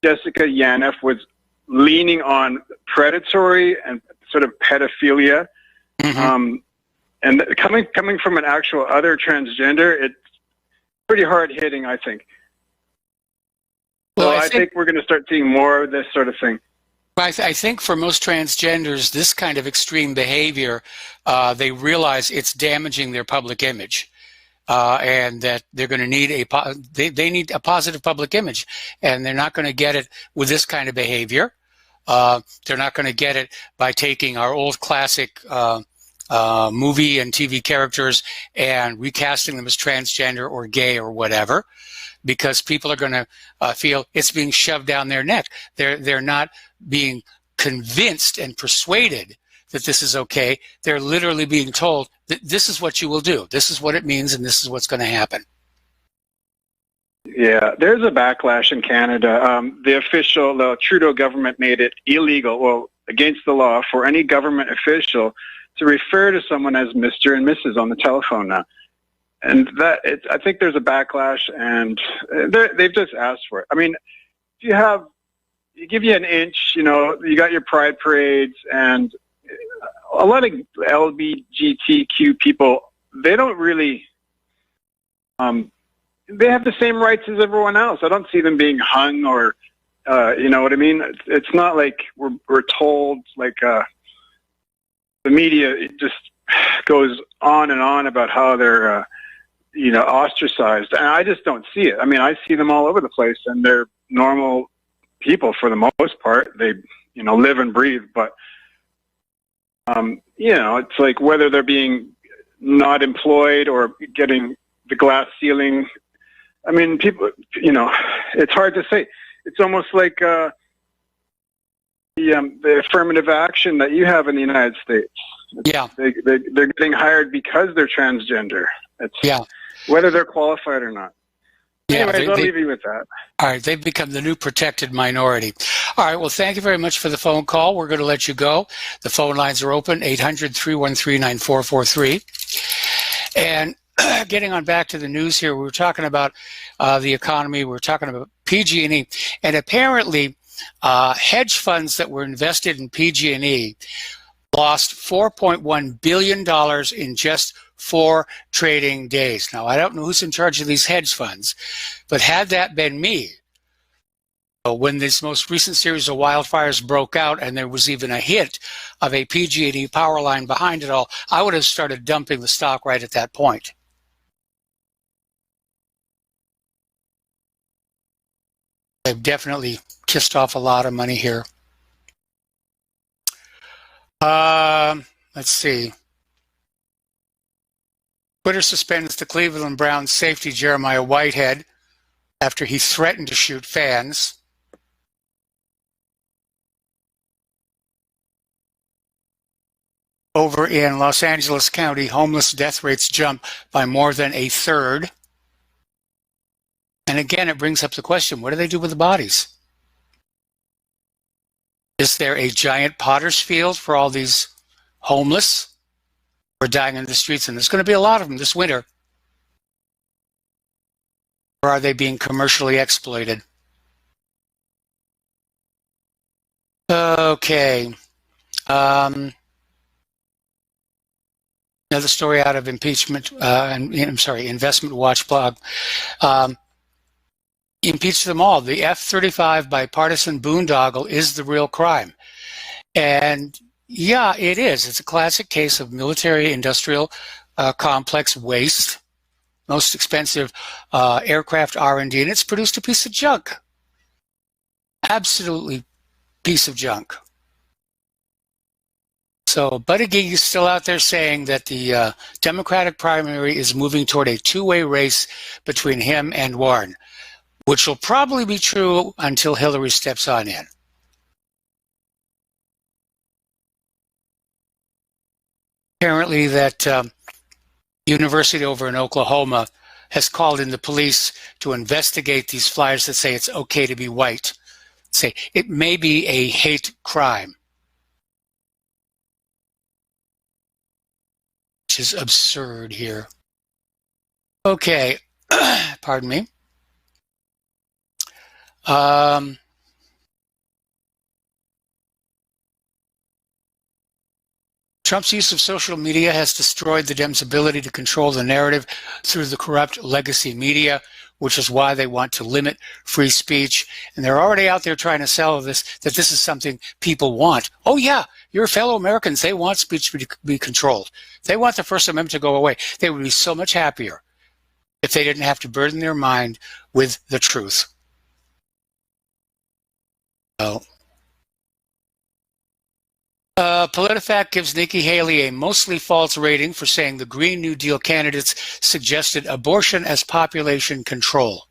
Speaker 13: Jessica Yaniv was leaning on predatory and sort of pedophilia. Mm-hmm. And coming from an actual other transgender, it's pretty hard-hitting, I think. Well, so I think we're going to start seeing more of this sort of thing.
Speaker 2: I think for most transgenders, this kind of extreme behavior, they realize it's damaging their public image. And that they're going to need they need a positive public image, and they're not going to get it with this kind of behavior. They're not going to get it by taking our old classic movie and TV characters and recasting them as transgender or gay or whatever, because people are going to feel it's being shoved down their neck. They're not being convinced and persuaded that this is okay. They're literally being told that this is what you will do. This is what it means, and this is what's going to happen.
Speaker 13: Yeah, there's a backlash in Canada. The Trudeau government made it illegal, well, against the law, for any government official to refer to someone as Mr. and Mrs. on the telephone now. And I think there's a backlash, and they've just asked for it. I mean, if you give you an inch, you got your pride parades, and a lot of LGBTQ people, they don't really, they have the same rights as everyone else. I don't see them being hung or, you know what I mean? It's not like we're told, like, the media, it just goes on and on about how they're, ostracized. And I just don't see it. I mean, I see them all over the place, and they're normal people for the most part. They, live and breathe, but, it's like whether they're being not employed or getting the glass ceiling. I mean, people, it's hard to say. It's almost like the affirmative action that you have in the United States.
Speaker 2: Yeah.
Speaker 13: They're getting hired because they're transgender.
Speaker 2: Yeah.
Speaker 13: Whether they're qualified or not.
Speaker 2: Yeah,
Speaker 13: Anyways, I'll leave you with that.
Speaker 2: All right, they've become the new protected minority. All right, well, thank you very much for the phone call. We're going to let you go. The phone lines are open, 800-313-9443. And getting on back to the news here, we were talking about the economy. We were talking about PG&E. And apparently, hedge funds that were invested in PG&E lost $4.1 billion in just 4 trading days. Now, I don't know who's in charge of these hedge funds, but had that been me, when this most recent series of wildfires broke out and there was even a hint of a PG&E power line behind it all, I would have started dumping the stock right at that point. They've definitely kissed off a lot of money here. Let's see. Twitter suspends the Cleveland Browns safety Jeremiah Whitehead after he threatened to shoot fans. Over in Los Angeles County, homeless death rates jump by more than 1/3. And again, it brings up the question, what do they do with the bodies? Is there a giant potter's field for all these homeless who are dying in the streets? And there's going to be a lot of them this winter. Or are they being commercially exploited? Okay. Another story out of Investment Watch blog. Impeach them all. The F-35 bipartisan boondoggle is the real crime. And yeah, it is. It's a classic case of military-industrial complex waste. Most expensive aircraft R&D, and it's produced a piece of junk. Absolutely piece of junk. So Buttigieg is still out there saying that the Democratic primary is moving toward a two-way race between him and Warren, which will probably be true until Hillary steps on in. Apparently that university over in Oklahoma has called in the police to investigate these flyers that say it's okay to be white. Say it may be a hate crime, which is absurd here. Okay, pardon me. Trump's use of social media has destroyed the Dems' ability to control the narrative through the corrupt legacy media, which is why they want to limit free speech. And they're already out there trying to sell this, that this is something people want. Oh yeah, your fellow Americans, they want speech to be controlled. They want the First Amendment to go away. They would be so much happier if they didn't have to burden their mind with the truth. Oh. PolitiFact gives Nikki Haley a mostly false rating for saying the Green New Deal candidates suggested abortion as population control.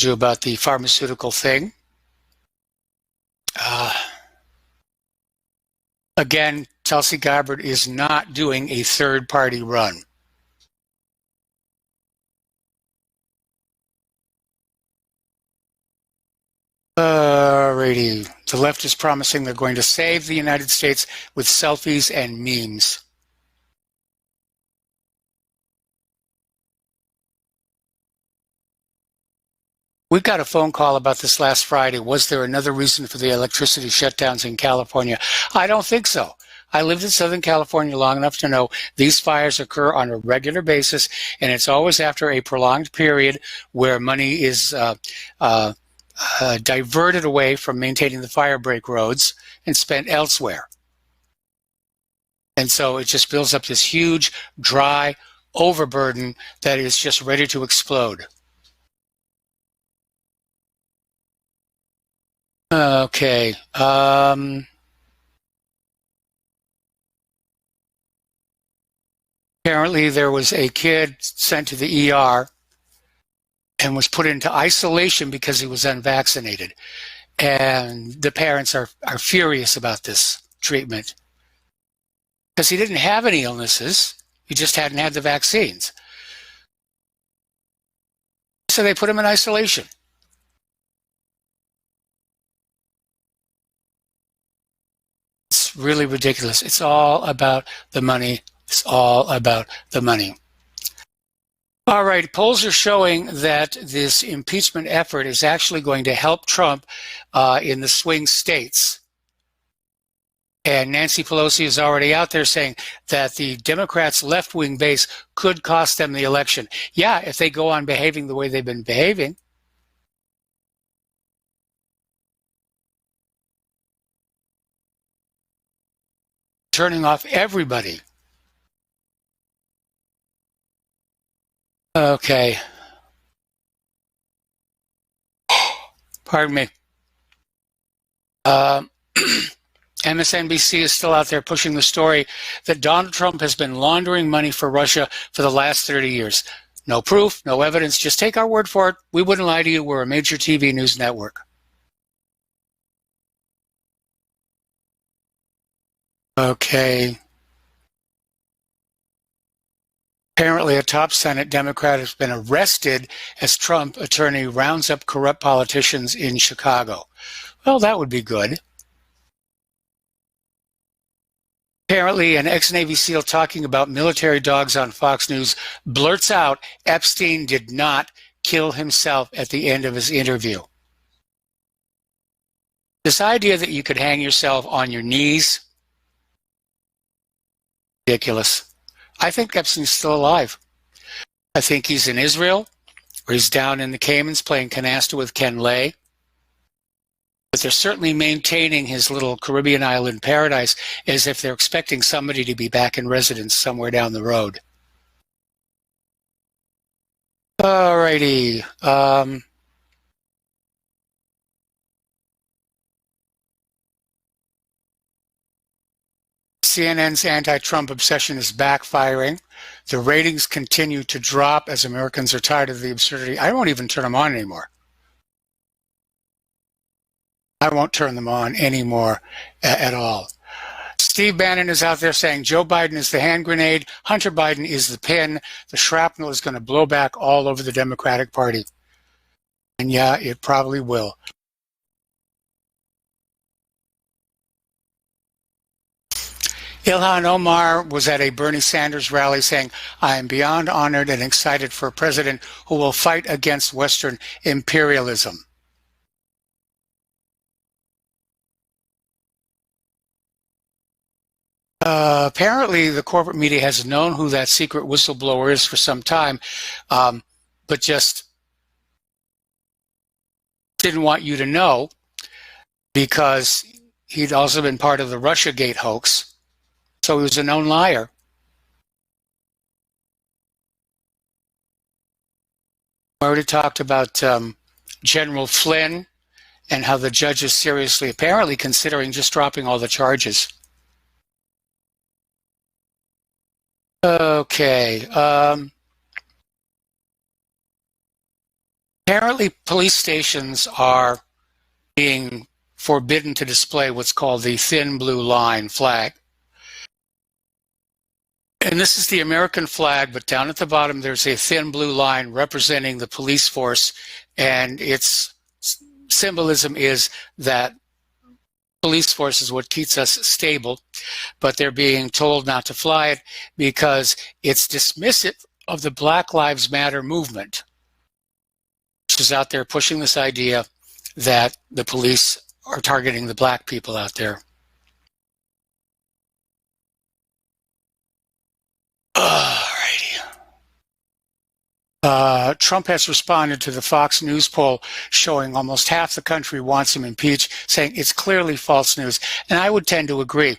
Speaker 2: About the pharmaceutical thing. Again, Tulsi Gabbard is not doing a third-party run. Alrighty. The left is promising they're going to save the United States with selfies and memes. We got a phone call about this last Friday. Was there another reason for the electricity shutdowns in California? I don't think so. I lived in Southern California long enough to know these fires occur on a regular basis, and it's always after a prolonged period where money is diverted away from maintaining the fire break roads and spent elsewhere. And so it just builds up this huge, dry overburden that is just ready to explode. Okay. Apparently there was a kid sent to the ER and was put into isolation because he was unvaccinated. And the parents are furious about this treatment because he didn't have any illnesses. He just hadn't had the vaccines. So they put him in isolation. It's really ridiculous. It's all about the money. It's all about the money. All right, polls are showing that this impeachment effort is actually going to help Trump in the swing states. And Nancy Pelosi is already out there saying that the Democrats' left-wing base could cost them the election. Yeah, if they go on behaving the way they've been behaving. Turning off everybody. Okay. Pardon me. MSNBC is still out there pushing the story that Donald Trump has been laundering money for Russia for the last 30 years. No proof, no evidence, just take our word for it. We wouldn't lie to you. We're a major TV news network. Okay. Apparently, a top Senate Democrat has been arrested as Trump attorney rounds up corrupt politicians in Chicago. Well, that would be good. Apparently, an ex-Navy SEAL talking about military dogs on Fox News blurts out Epstein did not kill himself at the end of his interview. This idea that you could hang yourself on your knees, ridiculous. I think Epstein's still alive. I think he's in Israel, or he's down in the Caymans playing canasta with Ken Lay. But they're certainly maintaining his little Caribbean island paradise as if they're expecting somebody to be back in residence somewhere down the road. All righty. CNN's anti-Trump obsession is backfiring. The ratings continue to drop as Americans are tired of the absurdity. I won't even turn them on anymore. I won't turn them on anymore at all. Steve Bannon is out there saying Joe Biden is the hand grenade, Hunter Biden is the pin, the shrapnel is going to blow back all over the Democratic Party. And yeah, it probably will. Ilhan Omar was at a Bernie Sanders rally saying, I am beyond honored and excited for a president who will fight against Western imperialism. Apparently, the corporate media has known who that secret whistleblower is for some time, but just didn't want you to know because he'd also been part of the Russiagate hoax. So he was a known liar. I already talked about General Flynn and how the judge is seriously, apparently, considering just dropping all the charges. Okay. Apparently, police stations are being forbidden to display what's called the thin blue line flag. And this is the American flag, but down at the bottom there's a thin blue line representing the police force, and its symbolism is that police force is what keeps us stable, but they're being told not to fly it because it's dismissive of the Black Lives Matter movement, which is out there pushing this idea that the police are targeting the black people out there. Trump has responded to the Fox News poll showing almost half the country wants him impeached, saying it's clearly false news. And I would tend to agree.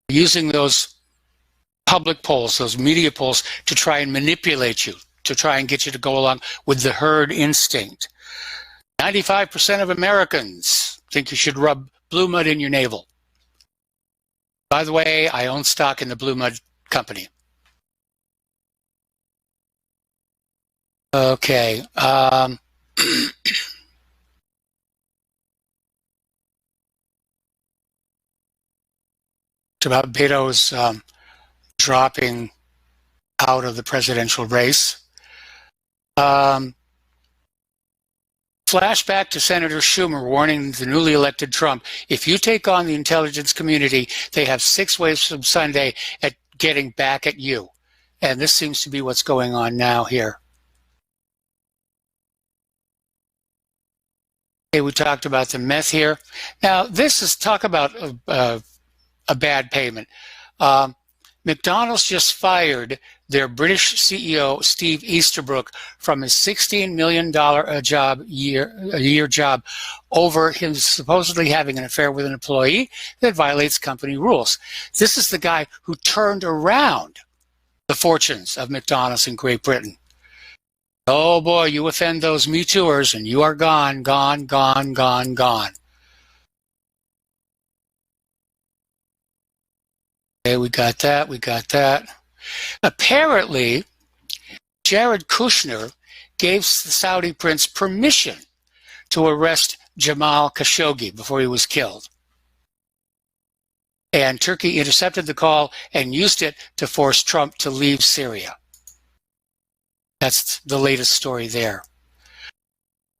Speaker 2: Using those public polls, those media polls, to try and manipulate you, to try and get you to go along with the herd instinct. 95% of Americans think you should rub blue mud in your navel. By the way, I own stock in the Blue Mud Company. Okay. It's about Beto's dropping out of the presidential race. Flashback to Senator Schumer warning the newly elected Trump, if you take on the intelligence community, they have 6 ways from Sunday at getting back at you. And this seems to be what's going on now here. Okay, we talked about the meth here. Now, this is talk about a bad payment. McDonald's just fired their British CEO, Steve Easterbrook, from his $16 million a year job over him supposedly having an affair with an employee that violates company rules. This is the guy who turned around the fortunes of McDonald's in Great Britain. Oh boy, you offend those Me Tooers and you are gone, gone, gone, gone, gone. Okay, we got that. Apparently, Jared Kushner gave the Saudi prince permission to arrest Jamal Khashoggi before he was killed. And Turkey intercepted the call and used it to force Trump to leave Syria. That's the latest story there.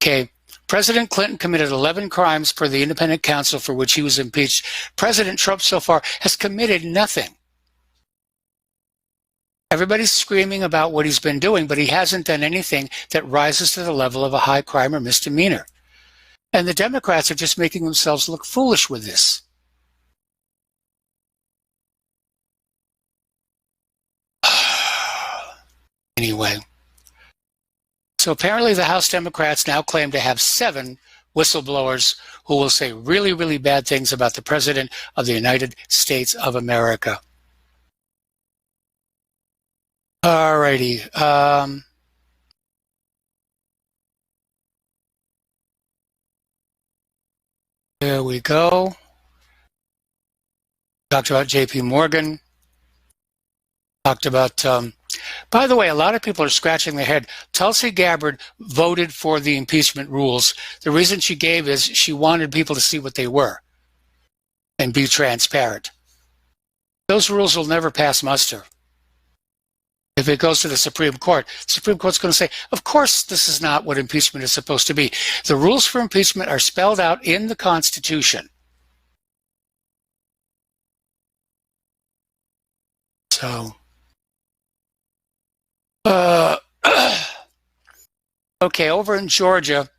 Speaker 2: Okay. President Clinton committed 11 crimes per the independent counsel for which he was impeached. President Trump so far has committed nothing. Everybody's screaming about what he's been doing, but he hasn't done anything that rises to the level of a high crime or misdemeanor. And the Democrats are just making themselves look foolish with this. Anyway. So apparently the House Democrats now claim to have 7 whistleblowers who will say really, really bad things about the President of the United States of America. All righty. There we go. Talked about J.P. Morgan. Talked about... by the way, a lot of people are scratching their head. Tulsi Gabbard voted for the impeachment rules. The reason she gave is she wanted people to see what they were and be transparent. Those rules will never pass muster. If it goes to the Supreme Court Court's going to say, of course, this is not what impeachment is supposed to be. The rules for impeachment are spelled out in the Constitution. So... okay, over in Georgia,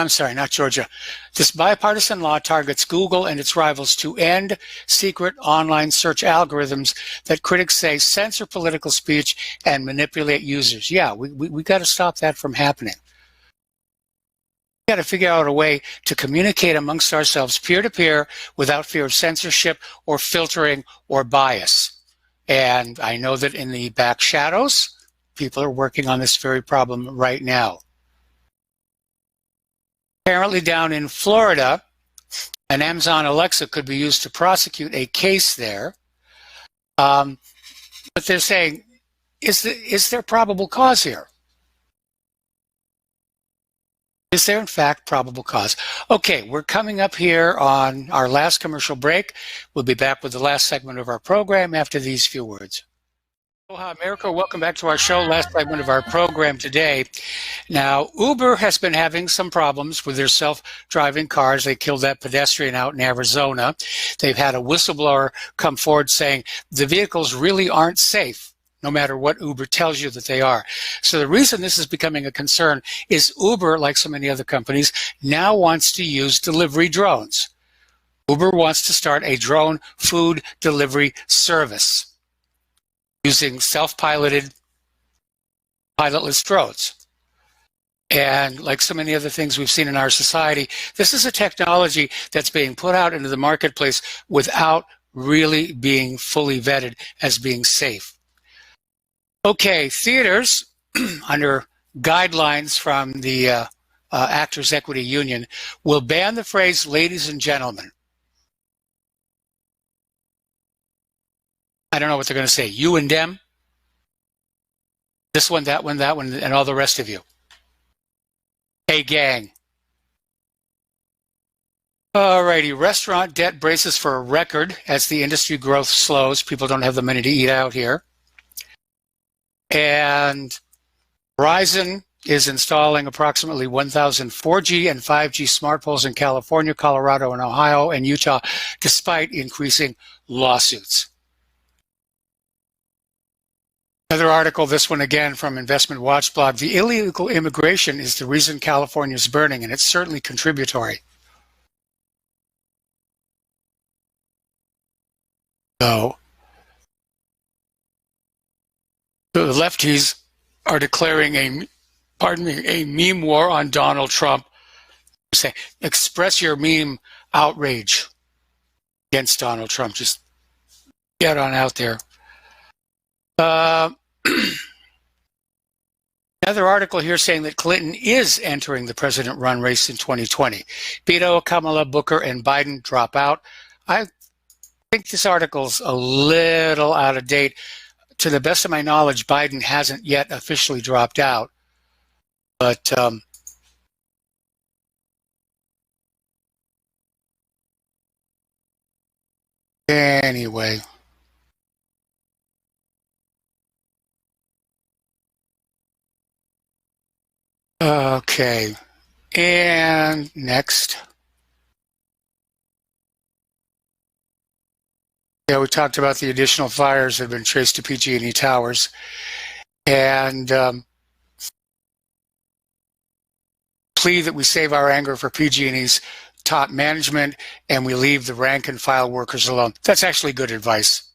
Speaker 2: I'm sorry, not Georgia. This bipartisan law targets Google and its rivals to end secret online search algorithms that critics say censor political speech and manipulate users. Yeah, we got to stop that from happening. We got to figure out a way to communicate amongst ourselves peer-to-peer without fear of censorship or filtering or bias. And I know that in the back shadows, people are working on this very problem right now. Apparently down in Florida, an Amazon Alexa could be used to prosecute a case there. But they're saying, is there probable cause here? Is there, in fact, probable cause? Okay, we're coming up here on our last commercial break. We'll be back with the last segment of our program after these few words. Aloha, America. Welcome back to our show, last segment of our program today. Now, Uber has been having some problems with their self-driving cars. They killed that pedestrian out in Arizona. They've had a whistleblower come forward saying the vehicles really aren't safe, no matter what Uber tells you that they are. So the reason this is becoming a concern is Uber, like so many other companies, now wants to use delivery drones. Uber wants to start a drone food delivery service using self-piloted, pilotless drones. And like so many other things we've seen in our society, this is a technology that's being put out into the marketplace without really being fully vetted as being safe. Okay, theaters, under guidelines from the Actors Equity Union, will ban the phrase ladies and gentlemen. I don't know what they're going to say. You and them. This one, that one, and all the rest of you. Hey, gang. Alrighty, restaurant debt braces for a record as the industry growth slows. People don't have the money to eat out here. And Verizon is installing approximately 1,000 4G and 5G smart poles in California, Colorado, and Ohio, and Utah, despite increasing lawsuits. Another article, this one again from Investment Watch blog. The illegal immigration is the reason California is burning, and it's certainly contributory. So, the lefties are declaring a meme war on Donald Trump. Say, express your meme outrage against Donald Trump. Just get on out there. Another article here saying that Clinton is entering the president run race in 2020. Beto, Kamala, Booker, and Biden drop out. I think this article's a little out of date. To the best of my knowledge, Biden hasn't yet officially dropped out. But anyway. Okay, and next. Yeah, we talked about the additional fires that have been traced to PG&E towers. And plea that we save our anger for PG&E's top management and we leave the rank and file workers alone. That's actually good advice.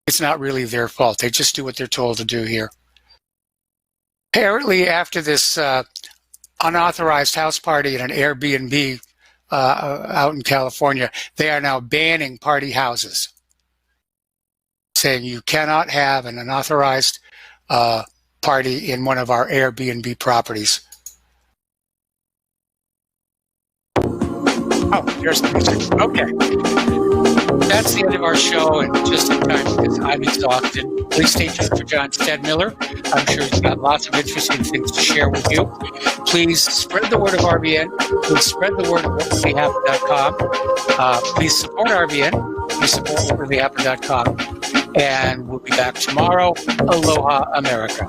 Speaker 2: It's not really their fault. They just do what they're told to do here. Apparently, after this unauthorized house party at an Airbnb out in California, they are now banning party houses, saying you cannot have an unauthorized party in one of our Airbnb properties. Oh, here's the music. Okay. That's the end of our show, and just in time because I'm exhausted. Please stay tuned for John Stedmiller. I'm sure he's got lots of interesting things to share with you. Please spread the word of RBN. Please spread the word of whatreallyhappened.com. Please support RBN. Please support whatreallyhappened.com. And we'll be back tomorrow. Aloha, America.